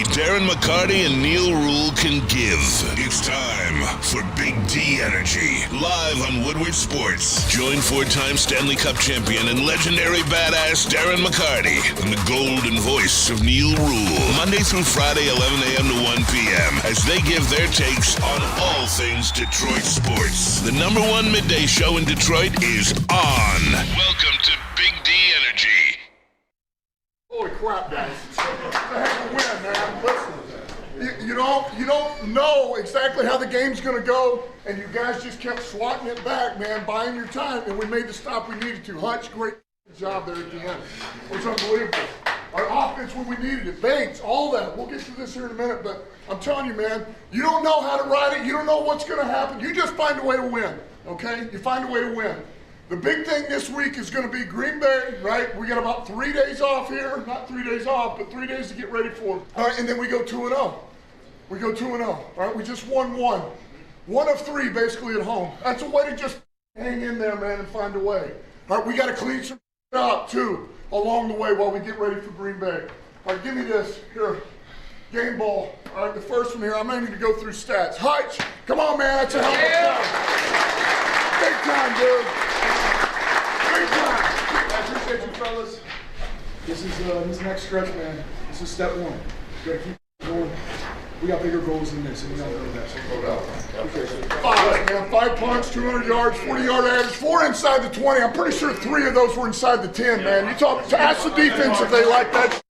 energy Darren McCarty and Neal Ruhl can give. It's time for Big D Energy, live on Woodward Sports. Join four-time Stanley Cup champion and legendary badass Darren McCarty and the golden voice of Neal Ruhl, Monday through Friday, 11 a.m. to 1 p.m., as they give their takes on all things Detroit sports. The number one midday show in Detroit is on. Welcome to Big D Energy. Holy crap, guys. It's a heck of a win, man. Listen, you don't know exactly how the game's going to go, and you guys just kept swatting it back, man, buying your time, and we made the stop we needed to. Hutch, great job there at the end. It was unbelievable. Our offense when we needed it, Banks, all that. We'll get to this here in a minute, but I'm telling you, man, you don't know how to ride it. You don't know what's going to happen. You just find a way to win, okay? You find a way to win. The big thing this week is going to be Green Bay, right? We got about 3 days off here. Not 3 days off, but 3 days to get ready for it. All right, and then we go 2-0. We go 2-0. All right, we just won one. One of three, basically, at home. That's a way to just hang in there, man, and find a way. All right, we got to clean some up, too, along the way while we get ready for Green Bay. All right, give me this. Here, game ball. All right, the first one here. I'm aiming to go through stats. Hutch, come on, man. That's a hell of a shot. Big time, dude. I appreciate you, fellas. This is next stretch, man. This is step one. We gotta keep going. We got bigger goals than this, and we gotta go to that. So 5 punts, 200 yards, 40-yard average, 4 inside the 20. I'm pretty sure 3 of those were inside the 10, man. You talk to ask the defense if they like that.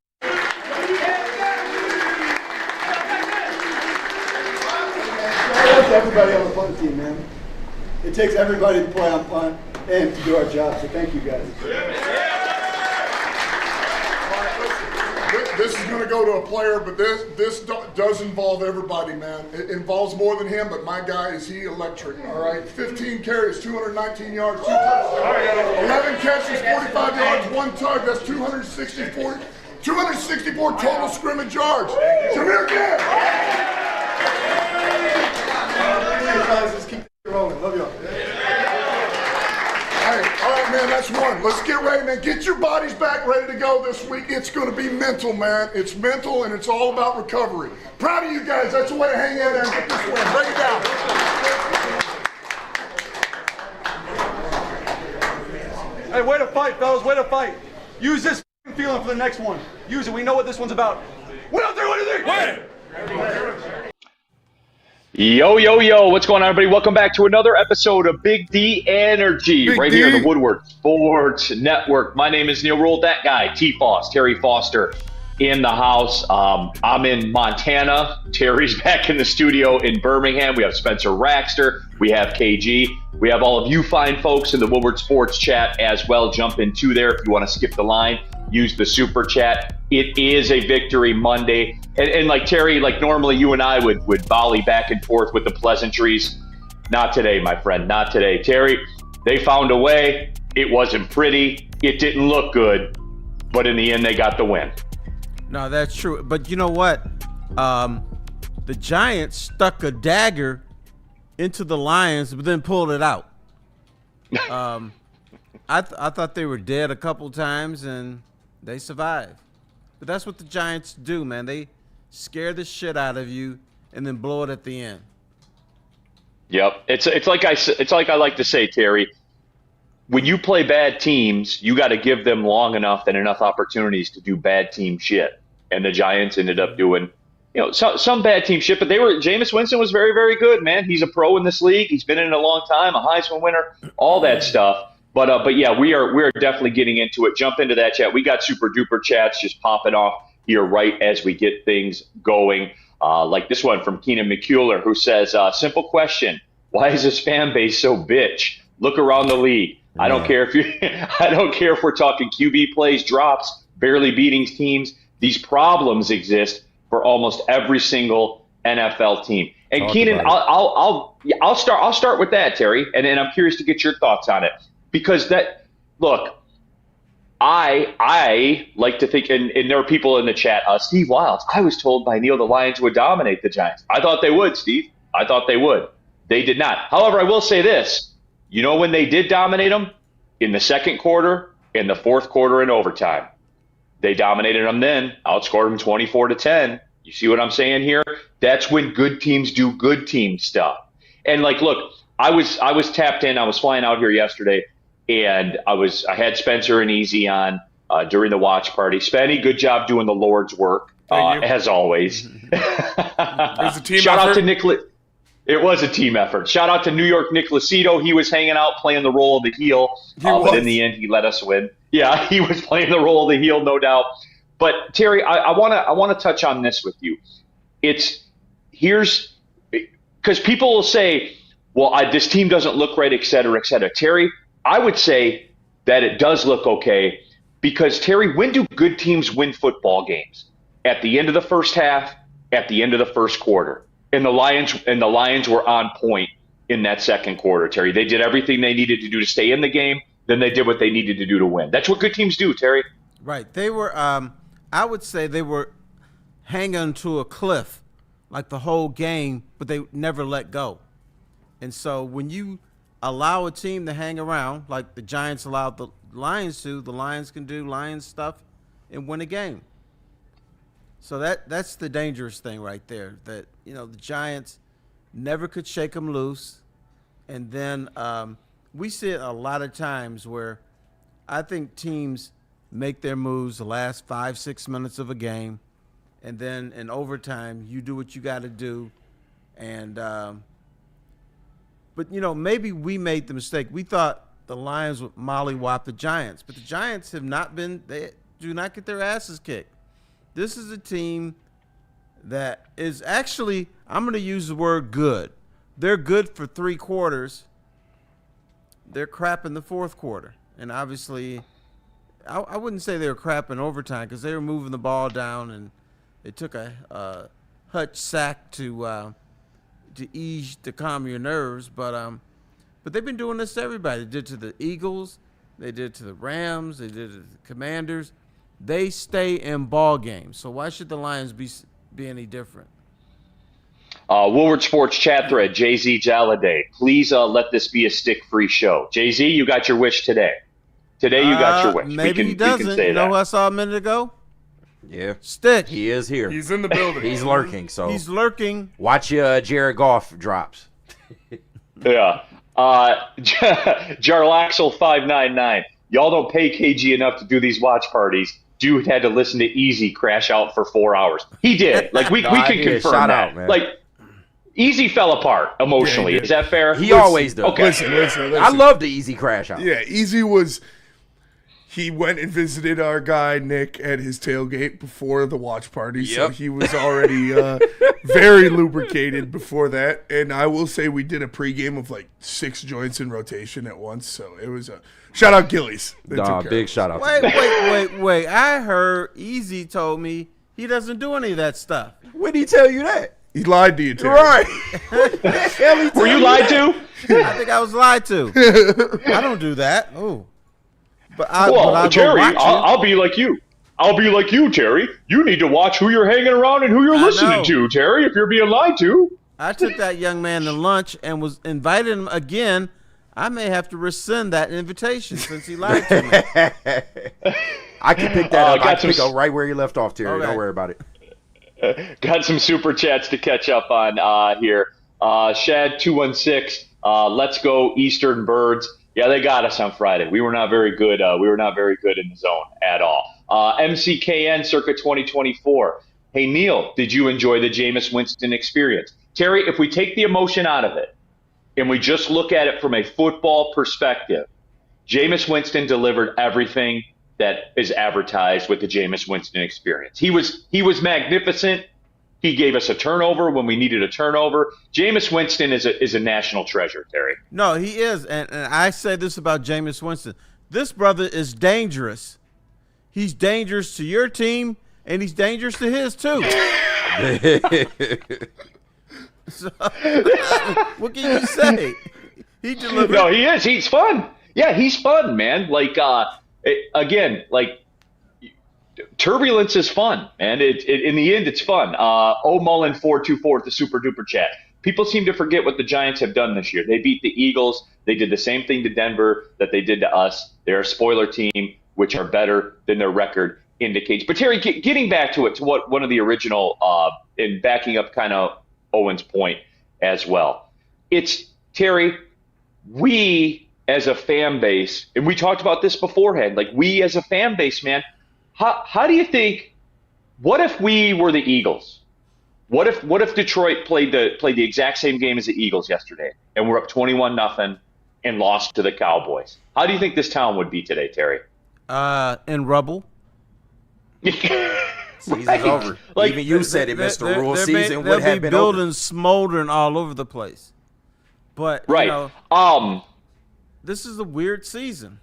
Everybody on the punt team, man. It takes everybody to play on punt and to do our job, so thank you guys. This is going to go to a player, but this does involve everybody, man. It involves more than him, but my guy is electric, all right? 15 carries, 219 yards, 2 touchdowns, 11 catches, 45 yards, 1 tug. That's 264 total scrimmage yards. Jahmyr, again. Guys, let's keep it rolling. Love y'all. All right, man, that's one. Let's get ready, man. Get your bodies back ready to go this week. It's going to be mental, man. It's mental, and it's all about recovery. Proud of you guys. That's the way to hang in there and get this win. Break it down. Hey, way to fight, fellas. Way to fight. Use this feeling for the next one. Use it. We know what this one's about. What out there? What do you think? Yo, yo, yo, what's going on, everybody? Welcome back to another episode of Big D Energy, here on the Woodward Sports Network. My name is Neal Ruhl, that guy, T-Foss, Terry Foster, in the house. I'm in Montana. Terry's back in the studio in Birmingham. We have Spencer Raxter. We have KG. We have all of you fine folks in the Woodward Sports chat as well. Jump into there if you want to skip the line. Use the super chat. It is a victory Monday. And like Terry, like normally you and I would volley back and forth with the pleasantries. Not today, my friend, not today. Terry, they found a way. It wasn't pretty. It didn't look good. But in the end, they got the win. No, that's true. But you know what? The Giants stuck a dagger into the Lions, but then pulled it out. I thought they were dead a couple times, and they survived. But that's what the Giants do, man. They scare the shit out of you and then blow it at the end. Yep. It's like I like to say, Terry, when you play bad teams, you got to give them long enough and enough opportunities to do bad team shit. And the Giants ended up doing, some bad team shit, but Jameis Winston was very, very good, man. He's a pro in this league. He's been in it a long time, a Heisman winner, all that stuff. But yeah, we're definitely getting into it. Jump into that chat. We got super duper chats just popping off here right as we get things going. Like this one from Keenan McCuller, who says, simple question. Why is this fan base so bitch? Look around the league. I don't care if we're talking QB plays, drops, barely beating teams. These problems exist for almost every single NFL team. And Keenan, I'll start with that, Terry, and then I'm curious to get your thoughts on it. Because I like to think, and there are people in the chat, Steve Wilds, I was told by Neal the Lions would dominate the Giants. I thought they would, Steve. I thought they would. They did not. However, I will say this. You know when they did dominate them? In the second quarter, in the fourth quarter, in overtime. They dominated them then, outscored them 24-10. You see what I'm saying here? That's when good teams do good team stuff. And like, look, I was tapped in. I was flying out here yesterday, and I had Spencer and Easy on during the watch party. Spenny, good job doing the Lord's work as always. It was a team Shout effort. out to Nick. It was a team effort. Shout out to New York Nick Lucido. He was hanging out playing the role of the heel, but in the end, he let us win. Yeah, he was playing the role of the heel, no doubt. But Terry, I want to touch on this with you. Here's because people will say, well, this team doesn't look right, et cetera, et cetera. Terry, I would say that it does look okay because, Terry, when do good teams win football games? At the end of the first half, at the end of the first quarter. And the Lions were on point in that second quarter, Terry. They did everything they needed to do to stay in the game. Then they did what they needed to do to win. That's what good teams do, Terry. Right. They were, I would say they were hanging to a cliff like the whole game, but they never let go. And so when you allow a team to hang around, like the Giants allowed the Lions to, the Lions can do Lions stuff and win a game. So that's the dangerous thing right there, that, the Giants never could shake them loose. And then we see it a lot of times where I think teams make their moves the last 5-6 minutes of a game, and then in overtime you do what you got to do. And but maybe we made the mistake. We thought the Lions would mollywop the Giants, but the Giants have not been. They do not get their asses kicked. This is a team that is actually, I'm going to use the word good. They're good for 3 quarters. They're crap in the fourth quarter. And obviously, I wouldn't say they were crap in overtime because they were moving the ball down, and they took a hutch sack to ease, to calm your nerves. But they've been doing this to everybody. They did it to the Eagles. They did it to the Rams. They did it to the Commanders. They stay in ball games. So why should the Lions be any different? Woodward Sports chat thread, Jay-Z Jaladay. Please let this be a stick-free show. Jay-Z, you got your wish today. Today you got your wish. Maybe he doesn't. We can say you know that. who I saw a minute ago? Yeah. Stick. He is here. He's in the building. He's lurking. So He's lurking. watch Jared Goff drops. Yeah. Jarlaxel599. Y'all don't pay KG enough to do these watch parties. Dude had to listen to Easy crash out for 4 hours. He did. Like we can confirm Shout that. out, man. Like Easy fell apart emotionally. Yeah, Is that fair? He always does. Okay. Listen. I love the easy crash out. Yeah, he went and visited our guy Nick at his tailgate before the watch party, so Yep. he was already very lubricated before that. And I will say we did a pregame of like 6 joints in rotation at once, so it was a shout out Gillies. They took care of Big us. shout out. Wait. I heard Easy told me he doesn't do any of that stuff. When did he tell you that? He lied to you, Terry. Right. Were you lied to? I think I was lied to. I don't do that. Oh. But I'll Terry, go watch I'll be like you. I'll be like you, Terry. You need to watch who you're hanging around and who you're I listening know. to, Terry, if you're being lied to. I took that young man to lunch and was invited him again. I may have to rescind that invitation since he lied to me. I can pick that up. got I can some pick up right where you left off, Terry. Okay. Don't worry about it. Got some super chats to catch up on here. Shad216, let's go Eastern Birds. Yeah, they got us on Friday. We were not very good. We were not very good in the zone at all. MCKN Circa 2024. Hey, Neal, did you enjoy the Jameis Winston experience? Terry, if we take the emotion out of it and we just look at it from a football perspective, Jameis Winston delivered everything that is advertised with the Jameis Winston experience. He was magnificent. He gave us a turnover when we needed a turnover. Jameis Winston is a national treasure, Terry. No, he is. And I say this about Jameis Winston. This brother is dangerous. He's dangerous to your team, and he's dangerous to his, too. So, what can you say? He delivered. No, he is. He's fun. Yeah, he's fun, man. Like, again, like, turbulence is fun, man. In the end, it's fun. Mullen 424 at the super duper chat. People seem to forget what the Giants have done this year. They beat the Eagles. They did the same thing to Denver that they did to us. They're a spoiler team, which are better than their record. indicates. But Terry, getting back to it, to what one of the original, and backing up kind of Owen's point as well. It's, Terry, we as a fan base, and we talked about this beforehand, like we as a fan base, man, how do you think, what if we were the Eagles? What if Detroit played the exact same game as the Eagles yesterday, and we're up 21-0 and lost to the Cowboys? How do you think this town would be today, Terry? In rubble. Season's over. Like, even you said it, Mr. Ruhl. Season would have been buildings over. smoldering all over the place. But right. You know, this is a weird season.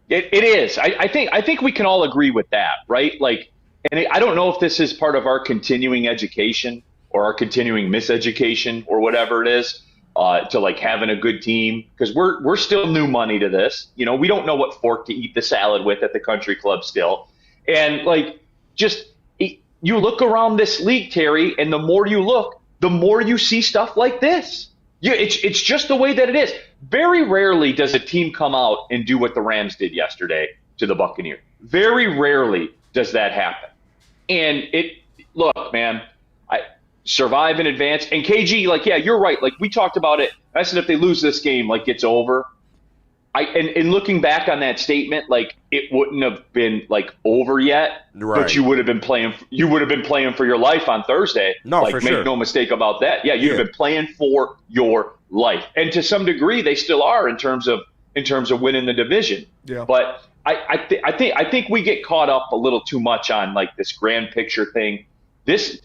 It is. I think we can all agree with that, right? Like, and I don't know if this is part of our continuing education or our continuing miseducation or whatever it is, to like having a good team, because we're still new money to this. You know, we don't know what fork to eat the salad with at the country club still. And like, just you look around this league, Terry, and the more you look, the more you see stuff like this. It's just the way that it is. Very rarely does a team come out and do what the Rams did yesterday to the Buccaneers. Very rarely does that happen. And look, man, I survive in advance. And KG, like, yeah, you're right. Like, we talked about it. I said if they lose this game, like, it's over. And looking back on that statement, like, it wouldn't have been like over yet, right. But you would have been playing. You would have been playing for your life on Thursday. No, like, for make sure. no mistake about that. Yeah, you'd have been playing for your life, and to some degree, they still are in terms of winning the division. Yeah. But I think we get caught up a little too much on like this grand picture thing. This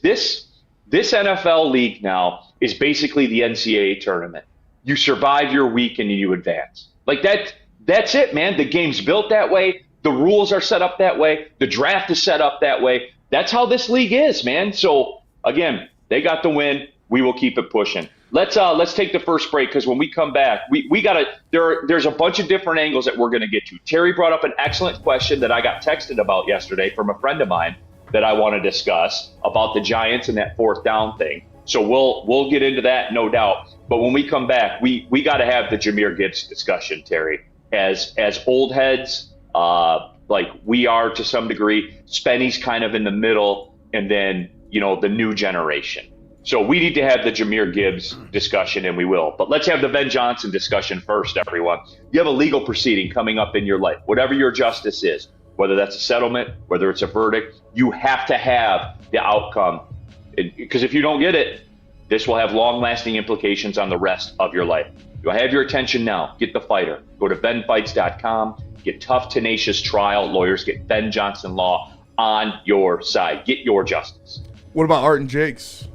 NFL league now is basically the NCAA tournament. You survive your week and you advance. Like that's it, man. The game's built that way. The rules are set up that way. The draft is set up that way. That's how this league is, man. So again, they got the win. We will keep it pushing. Let's take the first break, because when we come back, we gotta there's a bunch of different angles that we're gonna get to. Terry brought up an excellent question that I got texted about yesterday from a friend of mine that I want to discuss about the Giants and that fourth down thing. So we'll get into that, no doubt. But when we come back, we got to have the Jahmyr Gibbs discussion, Terry. As old heads, like we are to some degree, Spenny's kind of in the middle, and then, you know, the new generation. So we need to have the Jahmyr Gibbs discussion, and we will. But let's have the Ben Johnson discussion first, everyone. You have a legal proceeding coming up in your life, whatever your justice is, whether that's a settlement, whether it's a verdict, you have to have the outcome. Because if you don't get it, this will have long-lasting implications on the rest of your life. You'll have your attention now. Get the fighter. Go to benfights.com. Get tough, tenacious trial lawyers. Get Ben Johnson Law on your side. Get your justice. What about Art and Jake's?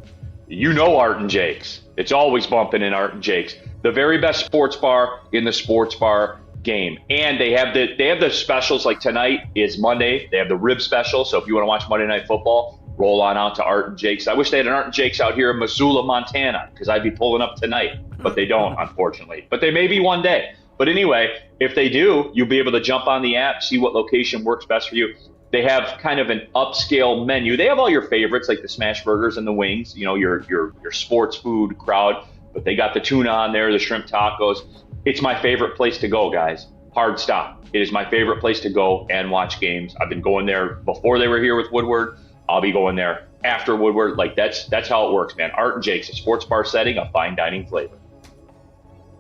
You know Art and Jake's. It's always bumping in Art and Jake's. The very best sports bar in the sports bar game. And they have the specials. Like tonight is Monday. They have the rib special. So if you want to watch Monday Night Football, roll on out to Art and Jake's. I wish they had an Art and Jake's out here in Missoula, Montana, because I'd be pulling up tonight. But they don't, unfortunately. But they may be one day. But anyway, if they do, you'll be able to jump on the app, see what location works best for you. They have kind of an upscale menu. They have all your favorites, like the smash burgers and the wings, you know, your sports food crowd. But they got the tuna on there, the shrimp tacos. It's my favorite place to go, guys. Hard stop. It is my favorite place to go and watch games. I've been going there before they were here with Woodward. I'll be going there after Woodward. Like, that's how it works, man. Art and Jake's, a sports bar setting, a fine dining flavor.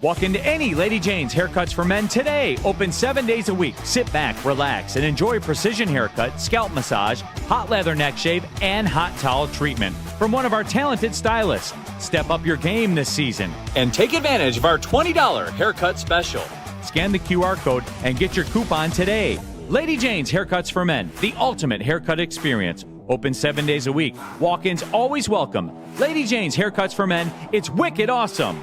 Walk into any Lady Jane's Haircuts for Men today. Open 7 days a week. Sit back, relax, and enjoy a precision haircut, scalp massage, hot leather neck shave, and hot towel treatment from one of our talented stylists. Step up your game this season and take advantage of our $20 haircut special. Scan the QR code and get your coupon today. Lady Jane's Haircuts for Men, the ultimate haircut experience. Open 7 days a week. Walk-ins always welcome. Lady Jane's Haircuts for Men. It's wicked awesome.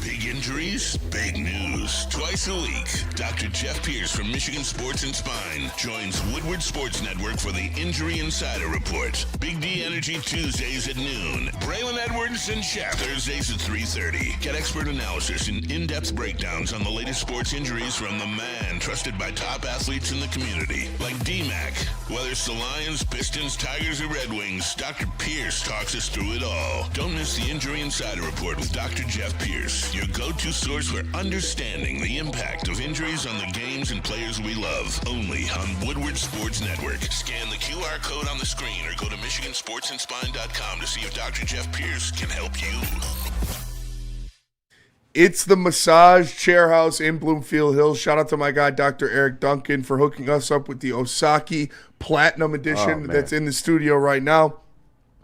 Big injuries, big news. Twice a week, Dr. Jeff Pierce from Michigan Sports and Spine joins Woodward Sports Network for the Injury Insider Report. Big D Energy Tuesdays at noon. Braylon Edwards and Shep Thursdays at 3:30. Get expert analysis and in-depth breakdowns on the latest sports injuries from the man trusted by top athletes in the community, like D-Mac. Whether it's the Lions, Pistons, Tigers, or Red Wings, Dr. Pierce talks us through it all. Don't miss the Injury Insider Report with Dr. Jeff Pierce, your go-to go-to source for understanding the impact of injuries on the games and players we love. Only on Woodward Sports Network. Scan the QR code on the screen or go to MichiganSportsandSpine.com to see if Dr. Jeff Pierce can help you. It's the Massage Chair House in Bloomfield Hills. Shout out to my guy, Dr. Eric Duncan, for hooking us up with the Osaki Platinum Edition that's in the studio right now.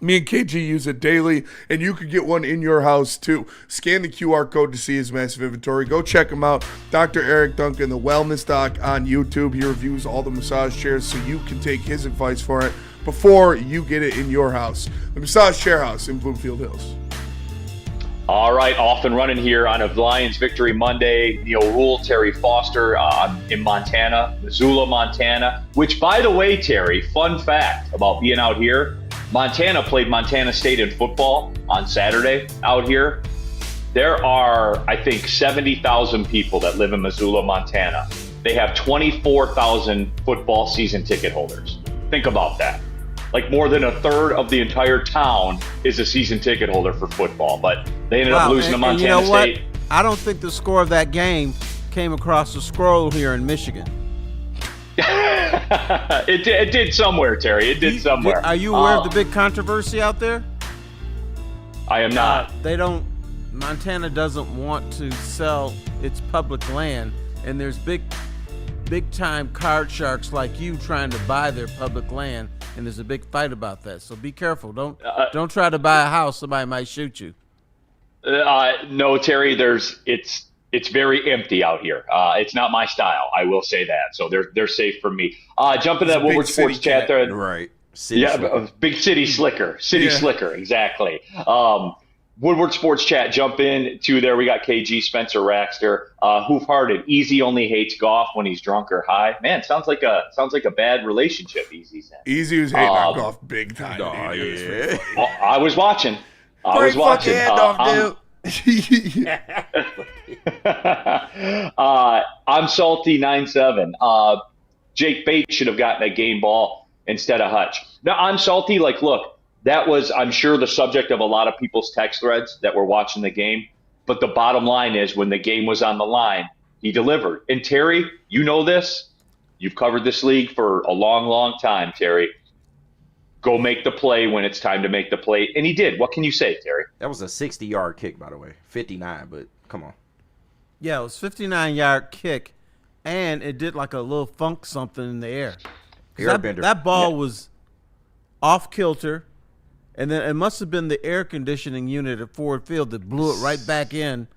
Me and KG use it daily, and you could get one in your house too. Scan the QR code to see his massive inventory. Go check him out. Dr. Eric Duncan, the Wellness Doc on YouTube. He reviews all the massage chairs so you can take his advice for it before you get it in your house. The Massage Chair House in Bloomfield Hills. All right, off and running here on a Lions Victory Monday. Neal Ruhl, Terry Foster in Montana, Missoula, Montana. Which, by the way, Terry, fun fact about being out here, Montana played Montana State in football on Saturday out here. There are, I think, 70,000 people that live in Missoula, Montana. They have 24,000 football season ticket holders. Think about that. Like more than a third of the entire town is a season ticket holder for football, but they ended up losing to Montana you know State. What? I don't think the score of that game came across the scroll here in Michigan. It did somewhere, Terry. It did somewhere. Are you aware of the big controversy out there? I am not. Montana doesn't want to sell its public land, and there's big time card sharks like you trying to buy their public land. And there's a big fight about that, so be careful. Don't try to buy a house; somebody might shoot you. No, Terry. It's very empty out here. It's not my style. I will say that. So they're safe from me. Jump into that Woodward Sports chat thread. Right. Big city slicker. Slicker. Exactly. Woodward Sports chat. Jump in to there. We got KG, Spencer Raxter, Hoof-Hearted. Easy only hates golf when he's drunk or high. Man, sounds like a bad relationship. Easy's in. Easy was hating on golf big time. Yeah. I was watching. Hand off, dude. I'm salty 9-7. Jake Bates should have gotten a game ball instead of Hutch. Now I'm salty. Like, look. That was, I'm sure, the subject of a lot of people's text threads that were watching the game. But the bottom line is, when the game was on the line, he delivered. And Terry, you know this. You've covered this league for a long, long time, Terry. Go make the play when it's time to make the play. And he did. What can you say, Terry? That was a 60-yard kick, by the way. 59, but come on. Yeah, it was 59-yard kick, and it did like a little funk something in the air. That ball was off kilter. And then it must have been the air conditioning unit at Ford Field that blew it right back in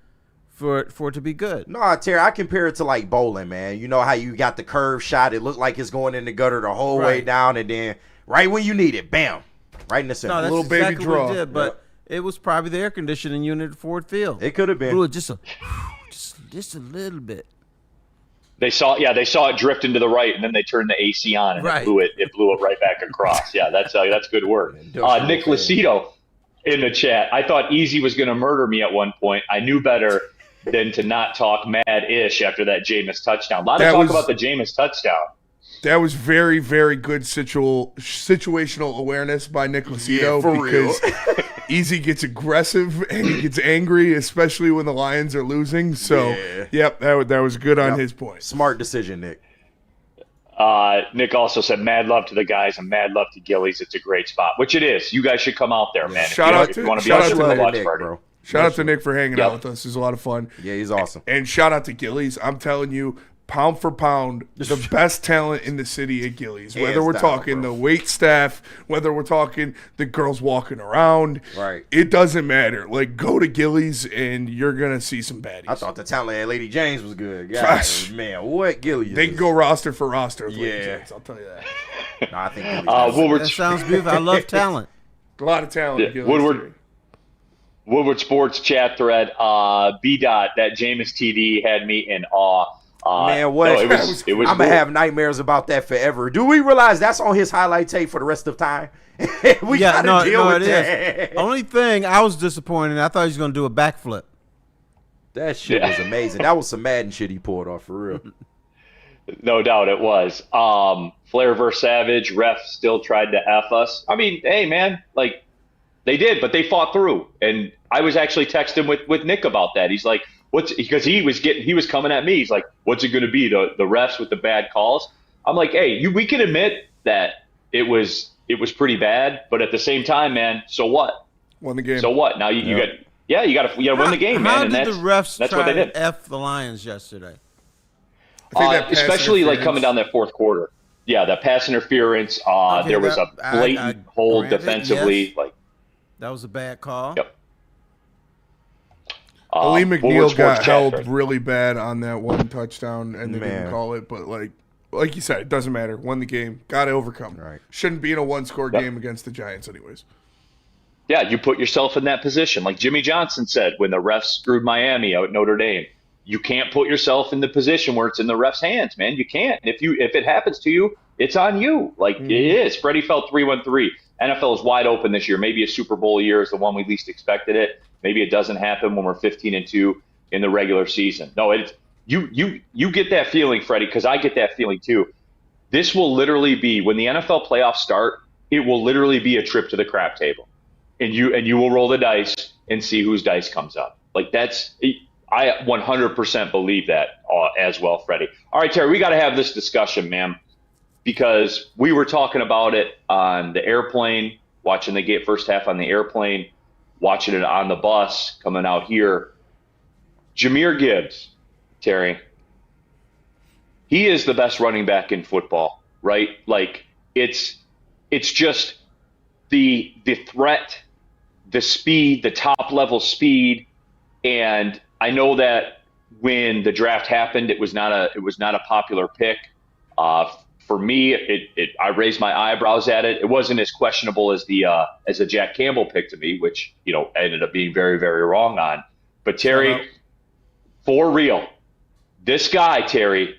for it to be good. No, Terry, I compare it to like bowling, man. You know how you got the curve shot. It looked like it's going in the gutter the whole way down, and then right when you need it, bam, right in the center. No, that's little exactly baby draw. what it did, but it was probably the air conditioning unit at Ford Field. It could have been. Blew it just a little bit. They saw it drift into the right, and then they turned the AC on, and it blew it right back across. Yeah, that's good work. Nick Lucido in the chat. I thought Easy was going to murder me at one point. I knew better than to not talk mad-ish after that Jameis touchdown. A lot of talk about the Jameis touchdown. That was very, very good situational awareness by Nick Lucido, because Easy gets aggressive and he gets angry, especially when the Lions are losing. So, yep, that was good on his point. Smart decision, Nick. Nick also said, mad love to the guys and mad love to Gillies. It's a great spot, which it is. You guys should come out there, man. Shout out to Nick, bro. Shout out to Nick for hanging out with us. It was a lot of fun. Yeah, he's awesome. And shout out to Gillies. I'm telling you, pound for pound, the best talent in the city at Gillies. Whether we're talking the wait staff, whether we're talking the girls walking around, right? It doesn't matter. Like, go to Gillies and you're gonna see some baddies. I thought the talent at Lady James was good. Gosh, man, what Gillies? They can go roster for roster with Lady James, I'll tell you that. No, I think Gillies that sounds beautiful. I love talent. A lot of talent. Yeah, Woodward Sports chat thread. B. Dot, that Jameis TD had me in awe. Man, what? No, it was I'm going to have nightmares about that forever. Do we realize that's on his highlight tape for the rest of time? We got to deal with that. Only thing I was disappointed, I thought he was going to do a backflip. That shit was amazing. That was some Madden shit he pulled off, for real. No doubt it was. Flair versus Savage, ref still tried to F us. I mean, hey, man, like, they did, but they fought through. And I was actually texting with Nick about that. He's like, because he was coming at me. He's like, what's it going to be? The refs with the bad calls? I'm like, hey, we can admit that it was pretty bad, but at the same time, man, so what? Won the game. So what? Now you got to win the game, man. How and did the refs that's try what they did. to F the Lions yesterday? Especially like coming down that fourth quarter. Yeah, that pass interference. There was a blatant hold defensively. Yes. Like that was a bad call. Yep. Ali Woodward McNeil Sports got Chat, held right? really bad on that one touchdown, and they didn't Man. call it. But like you said, it doesn't matter. Won the game. Got to overcome. Right. Shouldn't be in a one-score game against the Giants anyways. Yeah, you put yourself in that position. Like Jimmy Johnson said when the refs screwed Miami out at Notre Dame. You can't put yourself in the position where it's in the refs' hands, man. You can't. If it happens to you, it's on you. Like it is. Freddie fell 3-1-3. NFL is wide open this year. Maybe a Super Bowl year is the one we least expected it. Maybe it doesn't happen when we're 15-2 in the regular season. No, it's you get that feeling, Freddie, because I get that feeling too. This will literally be when the NFL playoffs start. It will literally be a trip to the crap table, and you will roll the dice and see whose dice comes up. Like that's. I 100% believe that as well, Freddie. All right, Terry, we got to have this discussion, man, because we were talking about it on the airplane, watching the first half on the airplane, watching it on the bus coming out here. Jahmyr Gibbs, Terry, he is the best running back in football, right? Like it's just the threat, the speed, the top level speed, and I know that when the draft happened, it was not a popular pick. For me, I raised my eyebrows at it. It wasn't as questionable as the Jack Campbell pick to me, which I ended up being very, very wrong on. But Terry, for real, this guy, Terry,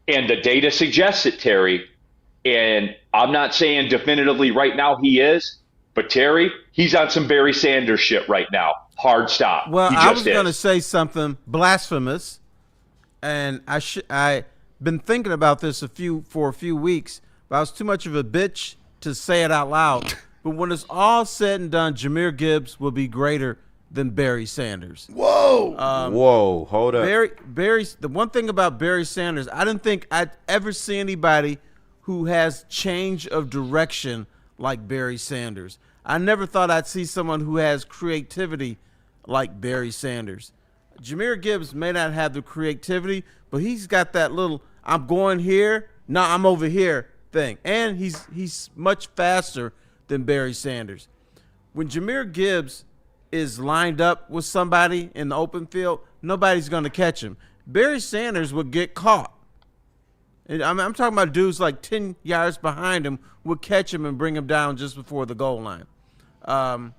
and the data suggests it, Terry, and I'm not saying definitively right now he is, but Terry, he's on some Barry Sanders shit right now. Hard stop. Well, I was going to say something blasphemous, and I been thinking about this for a few weeks, but I was too much of a bitch to say it out loud. But when it's all said and done, Jahmyr Gibbs will be greater than Barry Sanders. Whoa. Whoa, hold up. The one thing about Barry Sanders, I didn't think I'd ever see anybody who has change of direction like Barry Sanders. I never thought I'd see someone who has creativity like Barry Sanders. Jahmyr Gibbs may not have the creativity, but he's got that little I'm going here, no, I'm over here thing. And he's much faster than Barry Sanders. When Jahmyr Gibbs is lined up with somebody in the open field, nobody's going to catch him. Barry Sanders would get caught. And I'm talking about dudes like 10 yards behind him would catch him and bring him down just before the goal line. And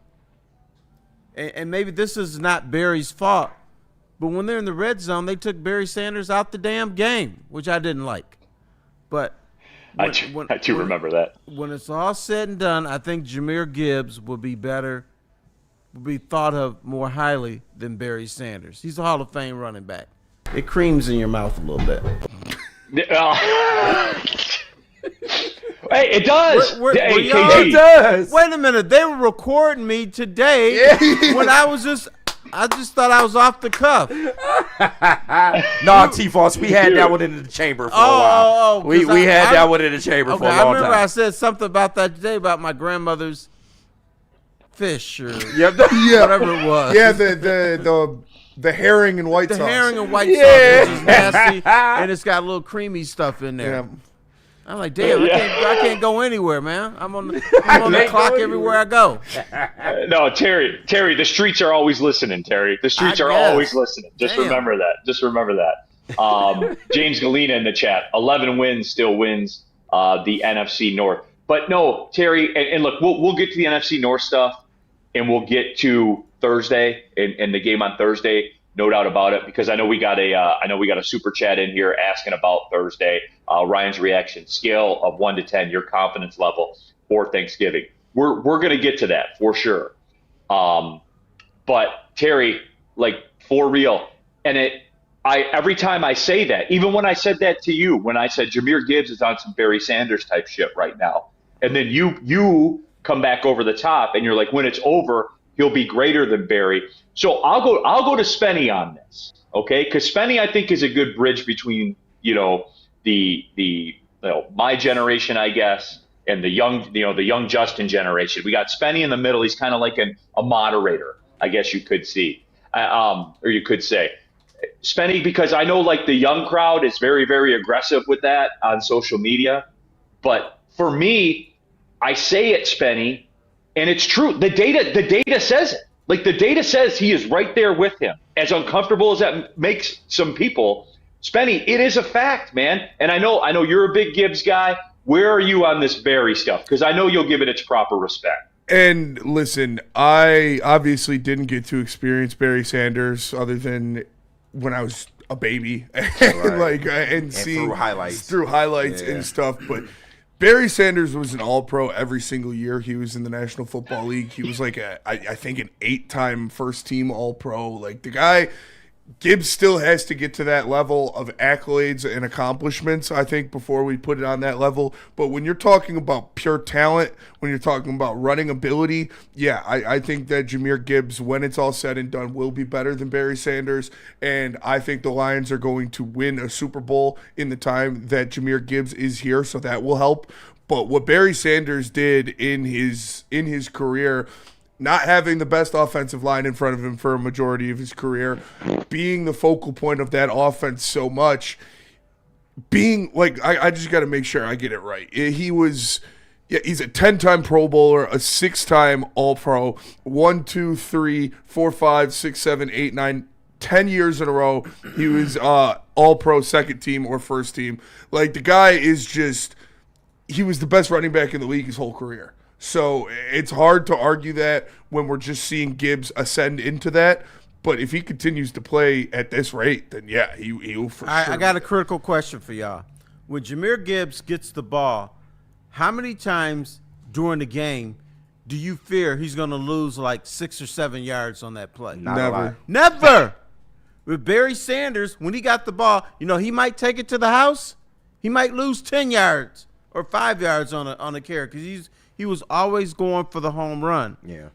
maybe this is not Barry's fault, but when they're in the red zone, they took Barry Sanders out the damn game, which I didn't like. But I do remember that. When it's all said and done, I think Jahmyr Gibbs will be thought of more highly than Barry Sanders. He's a Hall of Fame running back. It creams in your mouth a little bit. Hey, it does. Hey, it does. Wait a minute. They were recording me today when I just thought I was off the cuff. No, T-Foss, we had that one in the chamber for a while. We had that one in the chamber for a long time. I remember I said something about that today about my grandmother's fish or whatever it was. Yeah, the herring and white sauce. The herring and white sauce, which is nasty, and it's got a little creamy stuff in there. Yeah. I'm like, damn, I can't go anywhere, man. I'm on the clock everywhere I go. No, Terry, the streets are always listening, Terry. The streets are always listening. Just remember that. James Galena in the chat, 11 wins still wins the NFC North. But no, Terry, and look, we'll get to the NFC North stuff, and we'll get to Thursday and the game on Thursday. No doubt about it, because I know we got a super chat in here asking about Thursday. Ryan's reaction scale of 1 to 10, your confidence level for Thanksgiving. We're gonna get to that for sure. But Terry, like for real, and every time I say that, even when I said that to you, when I said Jahmyr Gibbs is on some Barry Sanders type shit right now, and then you come back over the top and you're like, when it's over, he'll be greater than Barry. So I'll go to Spenny on this. Okay, because Spenny, I think, is a good bridge between my generation, I guess, and the young Justin generation. We got Spenny in the middle. He's kind of like a moderator, I guess you could see, or you could say. Spenny, because I know like the young crowd is very, very aggressive with that on social media. But for me, I say it, Spenny, and it's true. The data says it. Like the data says he is right there with him. As uncomfortable as that makes some people, Spenny, it is a fact, man. And I know you're a big Gibbs guy. Where are you on this Barry stuff? Because I know you'll give it its proper respect. And listen, I obviously didn't get to experience Barry Sanders other than when I was a baby, and seeing through highlights and stuff. But Barry Sanders was an All-Pro every single year he was in the National Football League. He was like I think an 8-time first-team All-Pro. Like the guy, Gibbs still has to get to that level of accolades and accomplishments, I think, before we put it on that level. But when you're talking about pure talent, when you're talking about running ability, yeah, I think that Jahmyr Gibbs, when it's all said and done, will be better than Barry Sanders. And I think the Lions are going to win a Super Bowl in the time that Jahmyr Gibbs is here, so that will help. But what Barry Sanders did in his career, not having the best offensive line in front of him for a majority of his career, being the focal point of that offense so much, being like, I just got to make sure I get it right. He's a 10-time Pro Bowler, a 6-time All-Pro, 1, 2, 3, 4, 5, 6, 7, 8, 9, 10 years in a row. He was All-Pro second team or first team. Like the guy is he was the best running back in the league his whole career. So it's hard to argue that when we're just seeing Gibbs ascend into that. But if he continues to play at this rate, then yeah, he will for sure. I got a critical question for y'all. When Jahmyr Gibbs gets the ball, how many times during the game do you fear he's going to lose like 6 or 7 yards on that play? Never. With Barry Sanders, when he got the ball, he might take it to the house. He might lose 10 yards or 5 yards on a carry because he was always going for the home run. Yeah.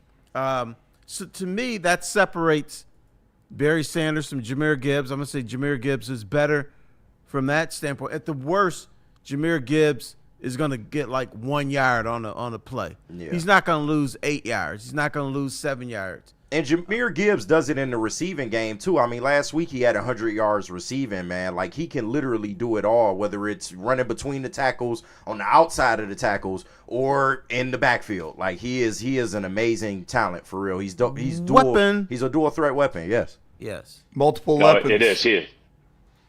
So to me, that separates Barry Sanders from Jahmyr Gibbs. I'm going to say Jahmyr Gibbs is better from that standpoint. At the worst, Jahmyr Gibbs is going to get like 1 yard on a play. Yeah. He's not going to lose 8 yards. He's not going to lose 7 yards. And Jahmyr Gibbs does it in the receiving game, too. I mean, last week he had 100 yards receiving, man. Like, he can literally do it all, whether it's running between the tackles, on the outside of the tackles, or in the backfield. Like, he is an amazing talent, for real. He's dual. He's a dual threat weapon, yes. Yes. Multiple weapons. It is, he is.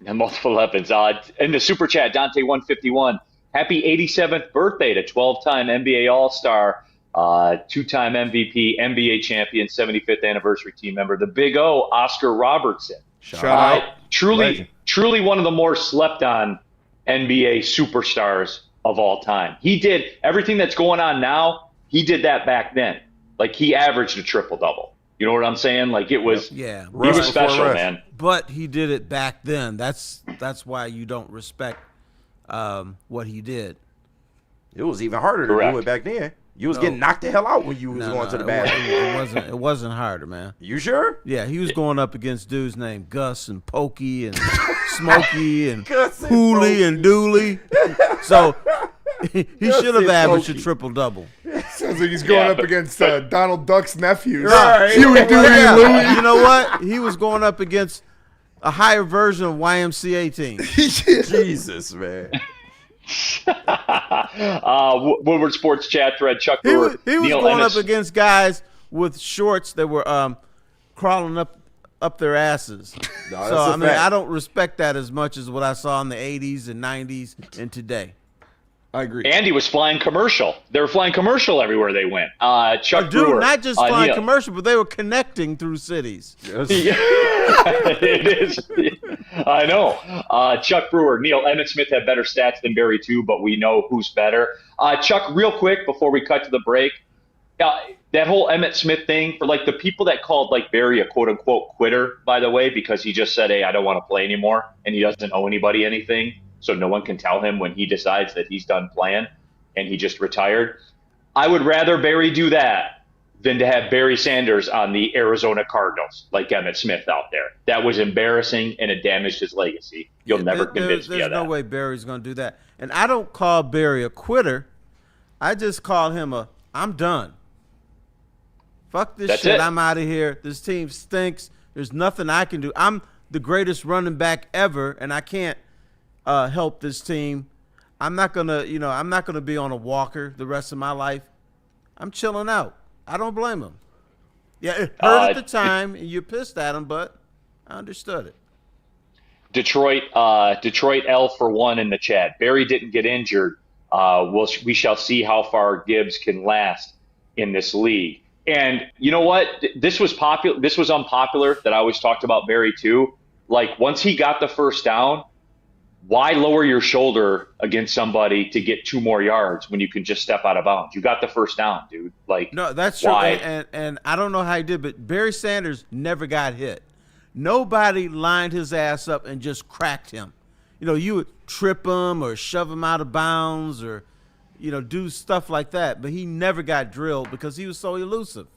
And multiple weapons. In the Super Chat, Dante151, happy 87th birthday to 12-time NBA All-Star, 2-time MVP, NBA champion, 75th anniversary team member, the Big O, Oscar Robertson. Shout out. Truly one of the more slept on NBA superstars of all time. He did everything that's going on now. He did that back then. Like he averaged a triple-double. You know what I'm saying? Like it was, yeah. He was special, man. But he did it back then. That's why you don't respect what he did. It was even harder to do it back then. You was getting knocked the hell out when you was going to the bathroom. It wasn't harder, man. You sure? Yeah, he was going up against dudes named Gus and Pokey and Smokey and Hooley and Dooley. So he should have averaged a triple-double. Sounds like he's going up against Donald Duck's nephews. Right. Huey, Dewey, and Louie. You know what? He was going up against a higher version of YMCA team. Jesus, man. Woodward Sports Chat thread, Chuck Brewer. He was Neal going Ennis. up against guys with shorts that were crawling up their asses. No, so I mean, I don't respect that as much as what I saw in the 80s and 90s and today. I agree. Andy was flying commercial. They were flying commercial everywhere they went. Chuck Brewer. Not just flying Neal. commercial, but they were connecting through cities. Yes. It is. I know. Chuck Brewer, Neal, Emmitt Smith have better stats than Barry too, but we know who's better. Chuck, real quick before we cut to the break, that whole Emmitt Smith thing, for like the people that called like Barry a quote unquote quitter, by the way, because he just said, "Hey, I don't want to play anymore," and he doesn't owe anybody anything, so no one can tell him when he decides that he's done playing and he just retired. I would rather Barry do that than to have Barry Sanders on the Arizona Cardinals, like Emmitt Smith out there. That was embarrassing, and it damaged his legacy. You'll never convince me of that. There's no way Barry's going to do that. And I don't call Barry a quitter. I just call him I'm done. Fuck this shit. I'm out of here. This team stinks. There's nothing I can do. I'm the greatest running back ever, and I can't help this team. I'm not gonna be on a walker the rest of my life. I'm chilling out. I don't blame him. Yeah, it hurt at the time, and you're pissed at him, but I understood it. Detroit L for one in the chat. Barry didn't get injured. We shall see how far Gibbs can last in this league. And you know what? This was popular. This was unpopular that I always talked about Barry too. Like once he got the first down, why lower your shoulder against somebody to get 2 more yards when you can just step out of bounds? You got the first down, dude. Like no, that's true. And I don't know how he did, but Barry Sanders never got hit. Nobody lined his ass up and just cracked him. You would trip him or shove him out of bounds or, do stuff like that. But he never got drilled because he was so elusive.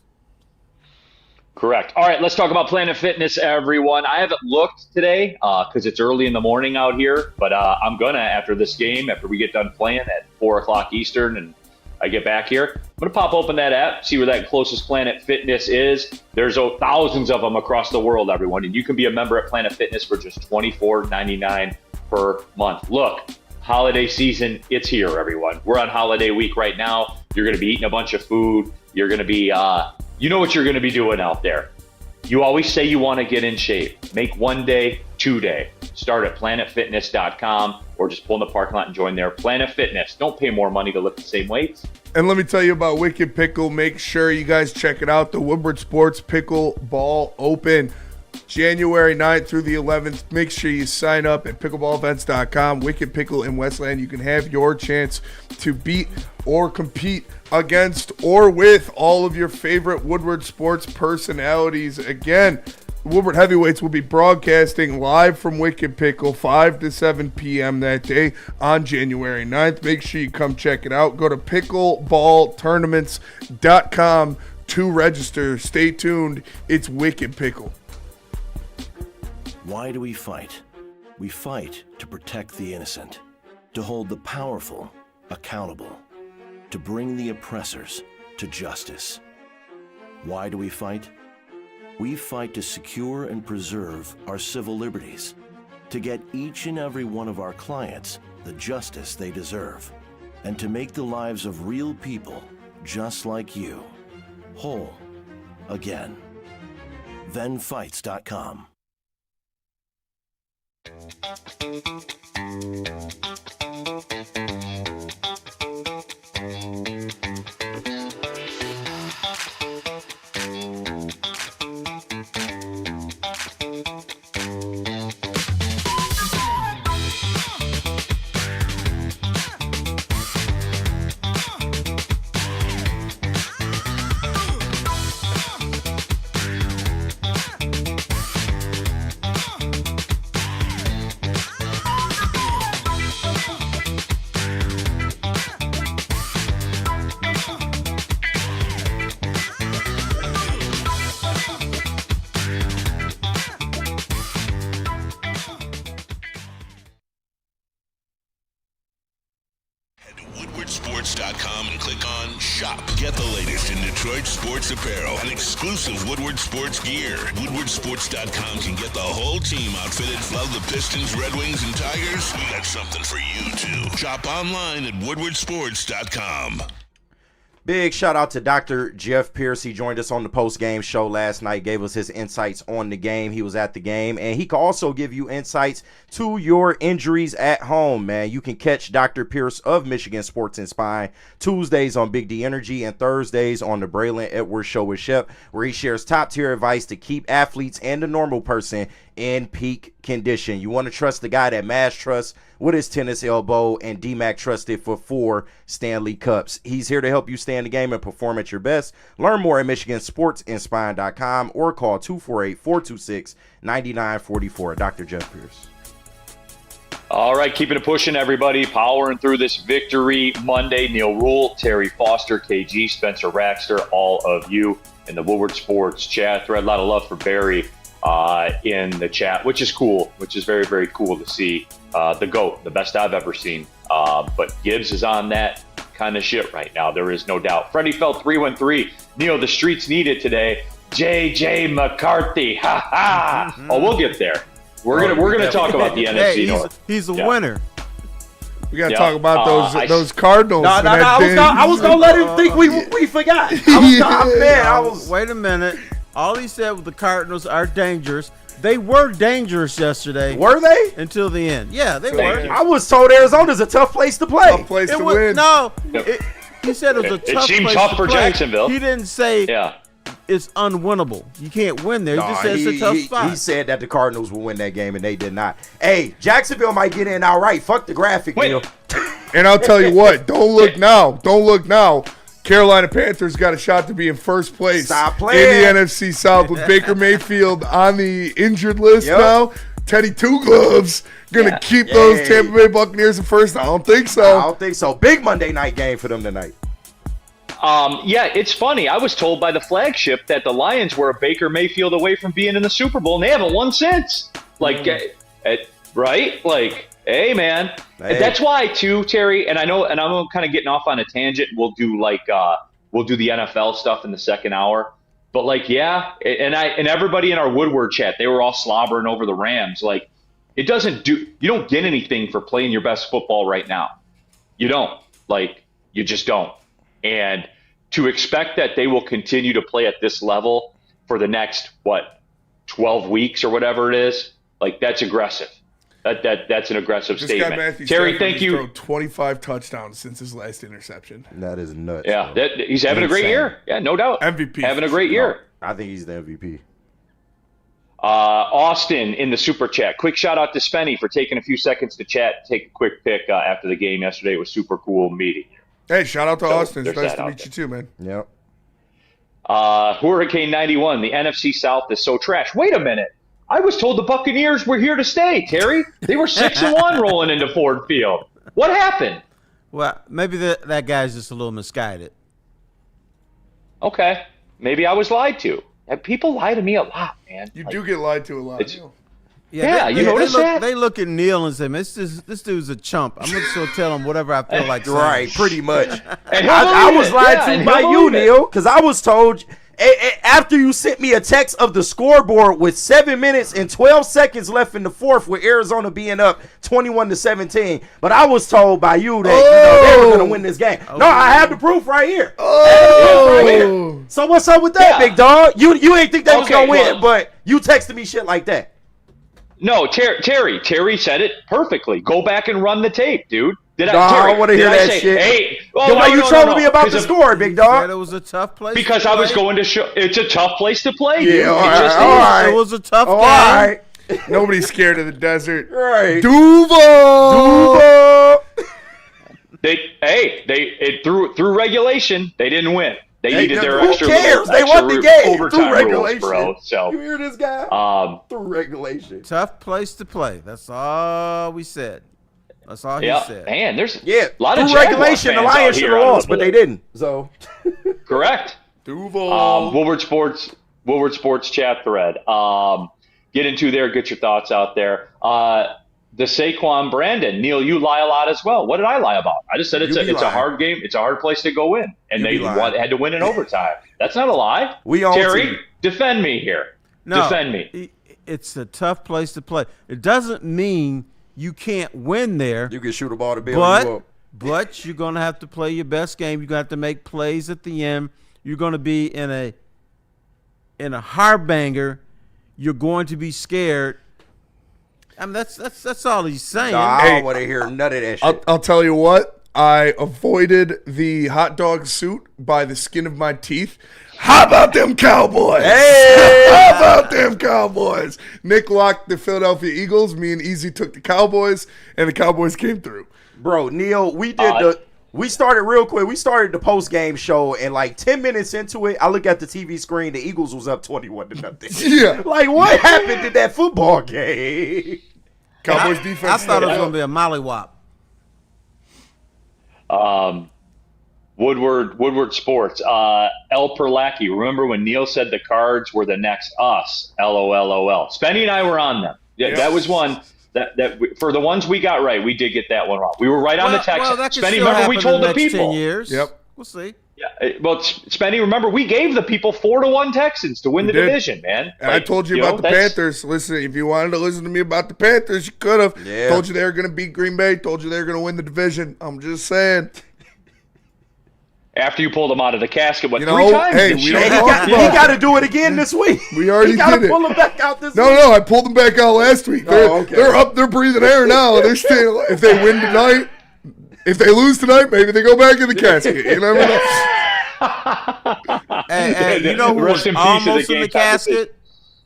Correct. All right, let's talk about Planet Fitness, everyone. I haven't looked today because it's early in the morning out here, but I'm going to, after this game, after we get done playing at 4 o'clock Eastern and I get back here, I'm going to pop open that app, see where that closest Planet Fitness is. There's thousands of them across the world, everyone, and you can be a member at Planet Fitness for just $24.99 per month. Look, holiday season, it's here, everyone. We're on holiday week right now. You're going to be eating a bunch of food. You're going to be... you know what you're going to be doing out there. You always say you want to get in shape. Make one day, 2 day. Start at planetfitness.com or just pull in the parking lot and join there. Planet Fitness. Don't pay more money to lift the same weights. And let me tell you about Wicked Pickle. Make sure you guys check it out. The Woodward Sports Pickleball Open, January 9th through the 11th. Make sure you sign up at pickleballevents.com. Wicked Pickle in Westland. You can have your chance to beat or compete against or with all of your favorite Woodward Sports personalities. Again, Woodward Heavyweights will be broadcasting live from Wicked Pickle 5 to 7 p.m. that day on January 9th. Make sure you come check it out. Go to pickleballtournaments.com to register. Stay tuned. It's Wicked Pickle. Why do we fight? We fight to protect the innocent, to hold the powerful accountable, to bring the oppressors to justice. Why do we fight? We fight to secure and preserve our civil liberties, to get each and every one of our clients the justice they deserve, and to make the lives of real people just like you whole again. ThenFights.com. WoodwardSports.com and click on Shop. Get the latest in Detroit sports apparel and exclusive Woodward Sports gear. WoodwardSports.com can get the whole team outfitted. Love the Pistons, Red Wings, and Tigers? We got something for you, too. Shop online at WoodwardSports.com. Big shout out to Dr. Jeff Pierce. He joined us on the post-game show last night, gave us his insights on the game. He was at the game, and he can also give you insights to your injuries at home, man. You can catch Dr. Pierce of Michigan Sports and Spine Tuesdays on Big D Energy and Thursdays on the Braylon Edwards Show with Shep, where he shares top-tier advice to keep athletes and the normal person in peak condition. You want to trust the guy that Mash trusts with his tennis elbow, and D-Mac trusted for 4 Stanley Cups. He's here to help you stay in the game and perform at your best. Learn more at MichiganSportsandSpine.com or call 248-426-9944. Dr. Jeff Pierce. All right, keeping it pushing, everybody. Powering through this Victory Monday. Neal Ruhl, Terry Foster, KG, Spencer Raxter, all of you in the Woodward Sports chat thread. A lot of love for Barry in the chat, which is cool, which is very, very cool to see. The GOAT, the best I've ever seen. But Gibbs is on that kind of shit right now. There is no doubt. Freddie Felt 313. Neal, the streets need it today. JJ McCarthy. Ha ha. Oh, we'll get there. We're gonna talk about the NFC North. He's a winner. We gotta talk about those Cardinals. No, I was gonna let him think we forgot. I was Wait a minute. All he said was the Cardinals are dangerous. They were dangerous yesterday. Were they? Until the end. Yeah, they were. I was told Arizona's a tough place to play. Tough place to win. No, he said it was a tough place seemed tough for play. Jacksonville. He didn't say it's unwinnable. You can't win there. He just said it's a tough spot. He said that the Cardinals will win that game, and they did not. Hey, Jacksonville might get in outright. Fuck the graphic, Neal. And I'll tell you what, don't look now. Don't look now. Carolina Panthers got a shot to be in first place in the NFC South with Baker Mayfield on the injured list now. Teddy Two Gloves going to keep those Tampa Bay Buccaneers in first. I don't think so. I don't think so. Big Monday night game for them tonight. It's funny. I was told by the flagship that the Lions were a Baker Mayfield away from being in the Super Bowl, and they haven't won since. Right? Like, hey, man. Hey. That's why, too, Terry, and I know, and I'm kind of getting off on a tangent. We'll do the NFL stuff in the second hour. But, and everybody in our Woodward chat, they were all slobbering over the Rams. Like, you don't get anything for playing your best football right now. You don't. Like, you just don't. And to expect that they will continue to play at this level for the next, 12 weeks or whatever it is, like, that's aggressive. That's an aggressive statement. Guy Matthew Terry, thank you. Thrown 25 touchdowns since his last interception. That is nuts. Yeah, he's having a great year. Yeah, no doubt. MVP. Having a great year. I think he's the MVP. Austin in the super chat. Quick shout out to Spenny for taking a few seconds to chat. Take a quick pic after the game yesterday. It was super cool meeting. Hey, shout out to Austin. It's nice to meet you too, man. Yep. Hurricane 91. The NFC South is so trash. Wait a minute. I was told the Buccaneers were here to stay, Terry. They were 6-1 rolling into Ford Field. What happened? Well, maybe that guy's just a little misguided. Okay. Maybe I was lied to. People lie to me a lot, man. You do get lied to a lot. You notice that? They look at Neal and say, man, this dude's a chump. I'm going to still tell him whatever I feel like saying. Right, pretty much. I was lied to by you, Neal, because I was told after you sent me a text of the scoreboard with 7 minutes and 12 seconds left in the fourth with Arizona being up 21-17. But I was told by you that they were going to win this game. No, I have the proof right here. So what's up with that, big dog? You ain't think they was going to win, but you texted me shit like that. No, Terry said it perfectly. Go back and run the tape, dude. I want to hear that shit. Hey, why you trolling me about the score, big dog? It was a tough place. Because I was going to show. It's a tough place to play. Yeah, dude. all right. It was a tough game. All right. Nobody's scared of the desert. Right. Duval. Through regulation, they didn't win. They needed their extra. Who cares? They won the game through regulation, bro. So you hear this guy? Through regulation. Tough place to play. That's all we said. That's all he said. Man, there's a lot of regulation. The Lions should have lost, but they didn't. So correct. Duval. Woodward Sports chat thread. Get into there. Get your thoughts out there. The Saquon Brandon. Neal, you lie a lot as well. What did I lie about? I just said it's a hard game. It's a hard place to go in, and they had to win in overtime. That's not a lie. Terry, defend me here. No, defend me. It's a tough place to play. It doesn't mean you can't win there. You can shoot a ball to bail you up. But you're going to have to play your best game. You're going to have to make plays at the end. You're going to be in a hard banger. You're going to be scared. I mean, that's all he's saying. I don't want to hear none of that shit. I'll tell you what. I avoided the hot dog suit by the skin of my teeth. How about them Cowboys? Hey! How about them Cowboys? Nick locked the Philadelphia Eagles. Me and Easy took the Cowboys, and the Cowboys came through. Bro, Neal, we started real quick. We started the post-game show, and like 10 minutes into it, I look at the TV screen. The Eagles was up 21-0. Yeah. Like, what happened to that football game? Cowboys defense. I thought it was going to be a mollywop. Woodward Sports. El Perlacki. Remember when Neal said the Cards were the next us? LOL. Spenny and I were on them. Yeah, that was one that for the ones we got right, we did get that one wrong. We were right on the text. Well, that could Spenny, still remember we happen told in the next people. 10 years. Yep. We'll see. Yeah, well, Spenny, remember we gave the people 4-1 Texans to win the division, man. And I told you about the Panthers. Listen, if you wanted to listen to me about the Panthers, you could have. Yeah. Told you they were going to beat Green Bay. Told you they were going to win the division. I'm just saying. After you pulled him out of the casket, what, You know, 3 times? hey, this we year? don't He talk about got to do it again this week. We already He got did to it. pull him back out this week. No, I pulled them back out last week. They're up. They're breathing air now. They're still. If they win tonight, if they lose tonight, maybe they go back in the casket. You never know. And you know who was Rest in peace to almost the in the game casket?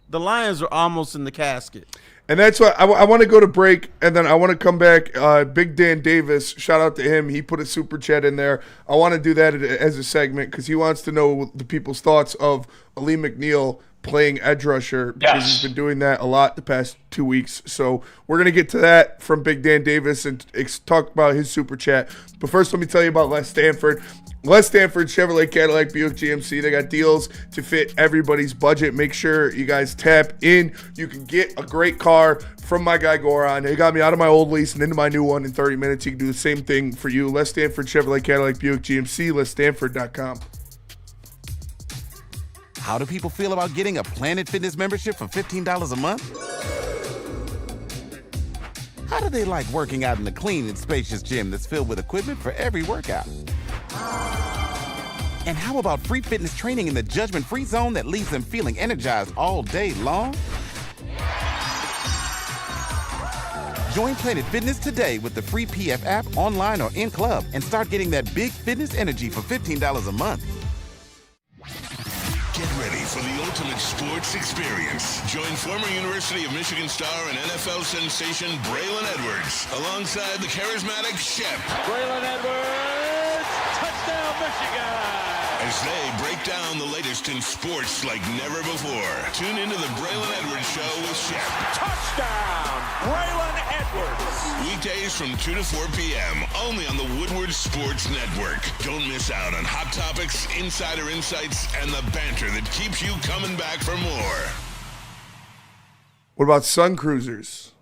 The Lions are almost in the casket. And that's why I want to go to break, and then I want to come back. Big Dan Davis, shout out to him. He put a super chat in there. I want to do that as a segment because he wants to know the people's thoughts of Ali McNeil playing edge rusher because he's been doing that a lot the past 2 weeks. So we're going to get to that from Big Dan Davis and talk about his super chat. But first, let me tell you about Les Stanford. Les Stanford, Chevrolet, Cadillac, Buick, GMC. They got deals to fit everybody's budget. Make sure you guys tap in. You can get a great car from my guy Goran. He got me out of my old lease and into my new one in 30 minutes. He can do the same thing for you. Les Stanford, Chevrolet, Cadillac, Buick, GMC. LesStanford.com. How do people feel about getting a Planet Fitness membership for $15 a month? How do they like working out in a clean and spacious gym that's filled with equipment for every workout? And how about free fitness training in the judgment-free zone that leaves them feeling energized all day long? Join Planet Fitness today with the free PF app, online or in club, and start getting that big fitness energy for $15 a month. Get ready for the ultimate sports experience. Join former University of Michigan star and NFL sensation Braylon Edwards alongside the charismatic Shep. Braylon Edwards, touchdown Michigan! As they break down the latest in sports like never before. Tune into the Braylon Edwards Show with Shep. Touchdown, Braylon Edwards! Weekdays from 2 to 4 p.m. only on the Woodward Sports Network. Don't miss out on hot topics, insider insights, and the banter that keeps you coming back for more. What about Sun Cruisers?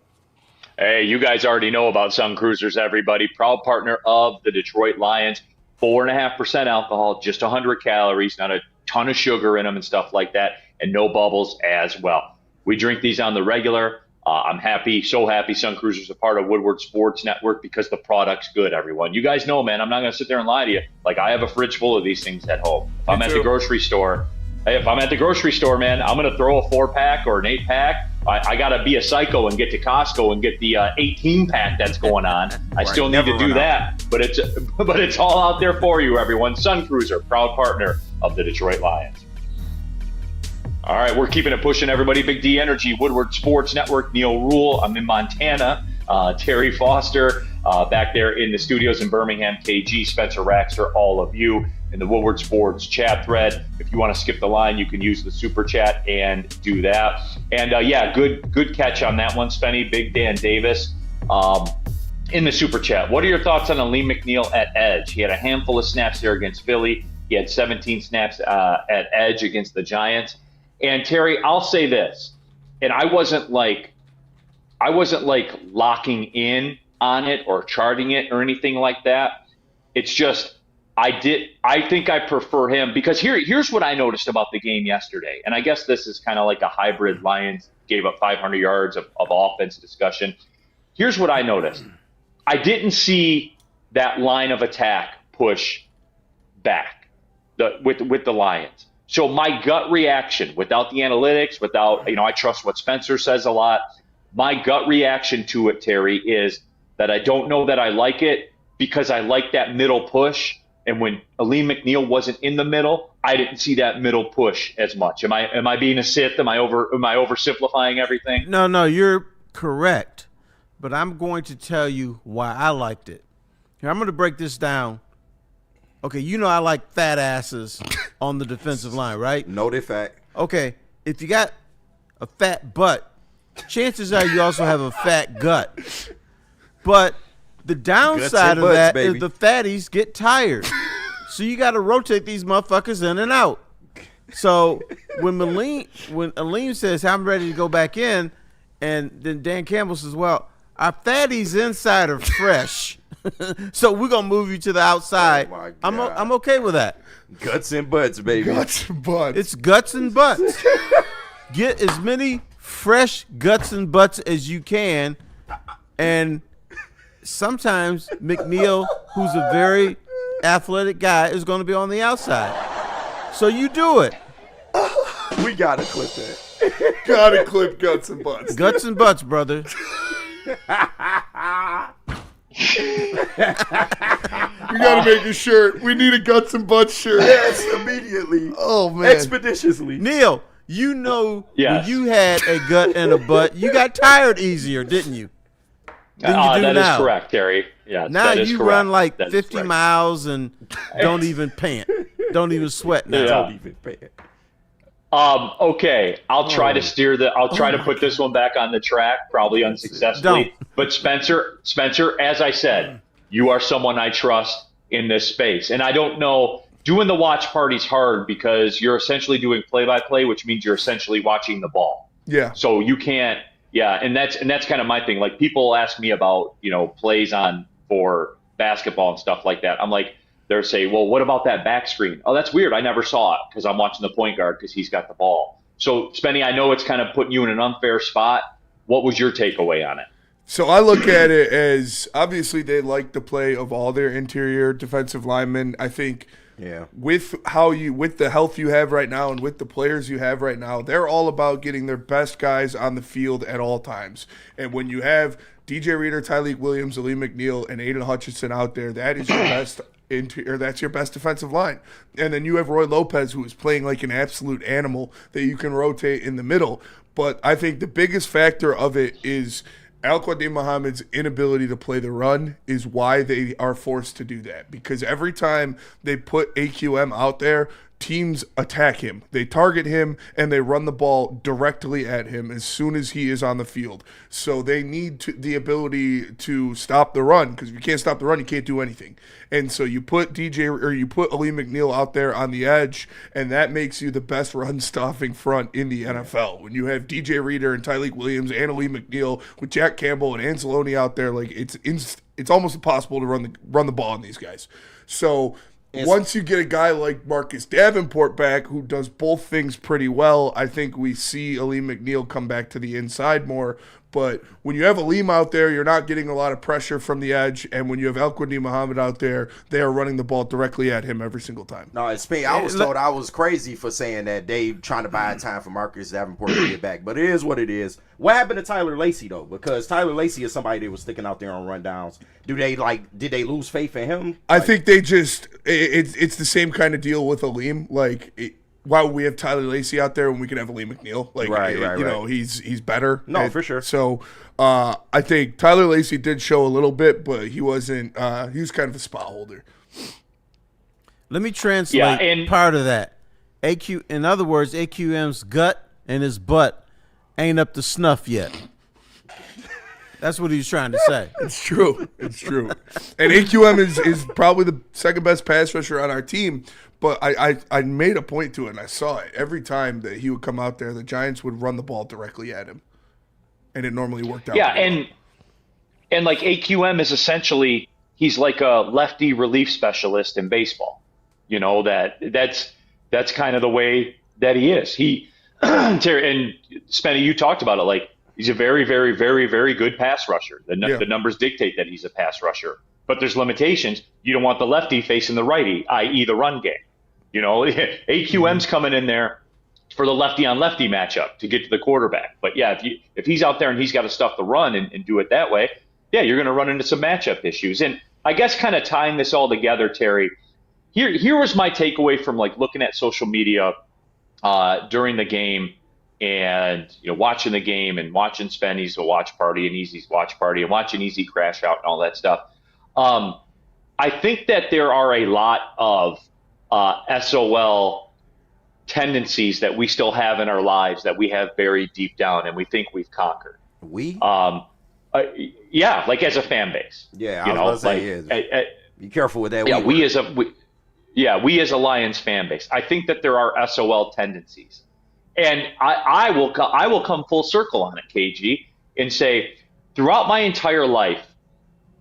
Hey, you guys already know about Sun Cruisers, everybody. Proud partner of the Detroit Lions. 4.5% alcohol, just 100 calories, not a ton of sugar in them and stuff like that, and no bubbles as well. We drink these on the regular. I'm happy, so happy Sun Cruisers are part of Woodward Sports Network because the product's good, everyone. You guys know, man, I'm not going to sit there and lie to you. Like, I have a fridge full of these things at home. If I'm at the grocery store, man, I'm going to throw a 4-pack or an 8-pack. I got to be a psycho and get to Costco and get the 18-pack that's going on. I still need to do that, but it's all out there for you, everyone. Sun Cruiser, proud partner of the Detroit Lions. All right, we're keeping it pushing, everybody. Big D Energy, Woodward Sports Network, Neal Ruhl. I'm in Montana. Terry Foster back there in the studios in Birmingham. KG, Spencer Raxter, all of you in the Woodward Sports chat thread. If you want to skip the line, you can use the super chat and do that. And yeah, good catch on that one, Spenny. Big Dan Davis in the super chat. What are your thoughts on Ali McNeil at edge? He had a handful of snaps there against Philly. He had 17 snaps at edge against the Giants. And Terry, I'll say this, and I wasn't like locking in on it or charting it or anything like that. It's just I think I prefer him because here's what I noticed about the game yesterday. And I guess this is kind of like a hybrid Lions gave up 500 yards of offense discussion. Here's what I noticed. I didn't see that line of attack push back with the Lions. So my gut reaction, without the analytics, without, I trust what Spencer says a lot. My gut reaction to it, Terry, is that I don't know that I like it because I like that middle push. And when Ali McNeil wasn't in the middle, I didn't see that middle push as much. Am I being a Sith? Am I oversimplifying everything? No, you're correct. But I'm going to tell you why I liked it. Here, I'm going to break this down. Okay, I like fat asses on the defensive line, right? Noted fact. Okay, if you got a fat butt, chances are you also have a fat gut. But the downside of that is the fatties get tired. So you got to rotate these motherfuckers in and out. So when Aleem says, I'm ready to go back in, and then Dan Campbell says, well, our fatties inside are fresh. So we're going to move you to the outside. Oh I'm okay with that. Guts and butts, baby. Guts and butts. It's guts and butts. Get as many fresh guts and butts as you can. And sometimes McNeil, who's a very athletic guy, is going to be on the outside. So you do it. We got to clip that. Gotta clip guts and butts. Guts and butts, brother. We gotta make a shirt. We need a guts and butts shirt. Yes, immediately. Oh, man. Expeditiously. Neal, you know Yes. when you had a gut and a butt, you got tired easier, didn't you? Than you do That now. is correct, Terry. Yeah, Now that is you correct. run like That is 50 correct. miles and don't even pant. Don't even sweat now. Yeah. Don't even pay it. Okay, I'll try to steer I'll try to put this one back on the track, probably unsuccessfully. Don't. But Spencer, as I said, you are someone I trust in this space. And I don't know, doing the watch party's hard because you're essentially doing play-by-play, which means you're essentially watching the ball. Yeah. So you can't, and that's kind of my thing. Like, people ask me about, plays on for basketball and stuff like that. I'm like, they'll say, well, what about that back screen? Oh, that's weird. I never saw it because I'm watching the point guard because he's got the ball. So, Spenny, I know it's kind of putting you in an unfair spot. What was your takeaway on it? So I look at it as, obviously they like the play of all their interior defensive linemen. I think with the health you have right now and with the players you have right now, they're all about getting their best guys on the field at all times. And when you have DJ Reader, Tyleik Williams, Aleem McNeil, and Aiden Hutchinson out there, that is your best that's your best defensive line. And then you have Roy Lopez, who is playing like an absolute animal that you can rotate in the middle. But I think the biggest factor of it is Al-Quadin Muhammad's inability to play the run is why they are forced to do that. Because every time they put AQM out there, teams attack him. They target him, and they run the ball directly at him as soon as he is on the field. So they need the ability to stop the run, because if you can't stop the run, you can't do anything. And so you put Aleem McNeil out there on the edge, and that makes you the best run-stopping front in the NFL. When you have DJ Reader and Tyleik Williams and Aleem McNeil with Jack Campbell and Anzalone out there, like it's almost impossible to run the ball on these guys. So once you get a guy like Marcus Davenport back who does both things pretty well, I think we see Aleem McNeil come back to the inside more. But when you have Aleem out there, you're not getting a lot of pressure from the edge. And when you have Al-Quadin Muhammad out there, they are running the ball directly at him every single time. No, it's me. I was told I was crazy for saying that they trying to buy time for Marcus Davenport to get back. But it is what it is. What happened to Tyler Lacey, though? Because Tyler Lacey is somebody that was sticking out there on rundowns. Did they lose faith in him? I think they just it's the same kind of deal with Aleem. Why would we have Tyler Lacey out there when we can have Aleem McNeil? Right. He's better. No, for sure. So I think Tyler Lacey did show a little bit, but he wasn't. He was kind of a spot holder. Let me translate part of that. In other words, AQM's gut and his butt ain't up to snuff yet. That's what he was trying to say. It's true. It's true. And AQM is probably the second best pass rusher on our team. But I made a point to it, and I saw it. Every time that he would come out there, the Giants would run the ball directly at him. And it normally worked out. Yeah, and like AQM is essentially, he's like a lefty relief specialist in baseball. That's kind of the way that he is. And Spenny, you talked about it, like he's a very, very, very, very good pass rusher. The numbers dictate that he's a pass rusher. But there's limitations. You don't want the lefty facing the righty, i.e. the run game. AQM's coming in there for the lefty-on-lefty matchup to get to the quarterback. But, if he's out there and he's got to stuff the run and do it that way, you're going to run into some matchup issues. And I guess kind of tying this all together, Terry, here was my takeaway from, looking at social media during the game and, watching the game and watching Spenny's watch party and Easy's watch party and watching Easy crash out and all that stuff. I think that there are a lot of SOL tendencies that we still have in our lives that we have buried deep down and we think we've conquered. Yeah, like as a fan base. Yeah, you I was about to say, be careful with that. Yeah, we as a Lions fan base. I think that there are SOL tendencies. And I will come full circle on it, KG, and say throughout my entire life,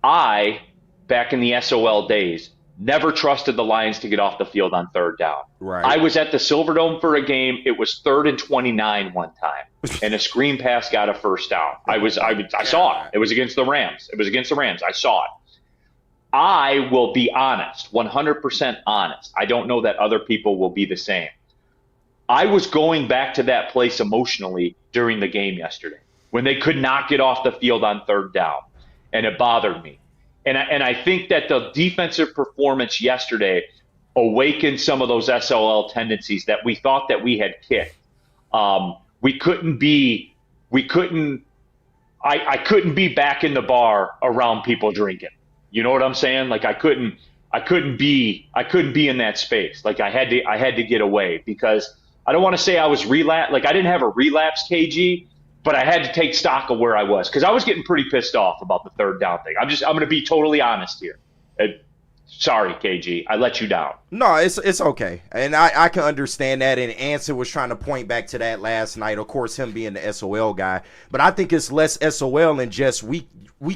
back in the SOL days, never trusted the Lions to get off the field on third down. Right. I was at the Silverdome for a game. It was 3rd and 29 one time, and a screen pass got a first down. I saw it. It was against the Rams. I saw it. I will be honest, 100% honest. I don't know that other people will be the same. I was going back to that place emotionally during the game yesterday when they could not get off the field on third down, and it bothered me. And I think that the defensive performance yesterday awakened some of those SOL tendencies that we thought that we had kicked. I couldn't be back in the bar around people drinking. You know what I'm saying? Like I couldn't be in that space. Like I had to get away because I don't want to say I was relapse. Like I didn't have a relapse, KG. But I had to take stock of where I was because I was getting pretty pissed off about the third down thing. I'm going to be totally honest here. Sorry, KG, I let you down. No, it's okay, and I can understand that. And Anson was trying to point back to that last night. Of course, him being the SOL guy, but I think it's less SOL than just we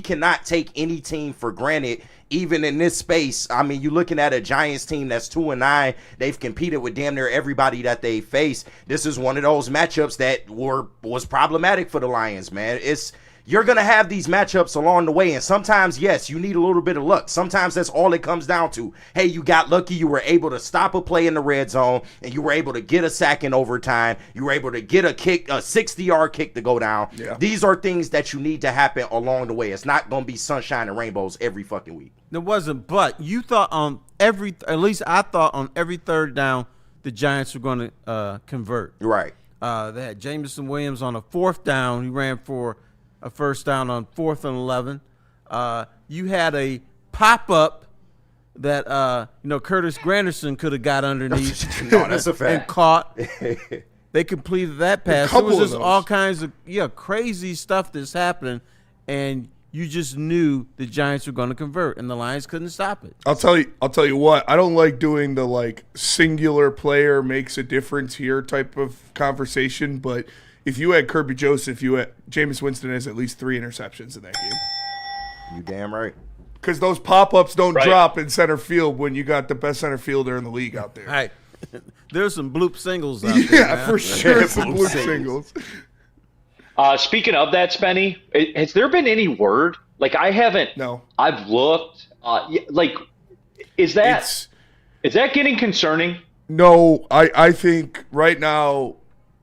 cannot take any team for granted. Even in this space, I mean, you're looking at a Giants team that's 2-9. They've competed with damn near everybody that they face. This is one of those matchups that was problematic for the Lions, man. You're going to have these matchups along the way, and sometimes, yes, you need a little bit of luck. Sometimes that's all it comes down to. Hey, you got lucky. You were able to stop a play in the red zone, and you were able to get a sack in overtime. You were able to get a kick, a 60-yard kick to go down. Yeah. These are things that you need to happen along the way. It's not going to be sunshine and rainbows every fucking week. It wasn't, but you thought at least I thought on every third down, the Giants were going to convert. Right. They had Jamison Williams on a fourth down. He ran for a first down on 4th and 11. You had a pop-up that, Curtis Granderson could have got underneath. No, that's a fact. And caught. They completed that pass. There was just all kinds of crazy stuff that's happening, and you just knew the Giants were going to convert, and the Lions couldn't stop it. I'll tell you what. I don't like doing the singular player makes a difference here type of conversation, but if you had Kirby Joseph, Jameis Winston has at least 3 interceptions in that game. You damn right. Because those pop-ups don't drop in center field when you got the best center fielder in the league out there. Right. There's some bloop singles out there. Yeah, man. For sure, some bloop singles. Speaking of that, Spenny, has there been any word? Like I haven't. No. I've looked. Is that getting concerning? No, I think right now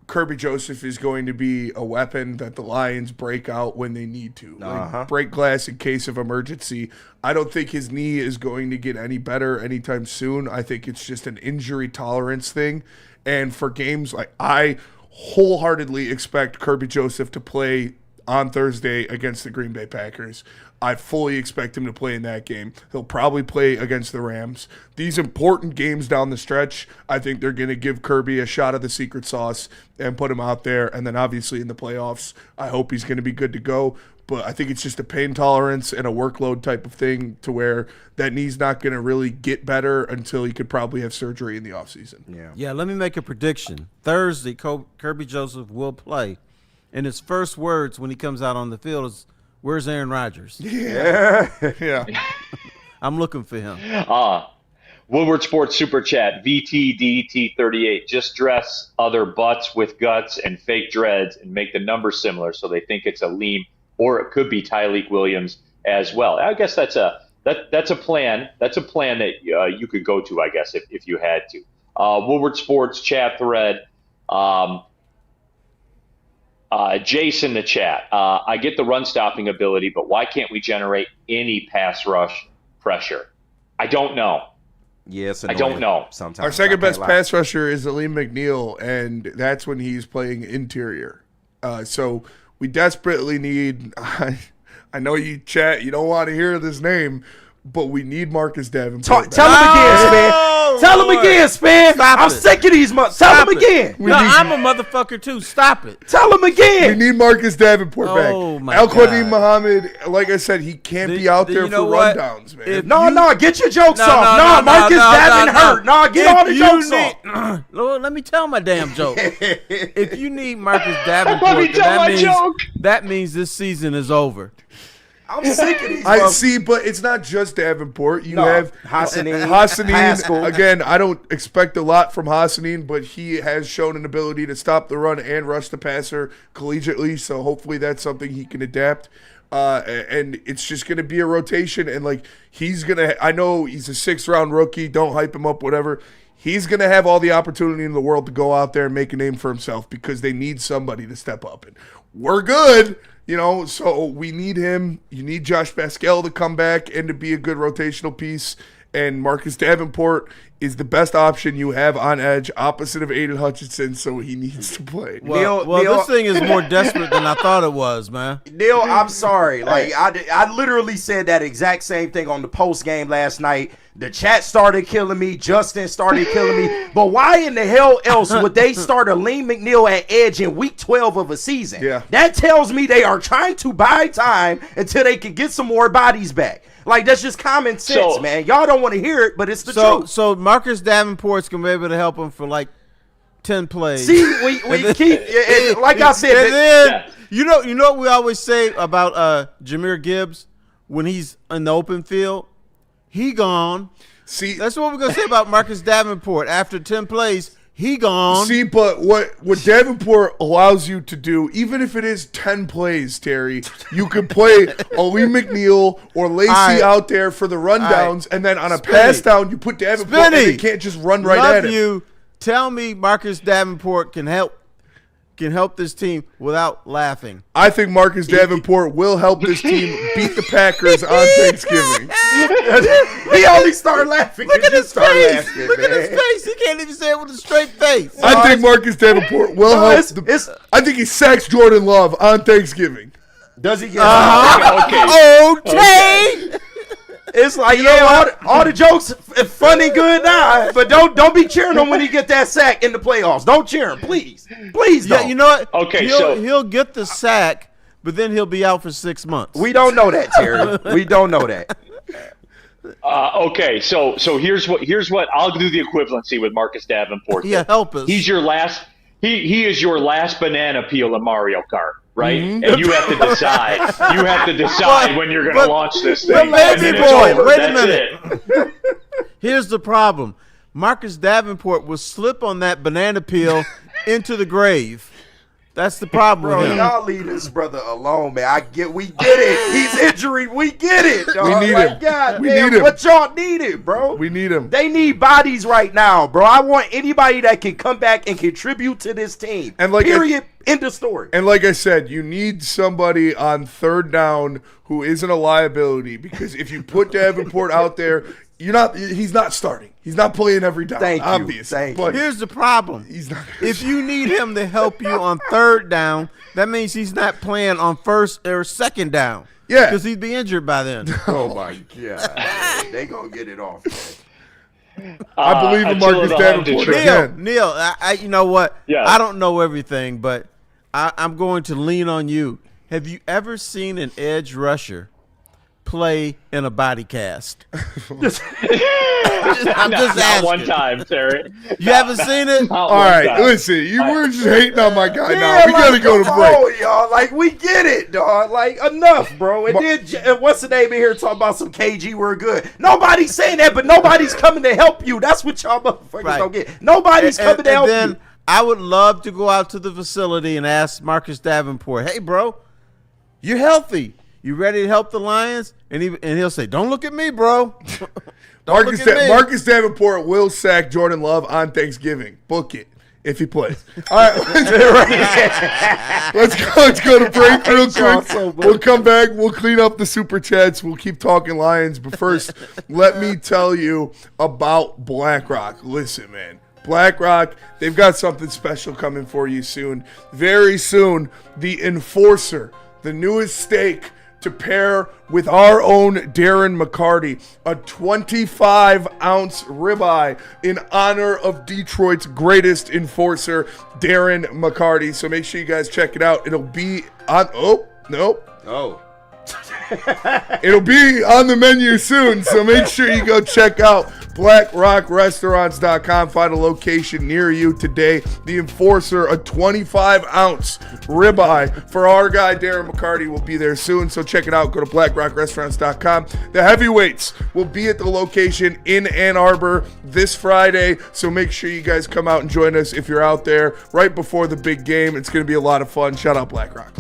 Kirby Joseph is going to be a weapon that the Lions break out when they need to. Break glass in case of emergency. I don't think his knee is going to get any better anytime soon. I think it's just an injury tolerance thing. And for games I wholeheartedly expect Kirby Joseph to play on Thursday against the Green Bay Packers. I fully expect him to play in that game. He'll probably play against the Rams. These important games down the stretch, I think they're going to give Kirby a shot of the secret sauce and put him out there. And then obviously in the playoffs, I hope he's going to be good to go. But I think it's just a pain tolerance and a workload type of thing to where that knee's not going to really get better until he could probably have surgery in the offseason. Yeah, let me make a prediction. Thursday, Kirby Joseph will play. And his first words when he comes out on the field is, "Where's Aaron Rodgers?" Yeah. I'm looking for him. Woodward Sports Super Chat, VTDT38. Just dress other butts with guts and fake dreads and make the numbers similar so they think it's a Liam, or it could be Tyleek Williams as well. I guess that's a plan. That's a plan that you could go to, I guess, if you had to. Woodward Sports chat thread. Jason, the chat. I get the run stopping ability, but why can't we generate any pass rush pressure? I don't know. Yes, I don't know. Sometimes our second best pass rusher is Aleem McNeil, and that's when he's playing interior. So we desperately need. I know you chat. You don't want to hear this name, but we need Marcus Davenport. Tell him again, man. Tell him again, Span. I'm sick of these months. Tell him again. No, I'm a motherfucker too. Stop it. Tell him again. We need Marcus Davenport back. Oh, my Al-Qadim God. Muhammad, like I said, he can't be out there you for know what? rundowns, man. If No, get your jokes No, off. no, No, Marcus Davin no. hurt. No, get all the jokes off. Lord, let me tell my damn joke. If you need Marcus Davenport, Let me then tell my joke. that means this season is over. I'm sick of these. I see, but it's not just Davenport. You have Hassanin, Hassanin. Again, I don't expect a lot from Hassanin, but he has shown an ability to stop the run and rush the passer collegiately. So hopefully that's something he can adapt. And it's just going to be a rotation. And like he's going to, I know he's a 6th-round rookie. Don't hype him up, whatever. He's going to have all the opportunity in the world to go out there and make a name for himself because they need somebody to step up. And we're good. So we need him. You need Josh Pascal to come back and to be a good rotational piece. And Marcus Davenport is the best option you have on edge, opposite of Aiden Hutchinson, so he needs to play. Well, Neal, this thing is more desperate than I thought it was, man. Neal, I'm sorry. Like I literally said that exact same thing on the post game last night. The chat started killing me. Justin started killing me. But why in the hell else would they start Aleem McNeil at edge in week 12 of a season? Yeah. That tells me they are trying to buy time until they can get some more bodies back. Like, that's just common sense, man. Y'all don't want to hear it, but it's the truth. So Marcus Davenport's going to be able to help him for like 10 plays. See, we keep, like I said. And then, you know what we always say about Jahmyr Gibbs when he's in the open field? He gone. See, that's what we're going to say about Marcus Davenport. After 10 plays, he gone. See, but what Davenport allows you to do, even if it is 10 plays, Terry, you could play Aleem McNeil or Lacey out there for the rundowns, and then on a pass down, you put Davenport and they can't just run right at him. You. Tell me Marcus Davenport can help this team without laughing. I think Marcus Davenport will help this team beat the Packers on Thanksgiving. He only started laughing. Look at his face. Laughing, Look at his face. He can't even say it with a straight face. I think Marcus Davenport will help. I think he sacks Jordan Love on Thanksgiving. Does he get Okay. It's like, all the jokes funny good now, but don't be cheering him when he get that sack in the playoffs. Don't cheer him, please. Please don't. Yeah, you know what? Okay, he'll get the sack, but then he'll be out for 6 months. We don't know that, Terry. We don't know that. Okay, so here's what I'll do the equivalency with Marcus Davenport. Yeah, help us. He's your last. He is your last banana peel in Mario Kart, right? Mm-hmm. And you have to decide. You have to decide when you're going to launch this thing. Baby boy, wait a minute. Here's the problem: Marcus Davenport will slip on that banana peel into the grave. That's the problem. Bro, y'all leave this brother alone, man. We get it. He's injured. We get it, dog. We need him. God We damn, need him. what y'all needed, bro? We need him. They need bodies right now, bro. I want anybody that can come back and contribute to this team. And like period. End of story. And like I said, you need somebody on 3rd down who isn't a liability, because if you put Davenport out there, he's not starting. He's not playing every down. Thank you. Obviously. But here's the problem. He's not. If you need him to help you on 3rd down, that means he's not playing on 1st or 2nd down. Yeah. Because he'd be injured by then. Oh my God. They gonna get it off, man. I believe in Marcus Davenport. Neal, I you know what? Yeah. I don't know everything, but I'm going to lean on you. Have you ever seen an edge rusher play in a body cast? I'm just not asking. one time, Terry. You haven't seen it? All right, listen, you were just hating on my guy now. We got to go to break. Oh, y'all. Like, we get it, dog. Like, enough, bro. And then, what's the name in here talking about some KG we're good? Nobody's saying that, but nobody's coming to help you. That's what y'all motherfuckers don't get. Nobody's coming to help you. I would love to go out to the facility and ask Marcus Davenport, hey, bro, you're healthy. You ready to help the Lions? And he'll say, don't look at me, bro. Marcus Davenport will sack Jordan Love on Thanksgiving. Book it if he plays. All right, let's go to break real quick. We'll come back. We'll clean up the super chats. We'll keep talking Lions. But first, let me tell you about BlackRock. Listen, man. BlackRock, they've got something special coming for you soon. Very soon, the Enforcer, the newest stake to pair with our own Darren McCarty, a 25-ounce ribeye in honor of Detroit's greatest enforcer, Darren McCarty. So make sure you guys check it out. It'll be on. Oh, no. Oh. It'll be on the menu soon, so make sure you go check out BlackRockRestaurants.com. Find a location near you today. The Enforcer, a 25-ounce ribeye for our guy Darren McCarty, will be there soon, so check it out. Go to BlackRockRestaurants.com. The heavyweights will be at the location in Ann Arbor this Friday, so make sure you guys come out and join us if you're out there right before the big game. It's going to be a lot of fun. Shout out BlackRock.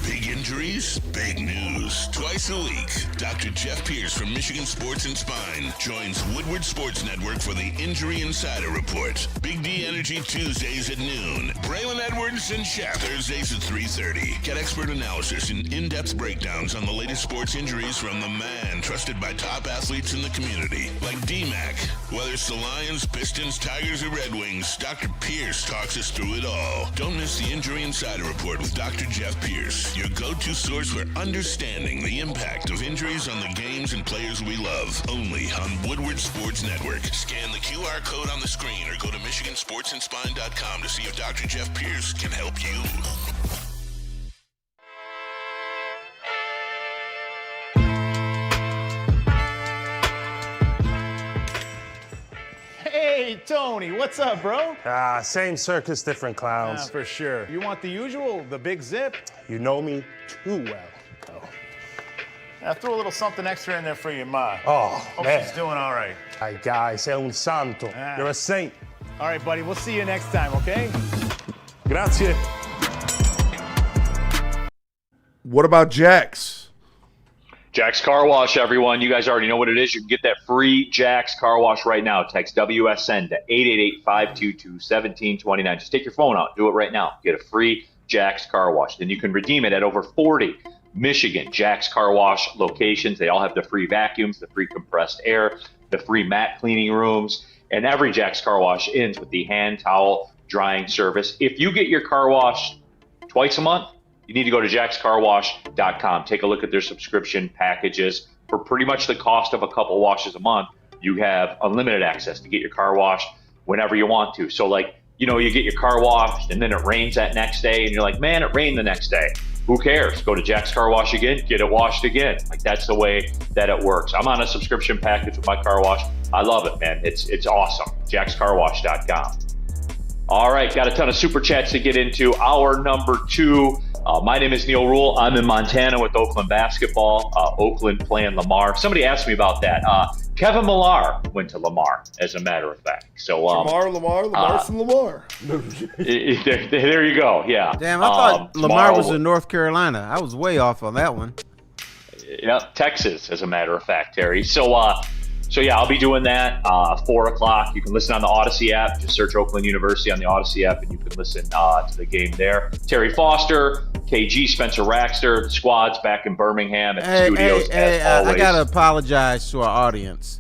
Big injuries, big news. Twice a week, Dr. Jeff Pierce from Michigan Sports and Spine joins Woodward Sports Network for the Injury Insider Report. Big D Energy Tuesdays at noon. Braylon Edwards and Shep Thursdays at 3:30. Get expert analysis and in-depth breakdowns on the latest sports injuries from the man trusted by top athletes in the community, like D-Mac. Whether it's the Lions, Pistons, Tigers, or Red Wings, Dr. Pierce talks us through it all. Don't miss the Injury Insider Report with Dr. Jeff Pierce, your go-to source for understanding the impact of injuries on the games and players we love. Only on Woodward Sports Network. Scan the QR code on the screen or go to MichiganSportsandSpine.com to see if Dr. Jeff Pierce can help you. Hey, Tony, what's up, bro? Same circus, different clowns. For sure. You want the usual, the big zip? You know me too well. I threw a little something extra in there for your ma. Oh, Hope man. she's doing all right. Ay, guy, sei un santo. You're a saint. All right, buddy, we'll see you next time, okay? Grazie. What about Jax? Jack's Car Wash, everyone. You guys already know what it is. You can get that free Jack's Car Wash right now. Text WSN to 888-522-1729. Just take your phone out. Do it right now. Get a free Jack's Car Wash. Then you can redeem it at over 40 Michigan Jack's Car Wash locations. They all have the free vacuums, the free compressed air, the free mat cleaning rooms, and every Jack's Car Wash ends with the hand towel drying service. If you get your car washed twice a month, you need to go to jackscarwash.com. Take a look at their subscription packages. For pretty much the cost of a couple washes a month, you have unlimited access to get your car washed whenever you want to. So like, you know, you get your car washed and then it rains that next day and you're like, man, it rained the next day. Who cares? Go to Jack's Car Wash again, get it washed again. Like, that's the way that it works. I'm on a subscription package with my car wash. I love it, man. It's awesome. jackscarwash.com. All right, got a ton of super chats to get into. Hour number 2. My name is Neal Ruhl. I'm in Montana with Oakland basketball. Oakland playing Lamar. Somebody asked me about that. Kevin Millar went to Lamar, as a matter of fact. So Lamarson Lamar. There you go. Yeah. Damn, I thought Lamar was in North Carolina. I was way off on that one. Yeah, Texas, as a matter of fact, Terry. So yeah, I'll be doing that 4 o'clock. You can listen on the Odyssey app. Just search Oakland University on the Odyssey app, and you can listen to the game there. Terry Foster, KG, Spencer Raxter, the squad's back in Birmingham at the studios as always. I gotta apologize to our audience.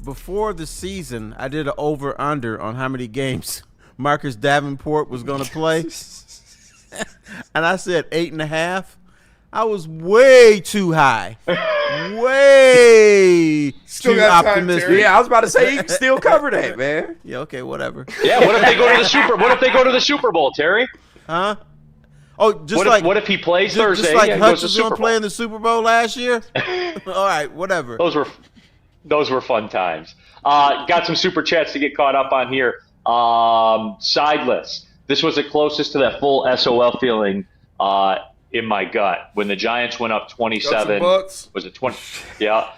Before the season, I did an over/under on how many games Marcus Davenport was going to play, and I said 8.5. I was way too high. Way too optimistic. Yeah, I was about to say you can still cover that, man. Yeah, okay, whatever. Yeah, what if they go to the Super Bowl, Terry? Huh? Oh, what if he plays Thursday? Just like yeah, Hutch was going to play in the Super Bowl last year? All right, whatever. Those were fun times. Got some super chats to get caught up on here. Sideless. This was the closest to that full SOL feeling in my gut when the Giants went up 27. Was it 20? Yeah.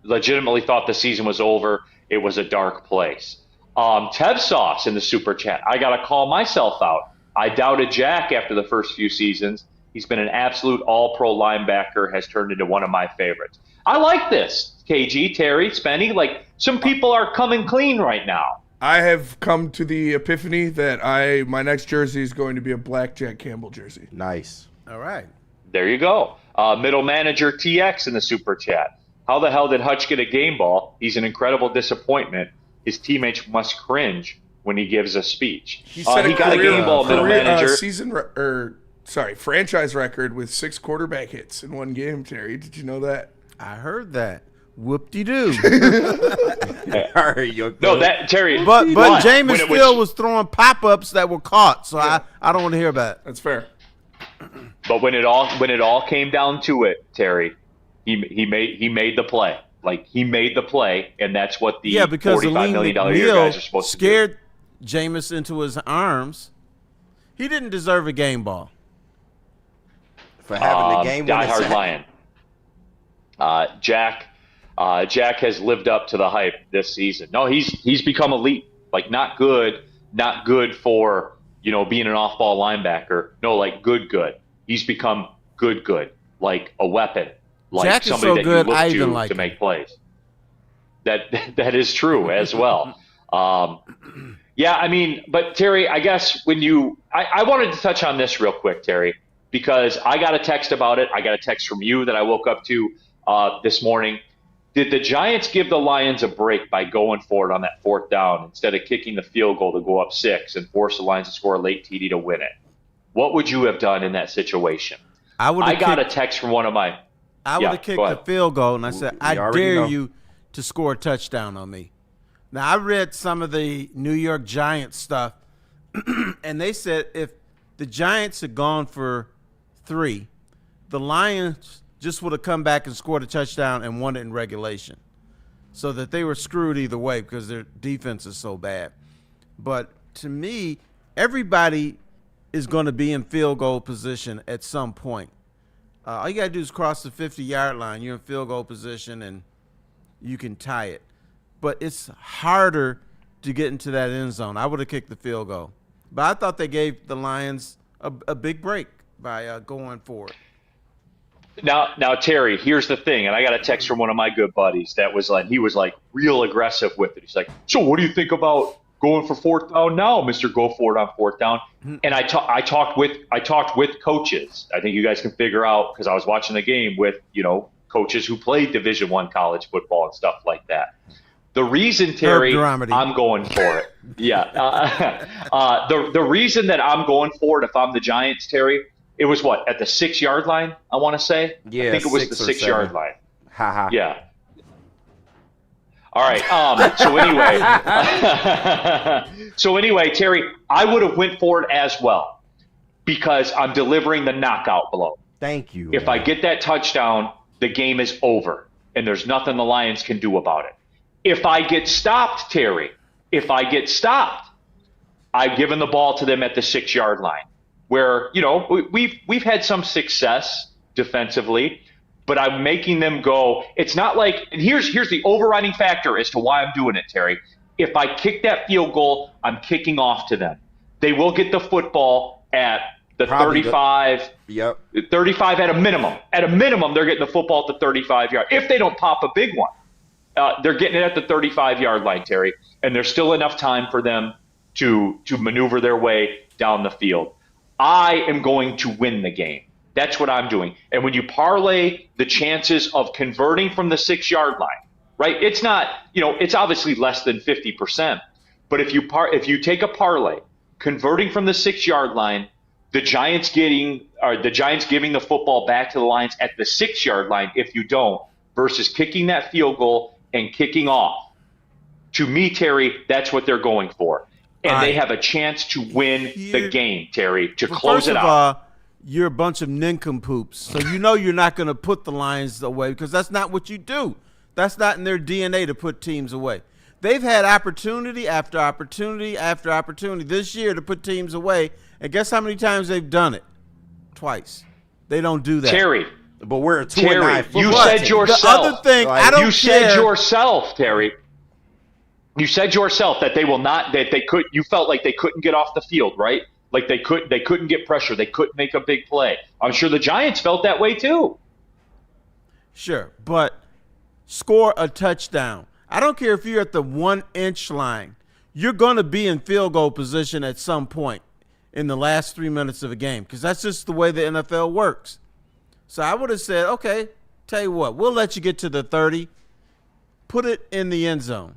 Legitimately thought the season was over. It was a dark place. Tev Sauce in the super chat. I got to call myself out. I doubted Jack after the first few seasons. He's been an absolute all-pro linebacker, has turned into one of my favorites. I like this, KG, Terry, Spenny. Like, some people are coming clean right now. I have come to the epiphany that my next jersey is going to be a black Jack Campbell jersey. Nice. All right. There you go. Middle manager TX in the super chat. How the hell did Hutch get a game ball? He's an incredible disappointment. His teammates must cringe when he gives a speech. He said he got a game ball, middle manager. Season franchise record with 6 quarterback hits in one game, Terry. Did you know that? I heard that. Whoop-de-doo. All right, No, that Terry. But Jameis when still was throwing pop-ups that were caught, so I don't want to hear about it. That's fair. But when it all came down to it, Terry, he made the play. Like, he made the play, and that's what the because $45 million a year Neal guys are supposed to do. scared Jameis into his arms. He didn't deserve a game ball. For having the game diehard Lion. Jack has lived up to the hype this season. No, he's become elite. Like, not good for, being an off-ball linebacker. No, like good. He's become good. Like a weapon. Like Jack is somebody so that good, you I look even to like to him. make plays. That is true as well. Yeah, I mean, but Terry, I guess I wanted to touch on this real quick, Terry, because I got a text about it. I got a text from you that I woke up to this morning. Did the Giants give the Lions a break by going for it on that 4th down instead of kicking the field goal to go up 6 and force the Lions to score a late TD to win it? What would you have done in that situation? I got a text from one of my. I would have kicked the field goal, and I said, I dare you to score a touchdown on me. Now, I read some of the New York Giants stuff, and they said if the Giants had gone for 3, the Lions just would have come back and scored a touchdown and won it in regulation. So that they were screwed either way because their defense is so bad. But to me, everybody is going to be in field goal position at some point. All you got to do is cross the 50-yard line. You're in field goal position, and you can tie it. But it's harder to get into that end zone. I would have kicked the field goal. But I thought they gave the Lions a big break by going for it. Now, Terry, here's the thing, and I got a text from one of my good buddies that was like, he was like real aggressive with it. He's like, so what do you think about going for 4th down now, Mr. Go for it on 4th down? And I talked with coaches. I think you guys can figure out, because I was watching the game with coaches who played Division I college football and stuff like that. The reason, Terry, I'm going for it. Yeah. The reason that I'm going for it, if I'm the Giants, Terry, it was what, at the 6-yard line, I want to say? Yeah, I think it was the 6-yard line. Ha. Yeah. All right. So anyway, Terry, I would have went for it as well because I'm delivering the knockout blow. Thank you. If I get that touchdown, the game is over, and there's nothing the Lions can do about it. If I get stopped, Terry, I've given the ball to them at the 6-yard line, where we've had some success defensively. But I'm making them go. It's not like, and here's the overriding factor as to why I'm doing it, Terry. If I kick that field goal, I'm kicking off to them. They will get the football at the 35. Yep. 35 at a minimum. At a minimum, they're getting the football at the 35-yard. If they don't pop a big one, they're getting it at the 35-yard line, Terry. And there's still enough time for them to maneuver their way down the field. I am going to win the game. That's what I'm doing. And when you parlay the chances of converting from the 6-yard line, right? It's not, it's obviously less than 50%. But if you take a parlay, converting from the 6-yard line, the Giants giving the football back to the Lions at the 6-yard line if you don't, versus kicking that field goal and kicking off. To me, Terry, that's what they're going for. And they have a chance to win the game, Terry, to close it out. You're a bunch of nincompoops. So you're not going to put the Lions away because that's not what you do. That's not in their DNA to put teams away. They've had opportunity after opportunity after opportunity this year to put teams away. And guess how many times they've done it? Twice. They don't do that. Terry. But we're a 2-9 football you said team. yourself. The other thing, I don't care. You said yourself, Terry. You said yourself that you felt like they couldn't get off the field, right? Like they couldn't get pressure. They couldn't make a big play. I'm sure the Giants felt that way too. Sure, but score a touchdown. I don't care if you're at the 1-inch line. You're going to be in field goal position at some point in the last 3 minutes of a game because that's just the way the NFL works. So I would have said, okay, tell you what, we'll let you get to the 30. Put it in the end zone.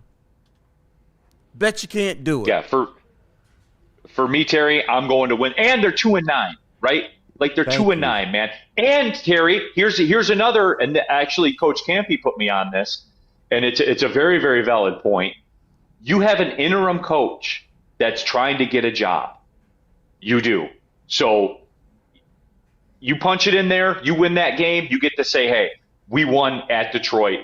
Bet you can't do it. Yeah, for me, Terry, I'm going to win. And they're 2-9, right? Like they're 2-9, man. And Terry, here's another, and actually Coach Campy put me on this, and it's a very, very valid point. You have an interim coach that's trying to get a job. You do. So you punch it in there, you win that game, you get to say, hey, we won at Detroit.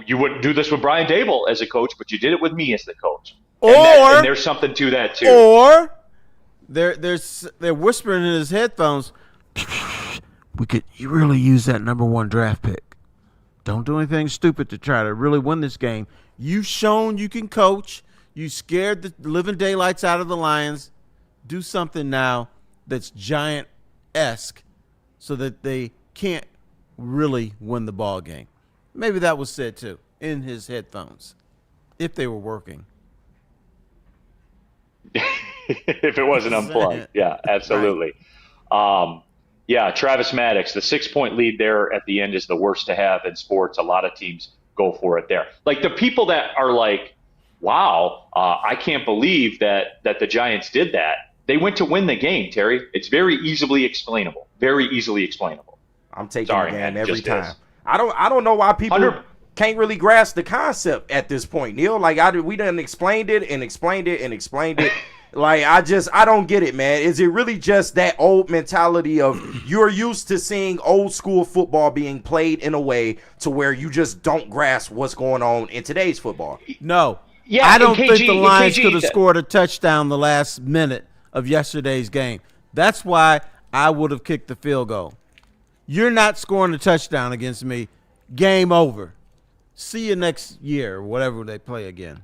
You wouldn't do this with Brian Dable as a coach, but you did it with me as the coach. And there's something to that too. Or they're whispering in his headphones, we could really use that number 1 draft pick. Don't do anything stupid to try to really win this game. You've shown you can coach. You scared the living daylights out of the Lions. Do something now that's Giant-esque so that they can't really win the ball game. Maybe that was said too in his headphones, if they were working. If it wasn't unplugged. Yeah, absolutely. Right. Yeah, Travis Maddox, the 6-point lead there at the end is the worst to have in sports. A lot of teams go for it there. Like the people that are like, wow, I can't believe that the Giants did that. They went to win the game, Terry. It's very easily explainable. Very easily explainable. I'm taking the game every time. I don't know why people can't really grasp the concept at this point, Neal. Like we done explained it. Like I don't get it, man. Is it really just that old mentality of you're used to seeing old school football being played in a way to where you just don't grasp what's going on in today's football? No. Yeah, I don't think the Lions could have scored a touchdown the last minute of yesterday's game. That's why I would have kicked the field goal. You're not scoring a touchdown against me. Game over. See you next year or whatever they play again.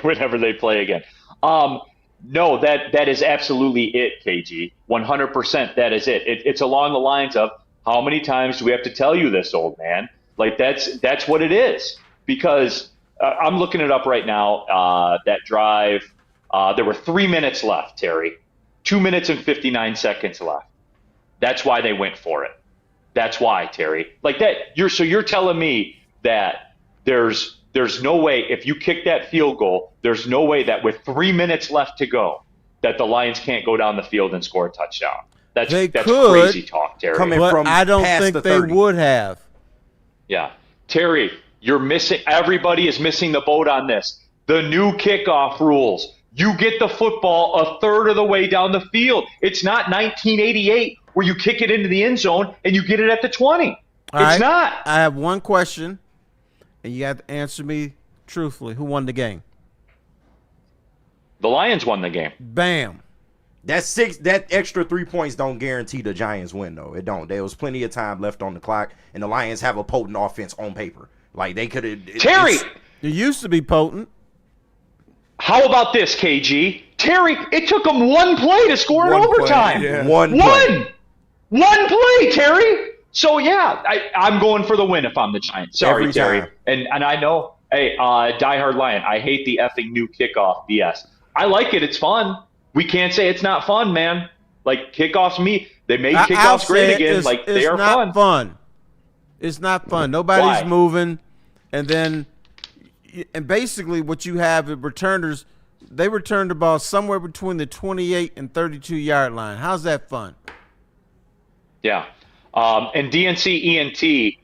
Whenever they play again. No, that is absolutely it, KG. 100% that is it. It's along the lines of how many times do we have to tell you this, old man? Like that's what it is. Because I'm looking it up right now. That drive, there were 3 minutes left, Terry. 2 minutes and 59 seconds left. That's why they went for it. That's why, Terry. Like that. You're telling me that there's no way if you kick that field goal, there's no way that with 3 minutes left to go, that the Lions can't go down the field and score a touchdown. That's crazy talk, Terry. But I don't think they would have. Yeah, Terry, you're missing. Everybody is missing the boat on this. The new kickoff rules. You get the football a third of the way down the field. It's not 1988 where you kick it into the end zone and you get it at the 20. It's not. I have one question, and you have to answer me truthfully. Who won the game? The Lions won the game. Bam. That extra 3 points don't guarantee the Giants win, though. It don't. There was plenty of time left on the clock, and the Lions have a potent offense on paper. Like they could have. Terry, it used to be potent. How about this, KG? Terry, it took them one play to score in overtime. Yeah. One play, Terry. So yeah, I'm going for the win if I'm the Giants. Sorry, Terry. And I know, hey, diehard Lion, I hate the effing new kickoff BS. I like it. It's fun. We can't say it's not fun, man. Like kickoffs, they made kickoffs great again. Like they are fun. It's not fun. Nobody's moving, and basically what you have at returners, they return the ball somewhere between the 28 and 32 yard line. How's that fun? Yeah. And DNC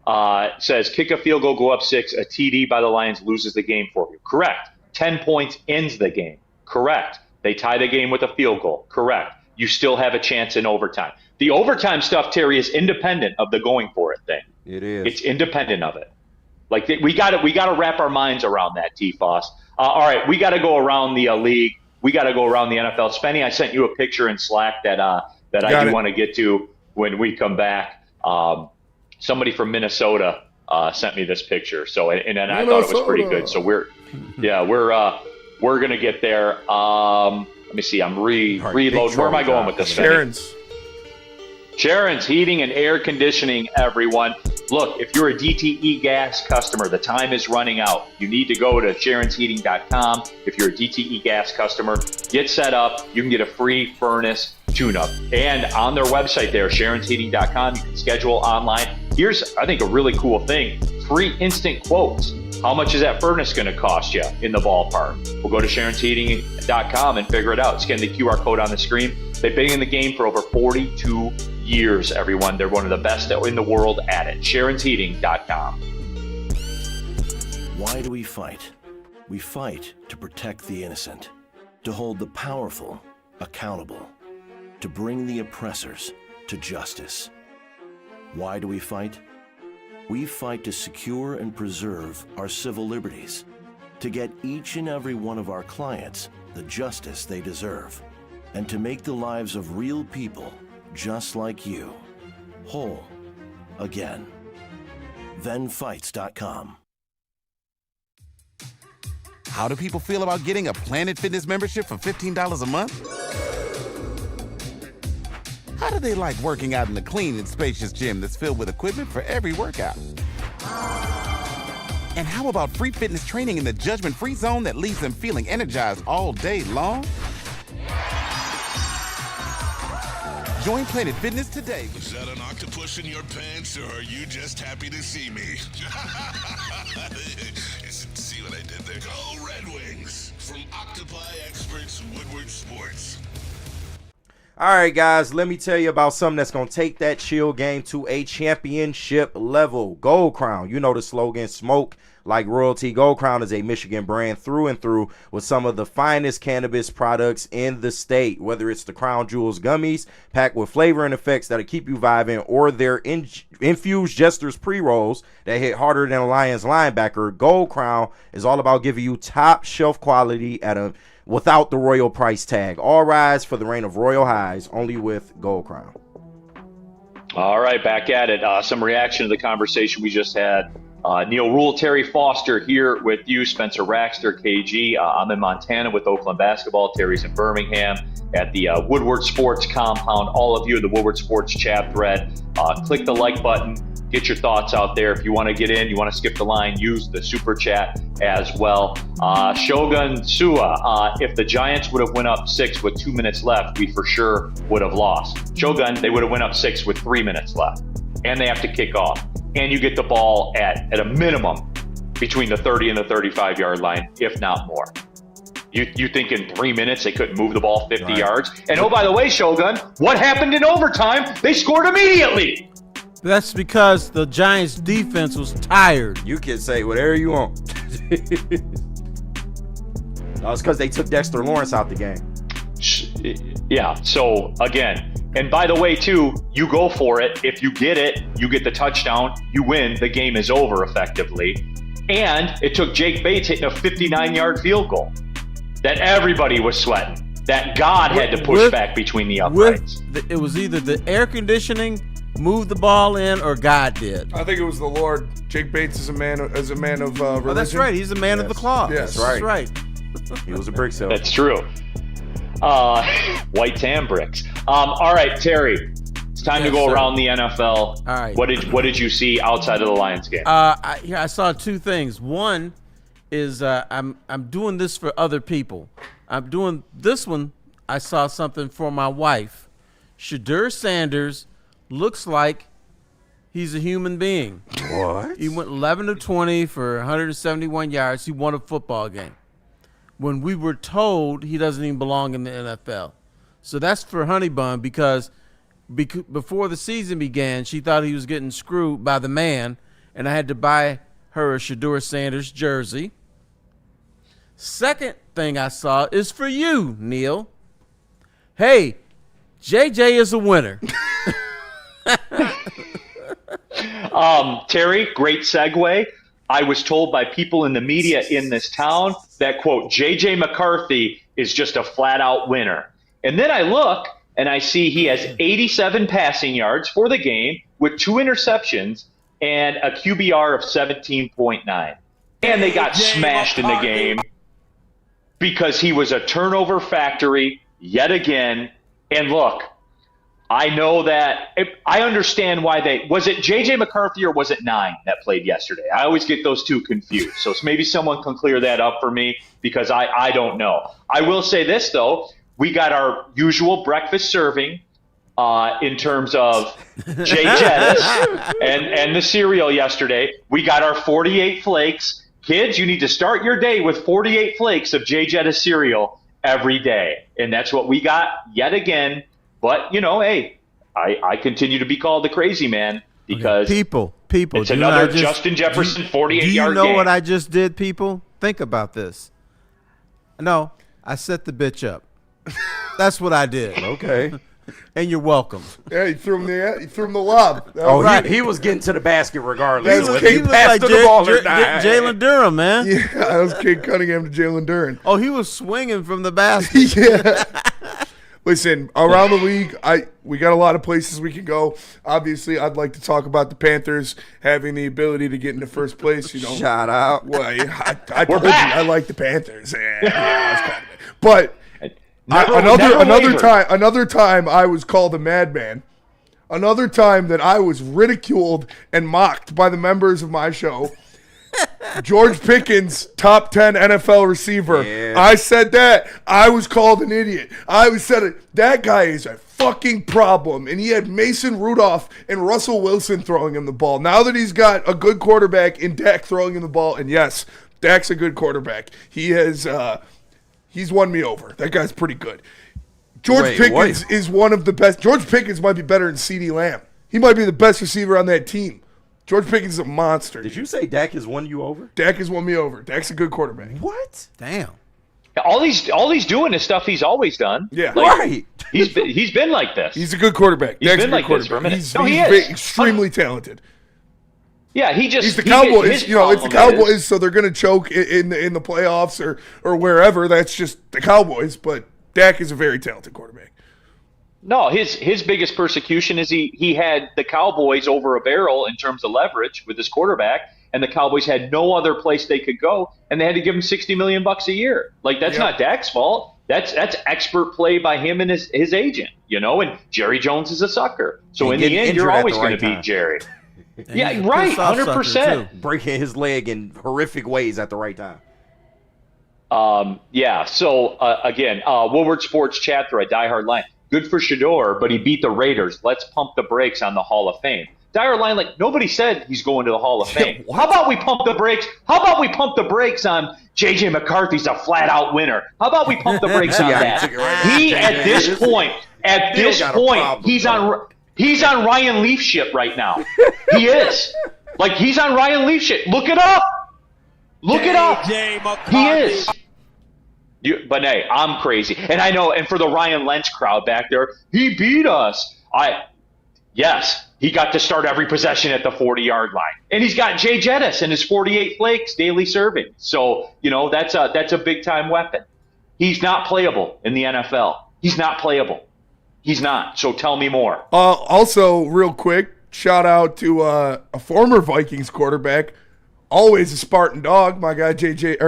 ENT says kick a field goal, go up 6. A TD by the Lions loses the game for you. Correct. 10 points ends the game. Correct. They tie the game with a field goal. Correct. You still have a chance in overtime. The overtime stuff, Terry, is independent of the going for it thing. It is. It's independent of it. Like we got to wrap our minds around that, T-Foss. All right, we got to go around the league. We got to go around the NFL. Spenny, I sent you a picture in Slack that I do want to get to when we come back. Somebody from Minnesota sent me this picture. So and I thought it was pretty good. So we're gonna get there. Let me see. I'm reloading. Where am I going with this? Sharon's Heating and Air Conditioning, everyone. Look, if you're a DTE gas customer, the time is running out. You need to go to SharonsHeating.com. If you're a DTE gas customer, get set up. You can get a free furnace tune-up. And on their website there, SharonsHeating.com, you can schedule online. Here's, I think, a really cool thing. Free instant quotes. How much is that furnace going to cost you in the ballpark? We'll go to SharonsHeating.com and figure it out. Scan the QR code on the screen. They've been in the game for over 42 years, everyone. They're one of the best in the world at it. Sharon'sHeating.com. Why do we fight? We fight to protect the innocent, to hold the powerful accountable, to bring the oppressors to justice. Why do we fight? We fight to secure and preserve our civil liberties, to get each and every one of our clients the justice they deserve, and to make the lives of real people just like you whole again. ThenFights.com. How do people feel about getting a Planet Fitness membership for $15 a month? How do they like working out in a clean and spacious gym that's filled with equipment for every workout? And how about free fitness training in the judgment-free zone that leaves them feeling energized all day long? Join Planet Fitness today. Is that an octopus in your pants, or are you just happy to see me? See what I did there? Go Red Wings! From Octopi Experts Woodward Sports. All right, guys, let me tell you about something that's going to take that chill game to a championship level. Gold Crown. You know the slogan, smoke like royalty. Gold Crown is a Michigan brand through and through with some of the finest cannabis products in the state, whether it's the Crown Jewels gummies packed with flavor and effects that'll keep you vibing, or their infused Jester's pre-rolls that hit harder than a Lions linebacker. Gold Crown is all about giving you top shelf quality without the royal price tag. All rise for the reign of royal highs, only with Gold Crown. All right, back at it. Some reaction to the conversation we just had. Neal, Ruhl, Terry Foster here with you, Spencer Raxter, KG. I'm in Montana with Oakland basketball. Terry's in Birmingham at the Woodward Sports compound. All of you in the Woodward Sports chat thread, click the like button. Get your thoughts out there. If you want to get in, you want to skip the line, use the super chat as well. Shogun Sua, if the Giants would have went up 6 with 2 minutes left, we for sure would have lost. Shogun, they would have went up 6 with 3 minutes left. And they have to kick off. And you get the ball at a minimum between the 30 and the 35-yard line, if not more. You think in 3 minutes they couldn't move the ball 50 yards? And oh, by the way, Shogun, what happened in overtime? They scored immediately. That's because the Giants' defense was tired. You can say whatever you want. No, it's because they took Dexter Lawrence out the game. Yeah, so again, and by the way, too, you go for it. If you get it, you get the touchdown, you win, the game is over effectively. And it took Jake Bates hitting a 59-yard field goal that everybody was sweating, that God had to push back between the uprights. It was either the air conditioning moved the ball in, or God did. I think it was the Lord. Jake Bates is a man of religion. Oh, that's right. He's a man of the cloth. Yes. That's right. He was a brick seller. That's true. White tan bricks. All right, Terry. It's time to go around the NFL. All right. What did you see outside of the Lions game? I saw two things. One is I'm doing this for other people. I'm doing this one. I saw something for my wife. Shedeur Sanders looks like he's a human being. What? He went 11 of 20 for 171 yards. He won a football game. When we were told he doesn't even belong in the NFL. So that's for Honeybun because before the season began, she thought he was getting screwed by the man, and I had to buy her a Shedeur Sanders jersey. Second thing I saw is for you, Neal. Hey, JJ is a winner. Terry, great segue. I was told by people in the media in this town that, quote, J.J. McCarthy is just a flat-out winner. And then I look, and I see he has 87 passing yards for the game with 2 interceptions and a QBR of 17.9. And they got smashed in the game because he was a turnover factory yet again. And look, I know that I understand why was it JJ McCarthy or was it 9 that played yesterday? I always get those two confused. So maybe someone can clear that up for me because I don't know. I will say this, though. We got our usual breakfast serving in terms of Jay Jettis and the cereal yesterday. We got our 48 flakes. Kids, you need to start your day with 48 flakes of Jay Jettis cereal every day. And that's what we got yet again But, hey, I continue to be called the crazy man because people. it's do you know what I another Justin Jefferson 48-yard game. Do you know what I just did, people? Think about this. No, I set the bitch up. That's what I did. Okay. And you're welcome. Yeah, he threw him the lob. Oh, he was getting to the basket regardless. He was He like passed to the ball or not. Jalen Durham, man. Yeah, that was Kate Cunningham to Jalen Duren. Oh, he was swinging from the basket. Yeah. Listen, around the league, we got a lot of places we can go. Obviously, I'd like to talk about the Panthers having the ability to get into first place. Shout out. Well, I told you I like the Panthers. But another time I was called a madman. Another time that I was ridiculed and mocked by the members of my show. George Pickens, top 10 NFL receiver. Yeah. I said that. I was called an idiot. That guy is a fucking problem. And he had Mason Rudolph and Russell Wilson throwing him the ball. Now that he's got a good quarterback in Dak throwing him the ball, and yes, Dak's a good quarterback. He's won me over. That guy's pretty good. George Pickens is one of the best. George Pickens might be better than CeeDee Lamb. He might be the best receiver on that team. George Pickens is a monster. Did you say Dak has won you over? Dak has won me over. Dak's a good quarterback. What? Damn. All he's doing is stuff he's always done. Yeah. Right. He's been like this. He's a good quarterback. He's Dak's been a like good this for a quarterback. minute. He's extremely talented. Yeah, He's the Cowboys. It's the Cowboys, so they're going to choke in the playoffs or wherever. That's just the Cowboys. But Dak is a very talented quarterback. No, his biggest persecution is he had the Cowboys over a barrel in terms of leverage with his quarterback, and the Cowboys had no other place they could go, and they had to give him $60 million a year. Like, that's not Dak's fault. That's expert play by him and his agent, and Jerry Jones is a sucker. So in the end, you're always going to beat Jerry. Yeah, right, 100%. Breaking his leg in horrific ways at the right time. Yeah, so again, Woodward Sports chat thread, diehard line. Good for Shador, but he beat the Raiders. Let's pump the brakes on the Hall of Fame. Diehard line, like, nobody said he's going to the Hall of Fame. How about we pump the brakes? How about we pump the brakes on J.J. McCarthy's a flat-out winner? How about we pump the brakes on that? At this point, he's on Ryan Leaf shit right now. He is. Like, he's on Ryan Leaf shit. Look it up. Look it up. He is. But hey, I'm crazy. And I know, and for the Ryan Lynch crowd back there, he beat us. Yes, he got to start every possession at the 40-yard line. And he's got Jay Jettis and his 48 flakes daily serving. So, that's a big-time weapon. He's not playable in the NFL. He's not playable. He's not. So tell me more. Also, real quick, shout out to a former Vikings quarterback, always a Spartan dog, my guy not JJ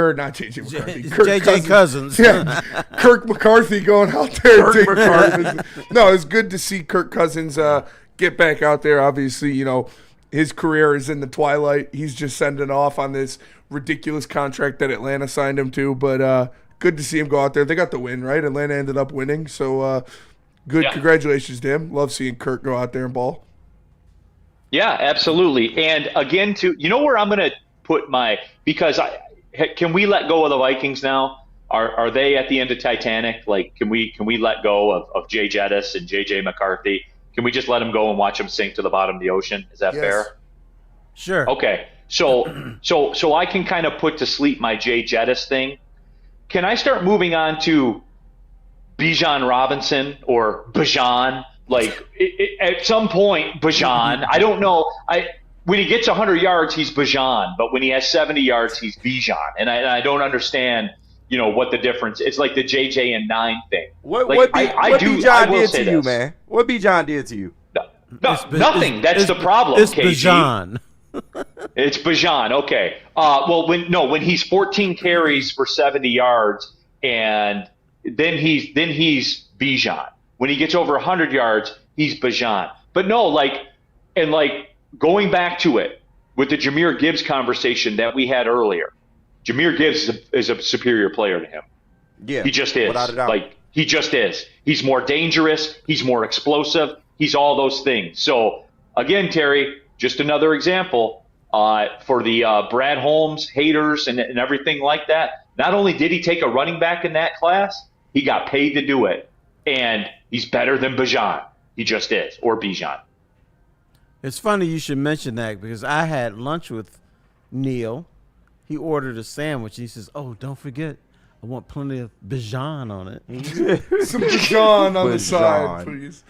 McCarthy. JJ Cousins. Yeah, Kirk McCarthy going out there. No, it's good to see Kirk Cousins get back out there. Obviously, his career is in the twilight. He's just sending off on this ridiculous contract that Atlanta signed him to. But good to see him go out there. They got the win, right? Atlanta ended up winning. So good. Yeah. Congratulations to him. Love seeing Kirk go out there and ball. Yeah, absolutely. And again, where I'm going to put because can we let go of the Vikings now? Are they at the end of Titanic? Like, can we let go of Jay Jettis and JJ McCarthy? Can we just let them go and watch them sink to the bottom of the ocean? Is that fair? Sure. Okay. So I can kind of put to sleep my Jay Jettis thing. Can I start moving on to Bijan Robinson or Bijan? Like, at some point, Bijan. I don't know. When he gets 100 yards, he's Bijan, but when he has 70 yards, he's Bijan, and I don't understand, what the difference. It's like the JJ and 9 thing. What Bijan did to you, man? What Bijan did to you? Nothing. That's the problem. It's Bijan. It's Bijan. Okay. When he's 14 carries for 70 yards, and then he's Bijan. When he gets over 100 yards, he's Bijan. But no, going back to it with the Jahmyr Gibbs conversation that we had earlier, Jahmyr Gibbs is a superior player to him. Yeah, he just is. Without a doubt. He just is. He's more dangerous. He's more explosive. He's all those things. So again, Terry, just another example for the Brad Holmes haters and everything like that. Not only did he take a running back in that class, he got paid to do it. and he's better than Bijan. He just is, or Bijan. It's funny you should mention that because I had lunch with Neal. He ordered a sandwich. He says, "Oh, don't forget, I want plenty of Bijan on it." Some Bijan on the side, please.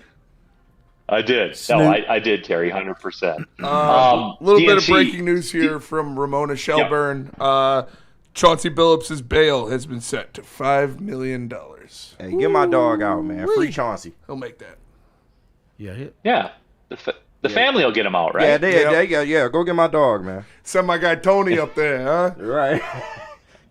I did. No, I did, Terry, 100%. A little bit of DNC breaking news here from Ramona Shelburne. Chauncey Billups' bail has been set to $5 million. Hey, get my dog out, man. Free Chauncey. He'll make that. Yeah. The family will get him out, right? Yeah. Go get my dog, man. Send my guy Tony up there, huh? Right.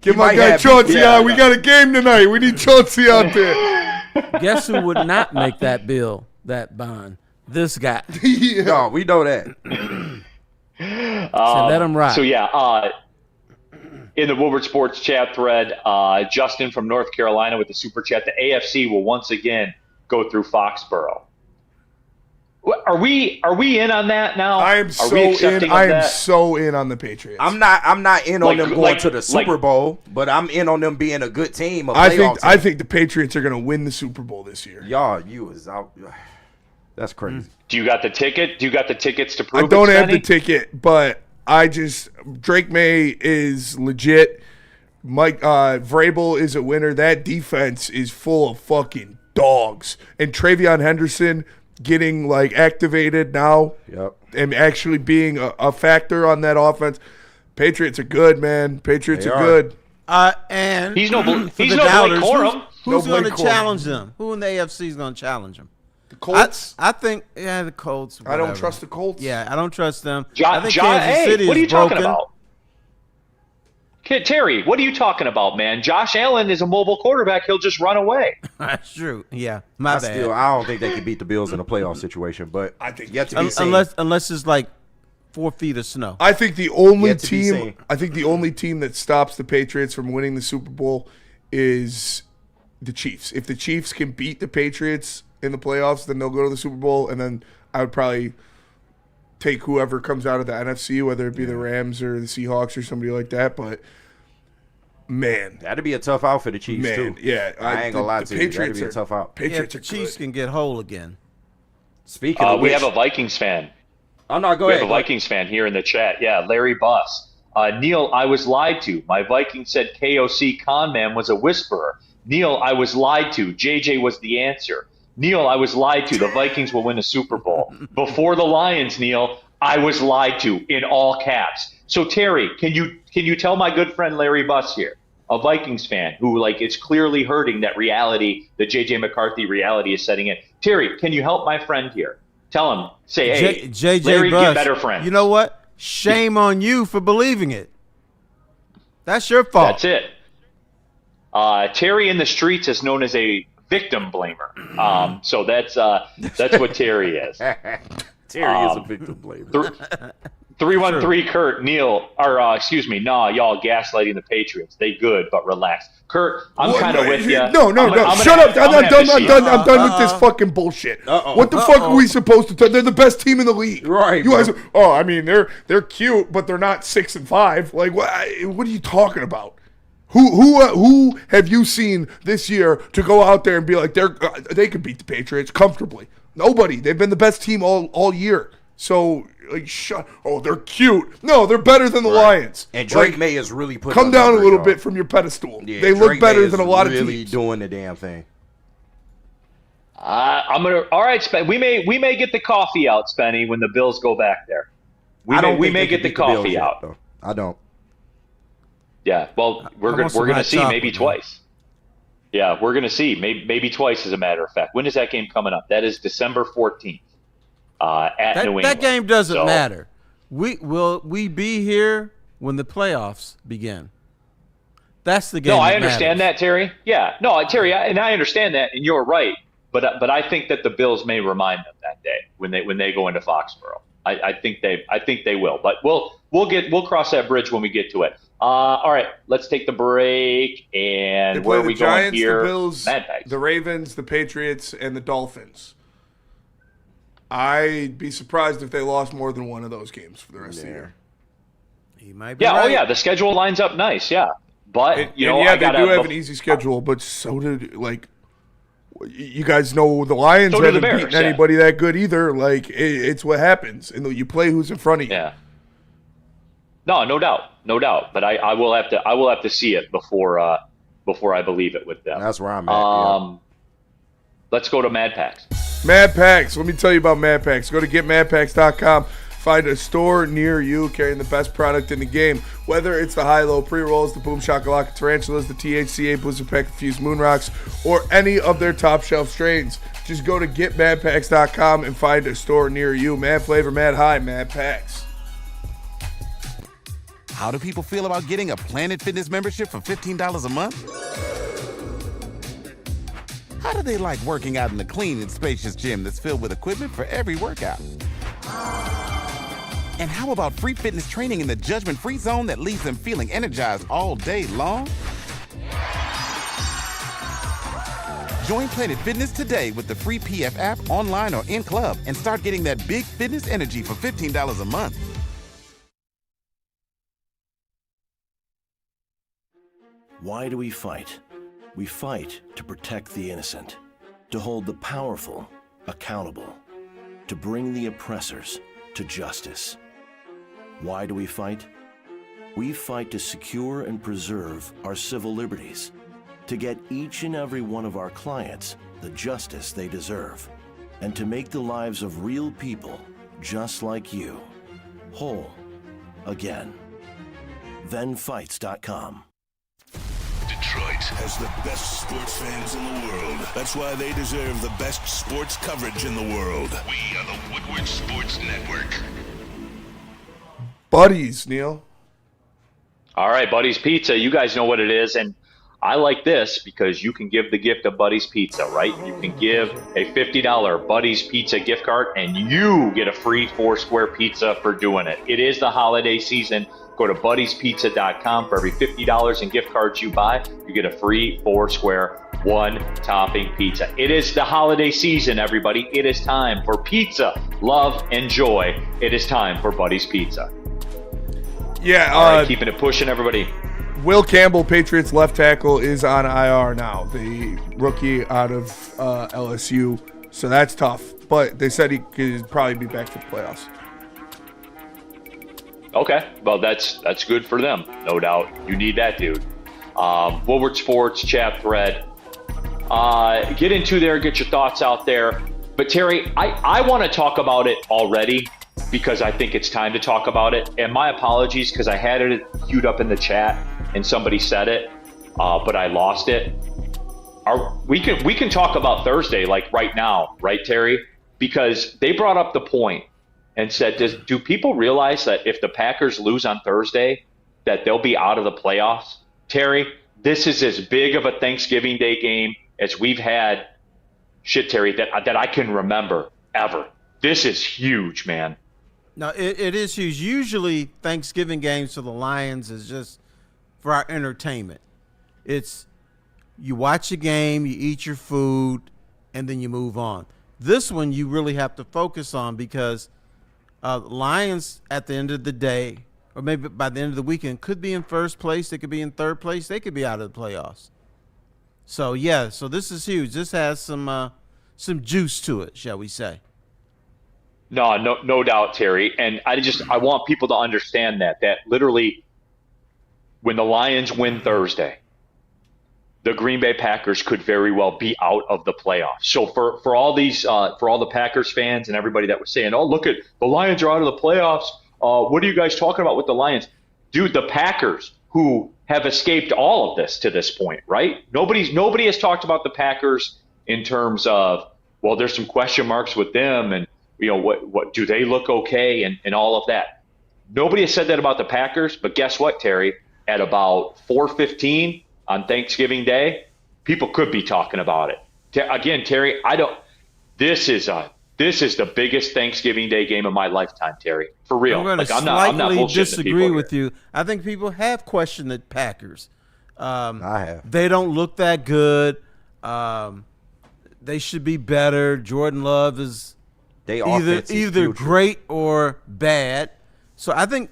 Get my guy Chauncey out. We got a game tonight. We need Chauncey out there. Guess who would not make that bill, that bond? This guy. No, we know that. So let him ride. So, in the Woodward Sports chat thread, Justin from North Carolina with the super chat, the AFC will once again go through Foxborough. Are we in on that now? I am so in. I am so in on the Patriots. I'm not in on them going to the Super Bowl, but I'm in on them being a good team. I think the Patriots are going to win the Super Bowl this year. Y'all, you was out. That's crazy. Do you got the ticket? Do you got the tickets to prove it? I don't have the ticket, but Drake May is legit. Mike Vrabel is a winner. That defense is full of fucking dogs. And Travion Henderson getting activated now. Yep. And actually being a factor on that offense. Patriots are good, man. Patriots are good. And he's no Blake doubters, Corum. Who's going to challenge them? Who in the AFC is going to challenge them? The Colts? I think, the Colts. Whatever. I don't trust the Colts. Yeah, I don't trust them. I think Kansas City what are you talking about? Terry, what are you talking about, man? Josh Allen is a mobile quarterback. He'll just run away. That's true. Yeah, my bad. I don't think they can beat the Bills in a playoff situation, but I think yet to be seen. Unless it's 4 feet of snow. I think the only team that stops the Patriots from winning the Super Bowl is the Chiefs. If the Chiefs can beat the Patriots in the playoffs, then they'll go to the Super Bowl, and then I would probably take whoever comes out of the NFC, whether it be the Rams or the Seahawks or somebody like that. But man, that'd be a tough out for the Chiefs too. Yeah, I ain't gonna lie to you. That'd be a tough out. Patriots the Chiefs can get whole again. Speaking of which, we have a Vikings fan. Oh no, go we ahead. We have a Vikings fan here in the chat. Yeah, Larry Buss. Neal, I was lied to. My Vikings said KOC Conman was a whisperer. Neal, I was lied to. JJ was the answer. Neal, I was lied to. The Vikings will win a Super Bowl. Before the Lions, Neal, I was lied to in all caps. So Terry, can you tell my good friend Larry Buss here, a Vikings fan who is clearly hurting that reality, the JJ McCarthy reality is setting in. Terry, can you help my friend here? Tell him, say, hey, JJ Larry, Buss, get better friends. You know what? Shame on you for believing it. That's your fault. That's it. Terry in the streets is known as a victim blamer. So that's what Terry is. Terry is a victim blamer. 313 Kurt, Neal, or y'all gaslighting the Patriots. They good, but relax. Kurt, I'm kind of with you. No. Shut up. I'm done with this fucking bullshit. What the fuck are we supposed to do? They're the best team in the league. Right. You guys, they're cute, but they're not 6-5. What are you talking about? Who have you seen this year to go out there and be like they could beat the Patriots comfortably? Nobody. They've been the best team all year. So they're cute. No, they're better than the Lions. And Drake May is really putting come down a little bit from your pedestal. Yeah, they look better than a lot of teams. Really doing the damn thing. I'm gonna. All right, Spen. We may get the coffee out, Spenny, when the Bills go back there. We may get the coffee out. Though. I don't. Yeah. Well, we're gonna see maybe twice. Yeah, we're gonna see maybe twice, as a matter of fact. When is that game coming up? That is December 14th. At New England. That game doesn't matter. Will we be here when the playoffs begin? That's the game. No, I understand that, Terry. Yeah, no, Terry, I understand that, and you're right. But I think that the Bills may remind them that day when they go into Foxborough. I think they will. But we'll cross that bridge when we get to it. All right, let's take the break. And where are we going here? The Bills, the Ravens, the Patriots, and the Dolphins. I'd be surprised if they lost more than one of those games for the rest of the year. You might be right. Oh yeah, the schedule lines up nice, yeah. But they do have an easy schedule, but so did you guys know the Lions So do the haven't Bears, beaten anybody that good either. Like, it's what happens. And you play who's in front of you. Yeah. No doubt. But I will have to see it before I believe it with them. That's where I'm at. Let's go to Mad Packs. Mad Packs. Let me tell you about Mad Packs. Go to getmadpacks.com. Find a store near you carrying the best product in the game. Whether it's the high-low pre-rolls, the Boom Shakalaka Tarantulas, the THCA Blizzard Pack Infused Moon Rocks, or any of their top-shelf strains, just go to getmadpacks.com and find a store near you. Mad flavor, mad high, Mad Packs. How do people feel about getting a Planet Fitness membership for $15 a month? How do they like working out in a clean and spacious gym that's filled with equipment for every workout? And how about free fitness training in the judgment-free zone that leaves them feeling energized all day long? Join Planet Fitness today with the free PF app, online or in club, and start getting that big fitness energy for $15 a month. Why do we fight? We fight to protect the innocent, to hold the powerful accountable, to bring the oppressors to justice. Why do we fight? We fight to secure and preserve our civil liberties, to get each and every one of our clients the justice they deserve, and to make the lives of real people just like you whole again. ThenFights.com. Detroit has the best sports fans in the world. That's why they deserve the best sports coverage in the world. We are the Woodward Sports Network. Buddies, Neal. All right, Buddy's Pizza. You guys know what it is, and I like this because you can give the gift of Buddy's Pizza, right? You can give a $50 Buddy's Pizza gift card, and you get a free 4-square pizza for doing it. It is the holiday season. Go to buddyspizza.com. For every $50 in gift cards you buy, you get a free 4-square, 1-topping pizza. It is the holiday season, everybody. It is time for pizza, love, and joy. It is time for Buddy's Pizza. Yeah. All right, keeping it pushing, everybody. Will Campbell, Patriots left tackle, is on IR now. The rookie out of LSU. So that's tough. But they said he could probably be back for the playoffs. Okay, well, that's good for them, no doubt. You need that, dude. Woodward Sports chat thread. Get into there, get your thoughts out there. But, Terry, I want to talk about it already because I think it's time to talk about it. And my apologies because I had it queued up in the chat and somebody said it, but I lost it. We can talk about Thursday, like right now, right, Terry? Because they brought up the point and said, do people realize that if the Packers lose on Thursday, that they'll be out of the playoffs? Terry, this is as big of a Thanksgiving Day game as we've had, Terry, that I can remember ever. This is huge, man. No, it is huge. Usually Thanksgiving games for the Lions is just for our entertainment. It's you watch a game, you eat your food, and then you move on. This one you really have to focus on because Lions at the end of the day, or maybe by the end of the weekend, could be in first place. They could be in third place. They could be out of the playoffs. So, yeah, so this is huge. This has some juice to it, shall we say. No doubt, Terry. And I want people to understand that literally when the Lions win Thursday, the Green Bay Packers could very well be out of the playoffs. So for all the Packers fans and everybody that was saying, oh, look at the Lions are out of the playoffs. What are you guys talking about with the Lions? Dude, the Packers, who have escaped all of this to this point, right? Nobody has talked about the Packers in terms of, well, there's some question marks with them and, you know, what do they look okay and all of that. Nobody has said that about the Packers, but guess what, Terry? At about 4:15 on Thanksgiving Day, people could be talking about it. Again, Terry, this is the biggest Thanksgiving Day game of my lifetime, Terry. For real. I'm going to slightly disagree with you. I think people have questioned the Packers. I have. They don't look that good. They should be better. Jordan Love is either great or bad. So I think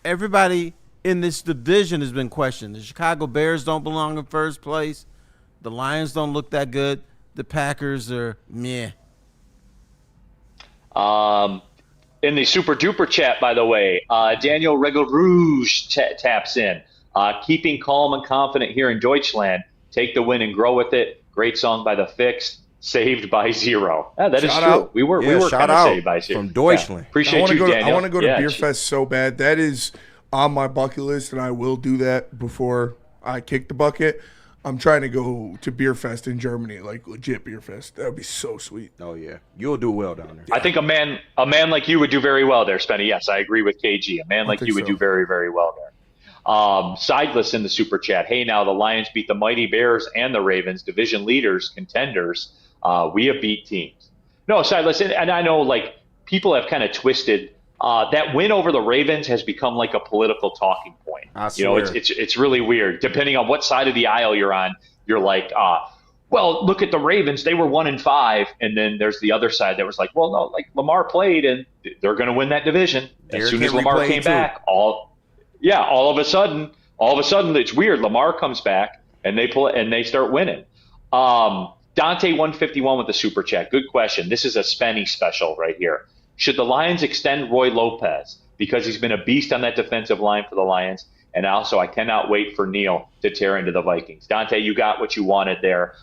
everybody in this division has been questioned. The Chicago Bears don't belong in first place. The Lions don't look that good. the Packers are meh. In the super duper chat, by the way, Daniel Regel Rouge taps in. Keeping calm and confident here in Deutschland. Take the win and grow with it. Great song by The Fix. Saved by zero. That is Shout true. out. We were kind of saved by zero. From Deutschland. Yeah. Appreciate you, Daniel. I want to go to Beer Fest so bad. That is on my bucket list, and I will do that before I kick the bucket. I'm trying to go to Beer Fest in Germany, like legit Beer Fest. That would be so sweet. Oh yeah, you'll do well down there. I think a man like you would do very well there, Spenny. Yes, I agree with KG. A man like you would do very, very well there. Sideless in the super chat. Hey, now the Lions beat the mighty Bears and the Ravens, division leaders, contenders. We have beat teams. No, Sideless, and I know like people have kind of twisted. That win over the Ravens has become like a political talking point. I swear. It's really weird. Depending on what side of the aisle you're on, you're like, well, look at the Ravens. They were 1-5, and then there's the other side that was like, well, no, like Lamar played, and they're going to win that division. As soon as Lamar came back, all of a sudden, it's weird. Lamar comes back, and they play, and they start winning. Dante 151 with the super chat. Good question. This is a Spenny special right here. Should the Lions extend Roy Lopez because he's been a beast on that defensive line for the Lions? And also, I cannot wait for Neal to tear into the Vikings. Dante, you got what you wanted there.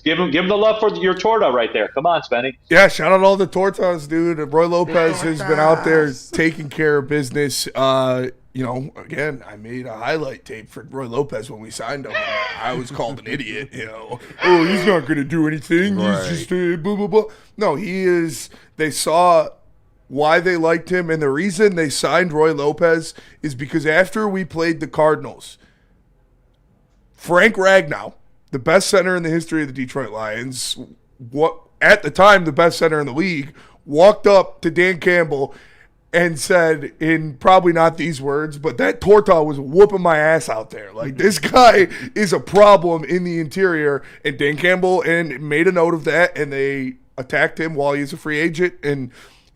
Give him the love for your torta right there. Come on, Spenny. Yeah, shout out all the tortas, dude. Roy Lopez has been out there taking care of business. Again, I made a highlight tape for Roy Lopez when we signed him. I was called an idiot, Oh, he's not going to do anything. Right. He's just blah, blah, blah. No, he is. They saw why they liked him, and the reason they signed Roy Lopez is because after we played the Cardinals, Frank Ragnow, the best center in the history of the Detroit Lions, at the time the best center in the league, walked up to Dan Campbell and said, in probably not these words, but that Torta was whooping my ass out there. Like, this guy is a problem in the interior. And Dan Campbell made a note of that, and they attacked him while he's a free agent. And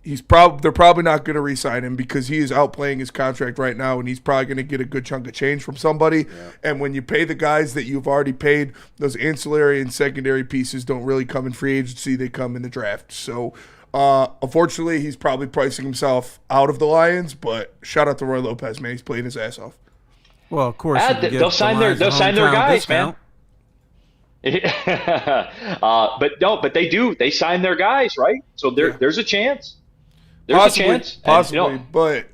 they're probably not going to re-sign him because he is outplaying his contract right now, and he's probably going to get a good chunk of change from somebody. Yeah. And when you pay the guys that you've already paid, those ancillary and secondary pieces don't really come in free agency. They come in the draft. So, unfortunately, he's probably pricing himself out of the Lions, but shout out to Roy Lopez, man. He's playing his ass off. Well, of course, they'll sign their guys, discount. Man. But they do. They sign their guys, right? So there's a chance. Possibly, but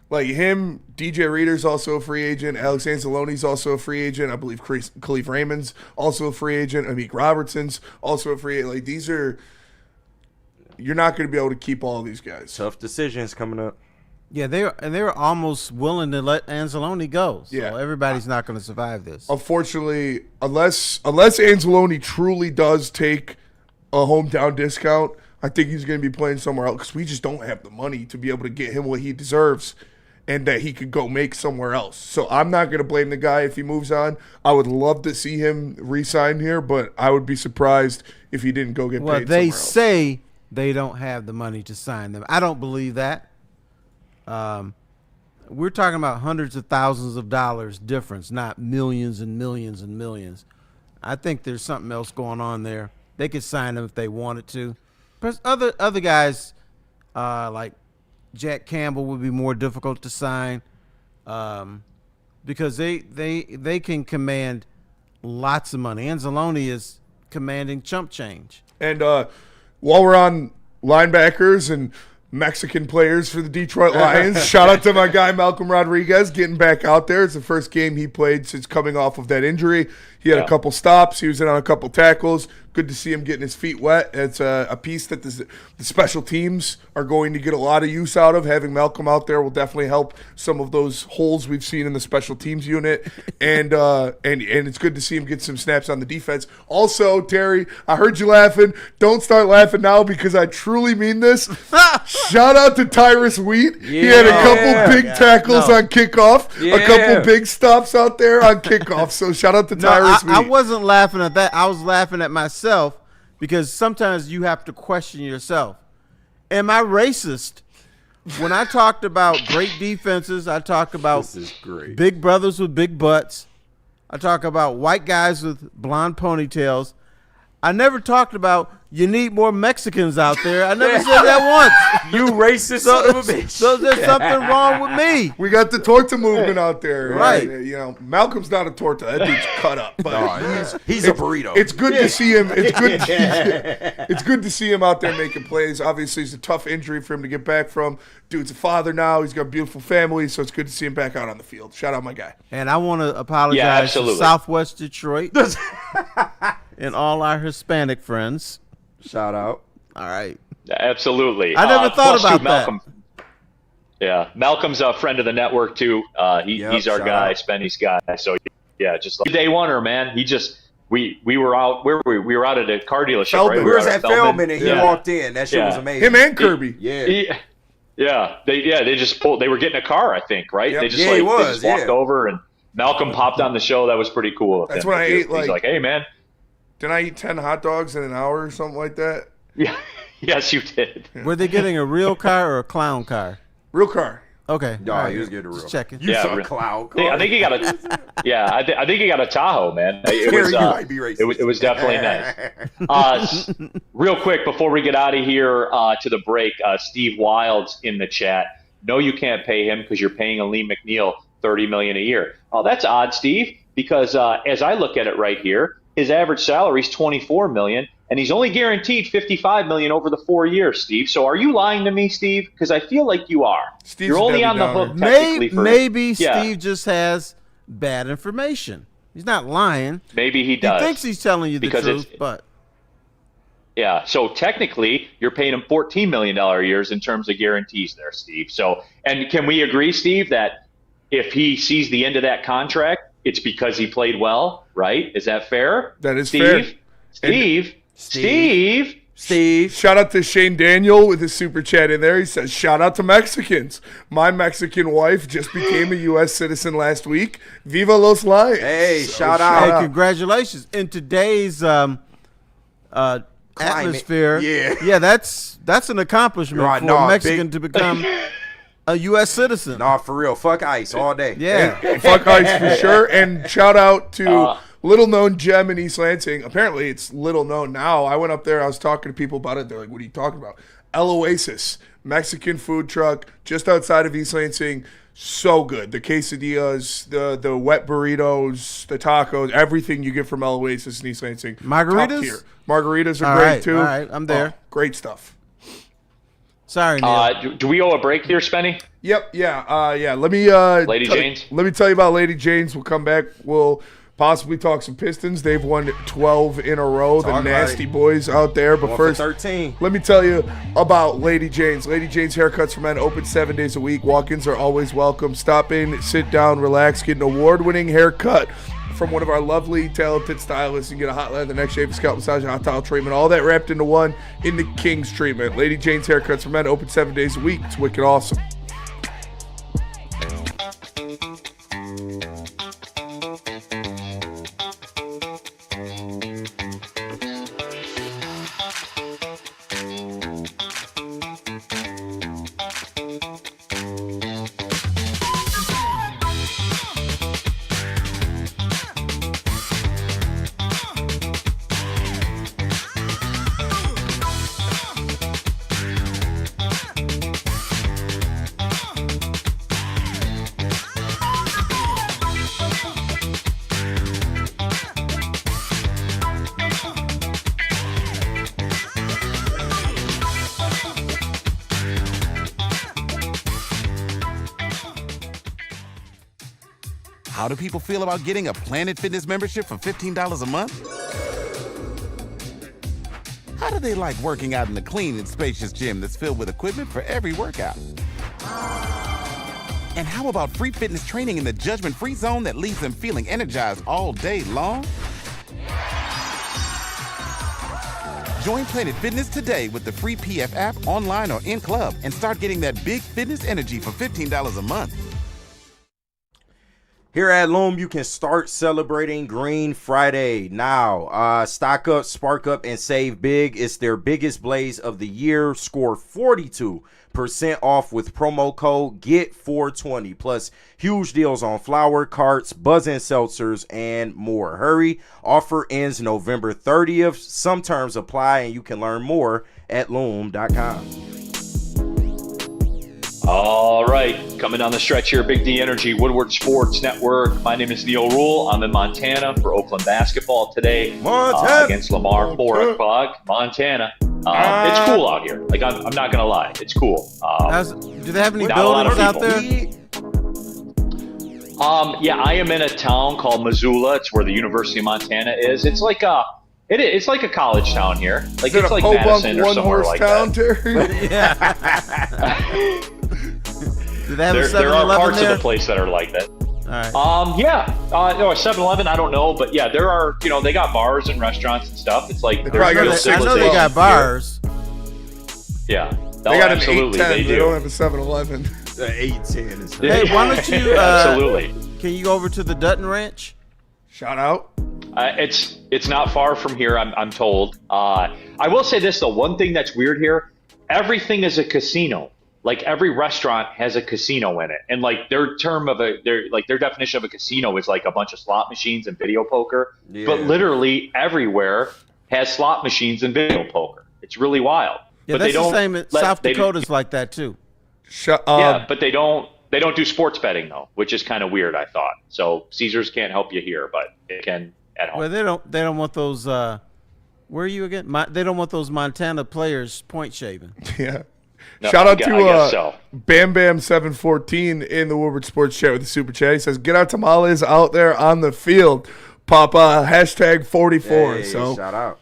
like him, DJ Reader's also a free agent. Alex Anzalone's also a free agent. I believe Khalif Raymond's also a free agent. Amik Robertson's also a free agent. Like, these are – you're not going to be able to keep all of these guys. Tough decisions coming up. Yeah, they were almost willing to let Anzalone go. So everybody's not going to survive this. Unfortunately, unless Anzalone truly does take a hometown discount, I think he's going to be playing somewhere else because we just don't have the money to be able to get him what he deserves and that he could go make somewhere else. So I'm not going to blame the guy if he moves on. I would love to see him re-sign here, but I would be surprised if he didn't go get paid somewhere else. Well, they say they don't have the money to sign them. I don't believe that. We're talking about hundreds of thousands of dollars difference, not millions and millions and millions. I think there's something else going on there. They could sign them if they wanted to. But other guys like Jack Campbell would be more difficult to sign because they can command lots of money. Anzalone is commanding chump change. And while we're on linebackers and Mexican players for the Detroit Lions, shout out to my guy Malcolm Rodriguez getting back out there. It's the first game he played since coming off of that injury. He had a couple stops. He was in on a couple tackles. Good to see him getting his feet wet. It's a piece that the special teams are going to get a lot of use out of. Having Malcolm out there will definitely help some of those holes we've seen in the special teams unit. And it's good to see him get some snaps on the defense. Also, Terry, I heard you laughing. Don't start laughing now because I truly mean this. Shout out to Tyrus Wheat. Yeah. He had a couple big tackles on kickoff, a couple big stops out there on kickoff. So shout out to Tyrus Wheat. I wasn't laughing at that. I was laughing at myself because sometimes you have to question yourself. Am I racist? When I talked about great defenses, I talk about big brothers with big butts. I talk about white guys with blonde ponytails. I never talked about you need more Mexicans out there. I never said that once. You racist son of a bitch. So there's something wrong with me. We got the torta movement out there. Right. You know, Malcolm's not a torta. That dude's cut up. But he's a burrito. It's good to see him. It's good to see him out there making plays. Obviously, it's a tough injury for him to get back from. Dude's a father now. He's got a beautiful family, so it's good to see him back out on the field. Shout out my guy. And I want to apologize to Southwest Detroit and all our Hispanic friends. Shout out. All right. Absolutely. I never thought about Malcolm. Yeah, Malcolm's a friend of the network too. He's our guy, Spenny's guy. So yeah, just like day oneer, man. He just we were out. Where were we? We were out at a car dealership. Feldman. Right? We were at Feldman, and he walked in. That shit was amazing. Him and Kirby. They just pulled. They were getting a car, I think, right? Yep. They just walked over, and Malcolm popped on the show. That was pretty cool. That's when I ate He's like, hey man. Didn't I eat 10 hot dogs in an hour or something like that? Yeah. Yes, you did. Were they getting a real car or a clown car? Real car. Okay. No, he was getting a real. Just checking. You saw a clown car. I think he got a. Yeah, I think he got a Tahoe, man. It was. You might be racist. It was definitely nice. Real quick before we get out of here to the break, Steve Wild's in the chat. No, you can't pay him because you're paying Aleem McNeil $30 million a year. Oh, that's odd, Steve. Because as I look at it right here. His average salary is $24 million, and he's only guaranteed $55 million over the 4 years, Steve. So are you lying to me, Steve? Because I feel like you are. You're only on the hook technically for maybe Steve just has bad information. He's not lying. Maybe he does. He thinks he's telling you the truth, but yeah. So technically, you're paying him $14 million a year in terms of guarantees there, Steve. So, and can we agree, Steve, that if he sees the end of that contract, it's because he played well, right? Is that fair? That is fair. Steve. Shout out to Shane Daniel with his super chat in there. He says, shout out to Mexicans. My Mexican wife just became a U.S. citizen last week. Viva los Lions. Hey, shout out. Hey, congratulations. In today's atmosphere, yeah, that's an accomplishment for a Mexican to become a U.S. citizen. Nah, for real. Fuck ICE all day. Yeah. And fuck ICE for sure. And shout out to little-known gem in East Lansing. Apparently, it's little-known now. I went up there. I was talking to people about it. They're like, what are you talking about? El Oasis, Mexican food truck just outside of East Lansing. So good. The quesadillas, the wet burritos, the tacos, everything you get from El Oasis in East Lansing. Margaritas? Top tier. Margaritas are great, too. All right, I'm there. Great stuff. Sorry, Neal. Do we owe a break here, Spenny? Yep, yeah. Let me Lady Jane's. Let me tell you about Lady Jane's. We'll come back. We'll possibly talk some Pistons. They've won 12 in a row. The nasty boys out there. But first, 13. Let me tell you about Lady Jane's. Lady Jane's Haircuts for Men, open 7 days a week. Walk-ins are always welcome. Stop in, sit down, relax, get an award-winning haircut from one of our lovely, talented stylists. You can get a hot leather, neck shave, scalp massage, and hot towel treatment. All that wrapped into one in the King's treatment. Lady Jane's Haircuts for Men, open 7 days a week. It's wicked awesome. How do people feel about getting a Planet Fitness membership for $15 a month? How do they like working out in a clean and spacious gym that's filled with equipment for every workout? And how about free fitness training in the judgment-free zone that leaves them feeling energized all day long? Join Planet Fitness today with the free PF app, online or in club, and start getting that big fitness energy for $15 a month. Here at Loom, you can start celebrating Green Friday now. Stock up, spark up, and save big. It's their biggest blaze of the year. Score 42% off with promo code GET420. Plus, huge deals on flour, carts, Buzzin' seltzers, and more. Hurry. Offer ends November 30th. Some terms apply, and you can learn more at loom.com. All right, coming down the stretch here, Big D Energy, Woodward Sports Network. My name is Neal Ruhl. I'm in Montana for Oakland basketball today against Lamar, 4 o'clock, Montana. It's cool out here. Like, I'm not going to lie. It's cool. Do they have any buildings out there? Yeah, I am in a town called Missoula. It's where the University of Montana is. It's like it's like a college town here. Like, it's like Madison or somewhere like town, that. Terry? Yeah. Do they have a 7-Eleven there are parts there? of the place that are like that. All right. Yeah. A 7-Eleven, I don't know, but yeah, there are. They got bars and restaurants and stuff. It's like I know they got bars. Yeah. They got an absolutely. 810. They do. don't have a 7-Eleven. The 810 is. Hey, why don't you? Absolutely. Can you go over to the Dutton Ranch? Shout out. It's not far from here, I'm told. I will say this though. One thing that's weird here: everything is a casino. Like, every restaurant has a casino in it, and like their definition of a casino is like a bunch of slot machines and video poker. Yeah. But literally everywhere has slot machines and video poker. It's really wild. Yeah, but that's they don't the same. South Dakota's like that too. Yeah, but they don't do sports betting though, which is kind of weird, I thought. So Caesars can't help you here, but it can at home. Well, they don't want those. Where are you again? They don't want those Montana players point shaving. Yeah. No, Shout out I to guess so. Bam Bam 714 in the Woodward Sports Chat with the Super Chat. He says, "Get our tamales out there on the field, Papa." Hashtag 44. Hey, so shout out.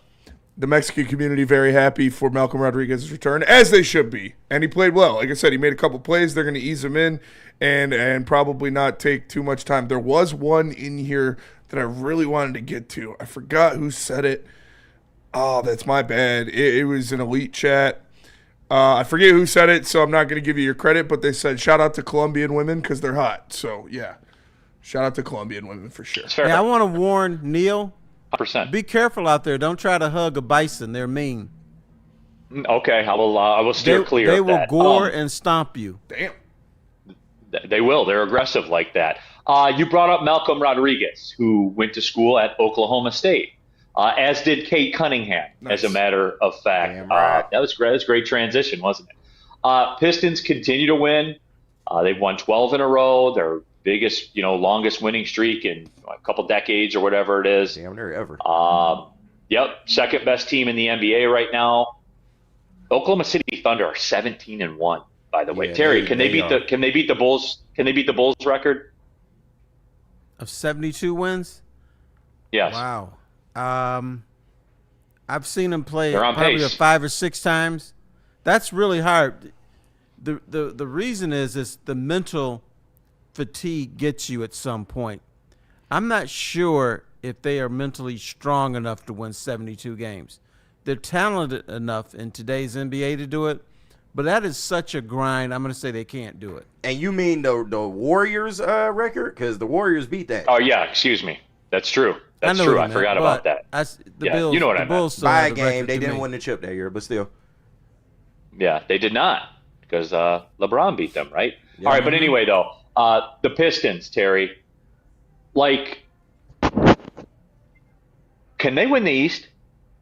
The Mexican community very happy for Malcolm Rodriguez's return, as they should be. And he played well. Like I said, he made a couple plays. They're going to ease him in and probably not take too much time. There was one in here that I really wanted to get to. I forgot who said it. Oh, that's my bad. It was an elite chat. I forget who said it, so I'm not going to give you your credit, but they said, shout out to Colombian women because they're hot. So, yeah, shout out to Colombian women for sure. Hey, I want to warn Neal. 100%. Be careful out there. Don't try to hug a bison. They're mean. Okay, I will steer clear They of will that. gore and stomp you. Damn. They will. They're aggressive like that. You brought up Malcolm Rodriguez, who went to school at Oklahoma State, as did Kate Cunningham, Nice. as a matter of fact. Damn right. That was great. That was a great transition, wasn't it? Pistons continue to win. They've won 12 in a row. Their biggest, longest winning streak in a couple decades or whatever it is. Damn near ever. Yep, second best team in the NBA right now. Oklahoma City Thunder are 17-1. By the way, Yeah, Terry, they can they beat the Bulls? Can they beat the Bulls record? Of 72 wins? Yes. Wow. I've seen them play They're on probably pace. 5 or 6 times. That's really hard. The reason is the mental fatigue gets you at some point. I'm not sure if they are mentally strong enough to win 72 games. They're talented enough in today's NBA to do it, but that is such a grind. I'm going to say they can't do it. And you mean the Warriors record? Because the Warriors beat that. Oh yeah, excuse me. That's true. That's know true. what I you meant, forgot about but that. The Yeah, Bills, you know what the I meant. Bulls still By a have the game, record they to didn't me. win the chip that year, but still. Yeah, they did not because LeBron beat them, right? Yeah. All right, but anyway, though, the Pistons, Terry, can they win the East?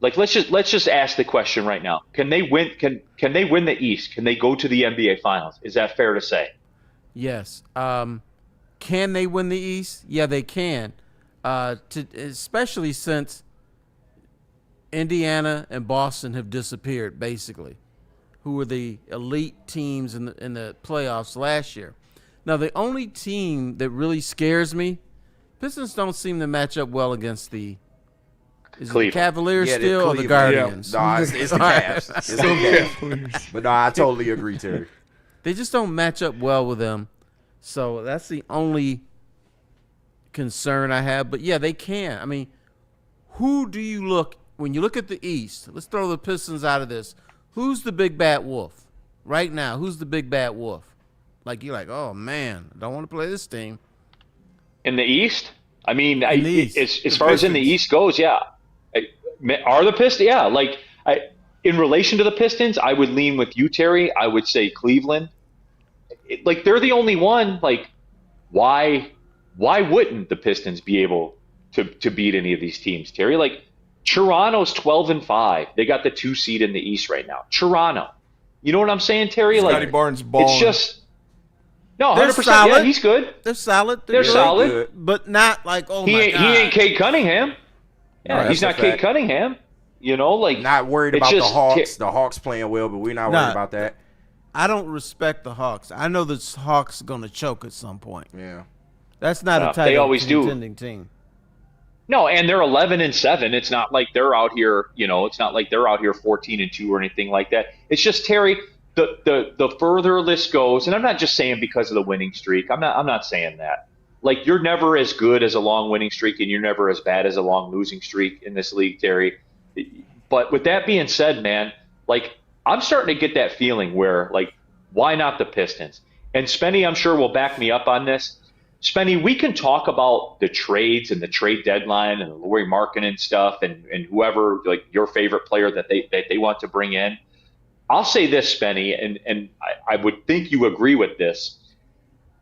Like, let's just ask the question right now. Can they win? Can they win the East? Can they go to the NBA Finals? Is that fair to say? Yes. Can they win the East? Yeah, they can. Especially since Indiana and Boston have disappeared, basically, who were the elite teams in the playoffs last year. Now, the only team that really scares me, Pistons don't seem to match up well against the Cavaliers Yeah, still or the Cleveland. Guardians? Yeah. Nah, it's the Cavs. It's the Cavs. But no, I totally agree, Terry. They just don't match up well with them. So that's the only concern I have. But, yeah, they can. I mean, who do you look – when you look at the East, let's throw the Pistons out of this. Who's the big bad wolf right now? Who's the big bad wolf? Like, you're like, oh, man, I don't want to play this team. In the East? I mean, as far as in the East goes, yeah. Are the Pistons? Yeah. Like, in relation to the Pistons, I would lean with you, Terry. I would say Cleveland. Like, they're the only one. Like, why wouldn't the Pistons be able to beat any of these teams, Terry? Like, Toronto's 12-5. They got the 2 seed in the East right now. Toronto. You know what I'm saying, Terry? Scotty Like, Barnes balling. it's just no, 100%. They're solid. Yeah, he's good. They're solid. They're good, solid, but not like he ain't Kate Cunningham. Yeah, No, he's not that's a Kate fact. Cunningham. You know, like, Not worried it's about the just- Hawks. The Hawks playing well, but we're not worried Nah. about that. I don't respect the Hawks. I know the Hawks are going to choke at some point. Yeah. That's not Yeah, a title they always do. contending team. No, and they're 11-7. It's not like they're out here. You know, it's not like they're out here 14-2 or anything like that. It's just, Terry. The further list goes, and I'm not just saying because of the winning streak. I'm not saying that. Like, you're never as good as a long winning streak, and you're never as bad as a long losing streak in this league, Terry. But with that being said, man, like, I'm starting to get that feeling where, like, why not the Pistons? And Spenny, I'm sure, will back me up on this. Spenny, we can talk about the trades and the trade deadline and the Lauri Markkanen stuff and whoever, like, your favorite player that they want to bring in. I'll say this, Spenny, and I would think you agree with this.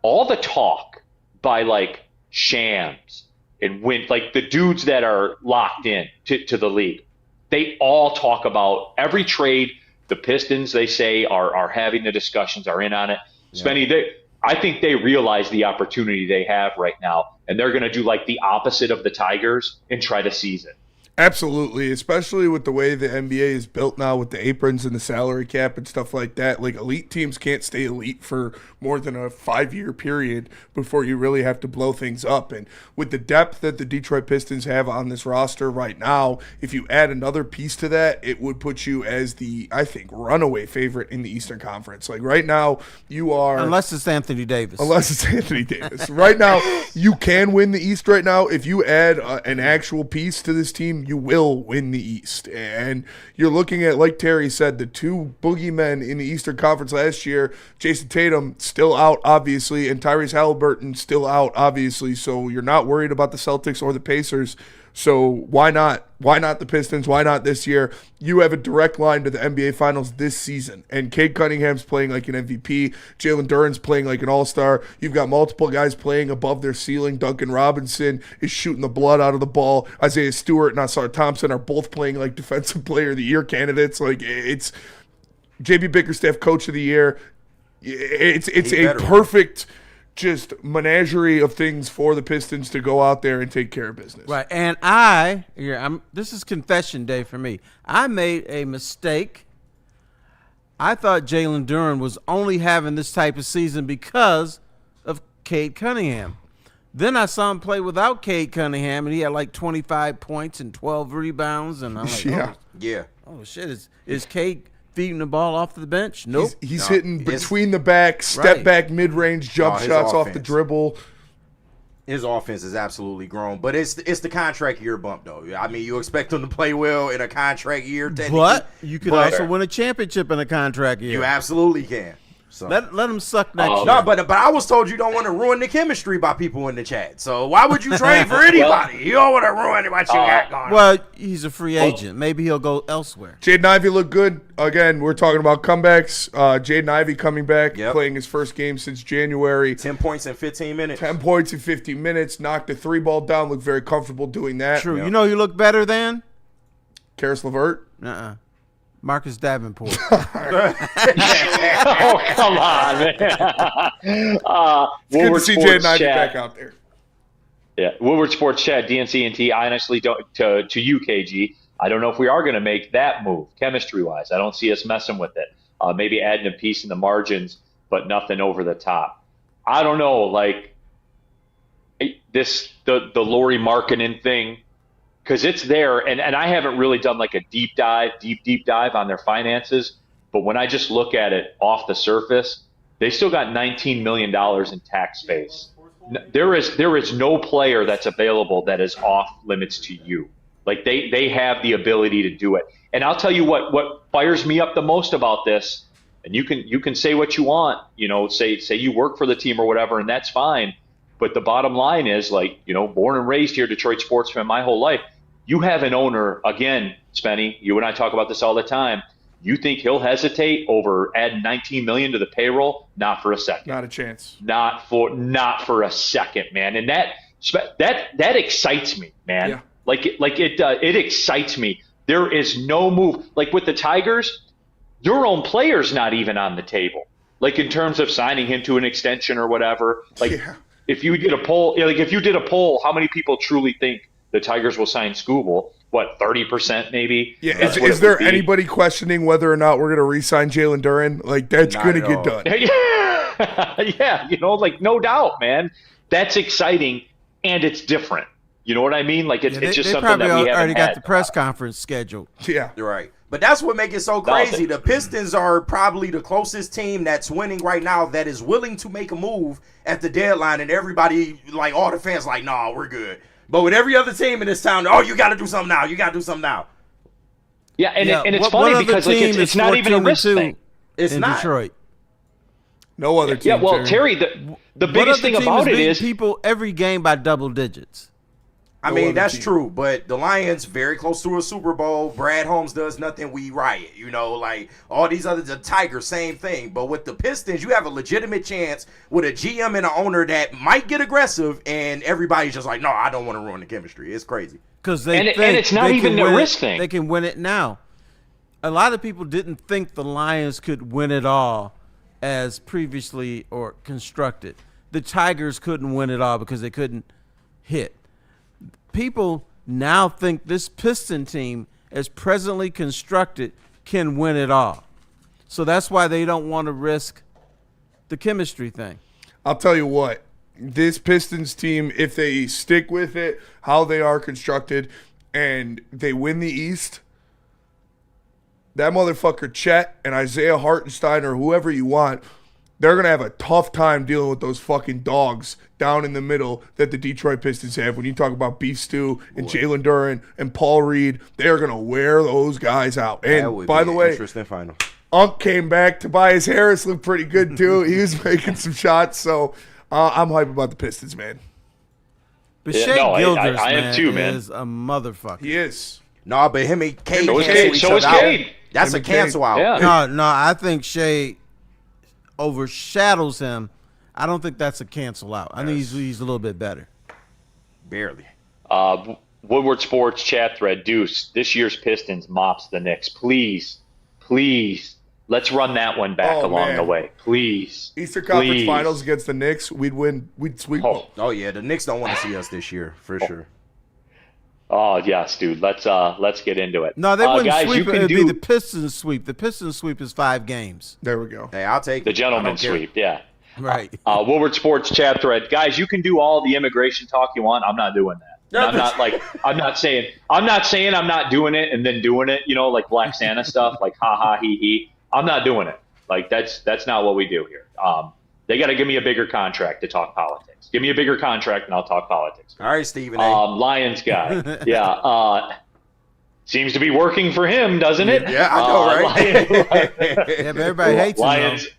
All the talk by, like, Shams and like the dudes that are locked in to the league, they all talk about every trade. The Pistons, they say, are having the discussions, are in on it. Yeah. Spenny, I think they realize the opportunity they have right now, and they're going to do like the opposite of the Tigers and try to seize it. Absolutely, especially with the way the NBA is built now with the aprons and the salary cap and stuff like that. Like, elite teams can't stay elite for more than a 5-year period before you really have to blow things up. And with the depth that the Detroit Pistons have on this roster right now, if you add another piece to that, it would put you as the, I think, runaway favorite in the Eastern Conference. Like, right now, you are... Unless it's Anthony Davis. Right now, you can win the East right now. If you add an actual piece to this team, you will win the East. And you're looking at, like Terry said, the two boogeymen in the Eastern Conference last year. Jason Tatum still out, obviously, and Tyrese Halliburton still out, obviously. So you're not worried about the Celtics or the Pacers. So why not? Why not the Pistons? Why not this year? You have a direct line to the NBA Finals this season. And Cade Cunningham's playing like an MVP. Jalen Duren's playing like an all-star. You've got multiple guys playing above their ceiling. Duncan Robinson is shooting the blood out of the ball. Isaiah Stewart and Asar Thompson are both playing like Defensive Player of the Year candidates. Like, it's JB Bickerstaff Coach of the Year. It's a perfect just menagerie of things for the Pistons to go out there and take care of business. Right, and this is confession day for me. I made a mistake. I thought Jalen Duren was only having this type of season because of Cade Cunningham. Then I saw him play without Cade Cunningham, and he had like 25 points and 12 rebounds, and I'm like, oh shit, is Cade feeding the ball off the bench? Nope. He's hitting between the back, step back, mid-range jump shots off the dribble. His offense is absolutely grown, but it's the contract year bump, though. I mean, you expect him to play well in a contract year, but you could also win a championship in a contract year. You absolutely can. So let him suck next year. No, but I was told you don't want to ruin the chemistry by people in the chat. So why would you trade for anybody? You don't want to ruin what you got going. Well, he's a free agent. Maybe he'll go elsewhere. Jaden Ivey looked good. Again, we're talking about comebacks. Jaden Ivey coming back, playing his first game since January. 10 points in 15 minutes. 10 points in 15 minutes. Knocked the 3-ball down. Looked very comfortable doing that. True. Yep. You know you look better than? Karis LeVert? Marcus Davenport. Oh, come on, man. It's good to see Jaden Ivey back out there. Yeah, Woodward Sports Chat, DNC&T. I honestly don't, to you, KG, I don't know if we are going to make that move, chemistry-wise. I don't see us messing with it. Maybe adding a piece in the margins, but nothing over the top. I don't know, like, the Lauri Markkanen thing, because it's there, and I haven't really done like a deep dive on their finances, but when I just look at it off the surface, they still got $19 million in tax space. There is no player that's available that is off limits to you. Like, they have the ability to do it. And I'll tell you what fires me up the most about this, and you can say what you want, say you work for the team or whatever, and that's fine. But the bottom line is, like, born and raised here, Detroit sports fan my whole life. You have an owner, again, Spenny, you and I talk about this all the time. You think he'll hesitate over adding $19 million to the payroll? Not for a second. Not a chance. Not for a second, man. And that excites me, man. Yeah. It excites me. There is no move. Like with the Tigers, your own player's not even on the table. Like in terms of signing him to an extension or whatever. Like if you did a poll, how many people truly think the Tigers will sign Skubal? What, 30% maybe? Yeah, is there anybody questioning whether or not we're going to re-sign Jalen Duren? Like, that's going to get done. Yeah, no doubt, man. That's exciting, and it's different. You know what I mean? Like, it's just something that we haven't already got had. the press conference scheduled. Yeah. You're right. But that's what makes it so crazy. The Pistons are probably the closest team that's winning right now that is willing to make a move at the deadline, and everybody, like all the fans, like, nah, we're good. But with every other team in this town, you got to do something now. You got to do something now. Yeah, and it's funny because it's not even a risk thing. It's not. Detroit. No other team. Yeah, well, Terry, the biggest thing about it is people every game by double digits. I mean, that's true, but the Lions very close to a Super Bowl. Brad Holmes does nothing, we riot. Like all these others, the Tigers, same thing. But with the Pistons, you have a legitimate chance with a GM and an owner that might get aggressive, and everybody's just like, no, I don't want to ruin the chemistry. It's crazy. Because and it's not even a risk thing. They can win it now. A lot of people didn't think the Lions could win it all as previously or constructed. The Tigers couldn't win it all because they couldn't hit. People now think this Piston team, as presently constructed, can win it all. So that's why they don't want to risk the chemistry thing. I'll tell you what, this Pistons team, if they stick with it, how they are constructed, and they win the East, that motherfucker Chet and Isaiah Hartenstein or whoever you want, they're going to have a tough time dealing with those fucking dogs down in the middle that the Detroit Pistons have. When you talk about Beef Stew and Jalen Duren and Paul Reed, they're going to wear those guys out. And by the way, interesting final. Unc came back. Tobias Harris looked pretty good too. He was making some shots. So I'm hyped about the Pistons, man. But Shea Gilders, I am too, man. Is a motherfucker. He is. No, but him and Cade so is Cade. That's a cancel out. Yeah. No, I think Shea overshadows him. I don't think that's a cancel out. I think he's a little bit better. Barely. Woodward Sports chat thread, Deuce, this year's Pistons mops the Knicks. Please, let's run that one back along the way. Please. Eastern Conference Finals against the Knicks, we'd win. We'd sweep them. Oh, yeah, the Knicks don't want to see us this year, for sure. Oh, yes, dude. Let's get into it. No, they wouldn't guys, sweep it. It would be the Pistons sweep. The Pistons sweep is 5 games. There we go. Hey, I'll take the gentleman's sweep, yeah. Right. Woodward Sports chat thread. Guys, you can do all the immigration talk you want. I'm not doing that. I'm not saying I'm not doing it and then doing it, like Black Santa stuff, like ha ha he he. I'm not doing it. Like that's not what we do here. They got to give me a bigger contract to talk politics. Give me a bigger contract and I'll talk politics. All right, Stephen. Lions guy. Yeah. Seems to be working for him, doesn't it? Yeah, I know, right? Yeah, but everybody hates Lions. him.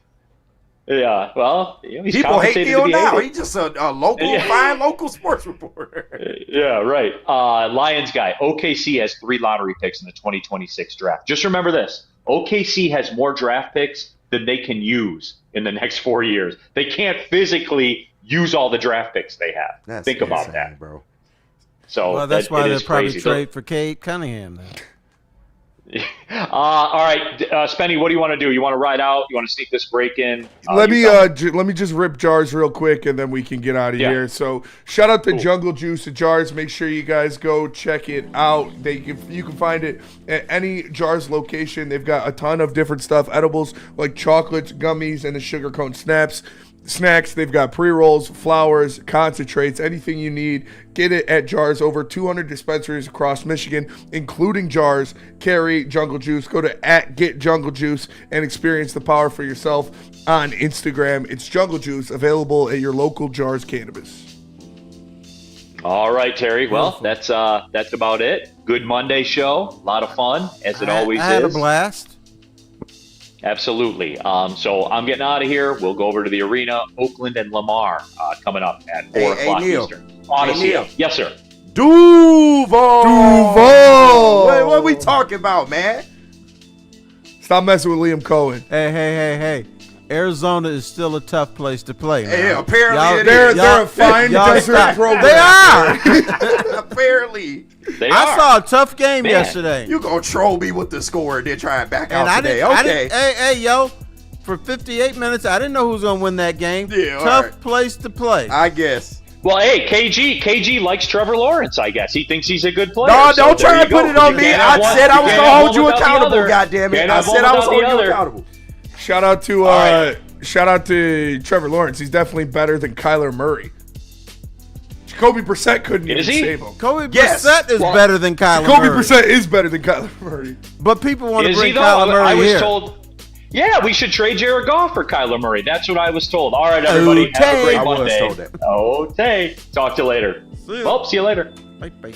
Yeah, well, he's people hate Neal now. He's just a local, fine local sports reporter. Yeah, right. Lions guy. OKC has 3 lottery picks in the 2026 draft. Just remember this: OKC has more draft picks than they can use in the next 4 years. They can't physically use all the draft picks they have. Think about that, bro. So that's why they'll probably crazy. trade for Cade Cunningham then. All right, Spenny, what do you want to do? You want to ride out? You want to sneak this break in? Let me just rip Jars real quick, and then we can get out of here. So shout out to Jungle Juice at Jars. Make sure you guys go check it out. You can find it at any Jars location. They've got a ton of different stuff, edibles like chocolates, gummies, and the sugar cone snacks. They've got pre-rolls, flowers, concentrates, anything you need. Get it at Jars. Over 200 dispensaries across Michigan, including Jars, carry Jungle Juice. Go to @GetJungleJuice and experience the power for yourself on Instagram. It's Jungle Juice, available at your local Jars Cannabis. All right, Terry. Well, that's about it. Good Monday show. A lot of fun, as it always is. I had a blast. Absolutely. So I'm getting out of here. We'll go over to the arena. Oakland and Lamar coming up at 4 o'clock Neal. Eastern. Odyssey. Neal. Yes, sir. Duval. What are we talking about, man? Stop messing with Liam Cohen. Hey. Arizona is still a tough place to play. Yeah, apparently they're a fine desert program. They are. Apparently. I saw a tough game yesterday. You gonna troll me with the score and then try and back out today. Hey, yo. For 58 minutes, I didn't know who was going to win that game. Yeah, tough place to play. I guess. Well, hey, KG likes Trevor Lawrence, I guess. He thinks he's a good player. No, so don't try to put it on me. I said I was going to hold you accountable, goddammit. I said I was holding you accountable. Shout out to Trevor Lawrence. He's definitely better than Kyler Murray. Jacoby Brissett couldn't even save him. Brissett is better than Kyler Jacoby Murray. Brissett is better than Kyler Murray. But people want to Is bring he, Kyler Murray I was here. told, we should trade Jared Goff for Kyler Murray. That's what I was told. All right, everybody. Have a great Monday. I was told that. Okay. Talk to you later. See ya. Well, see you later. Bye.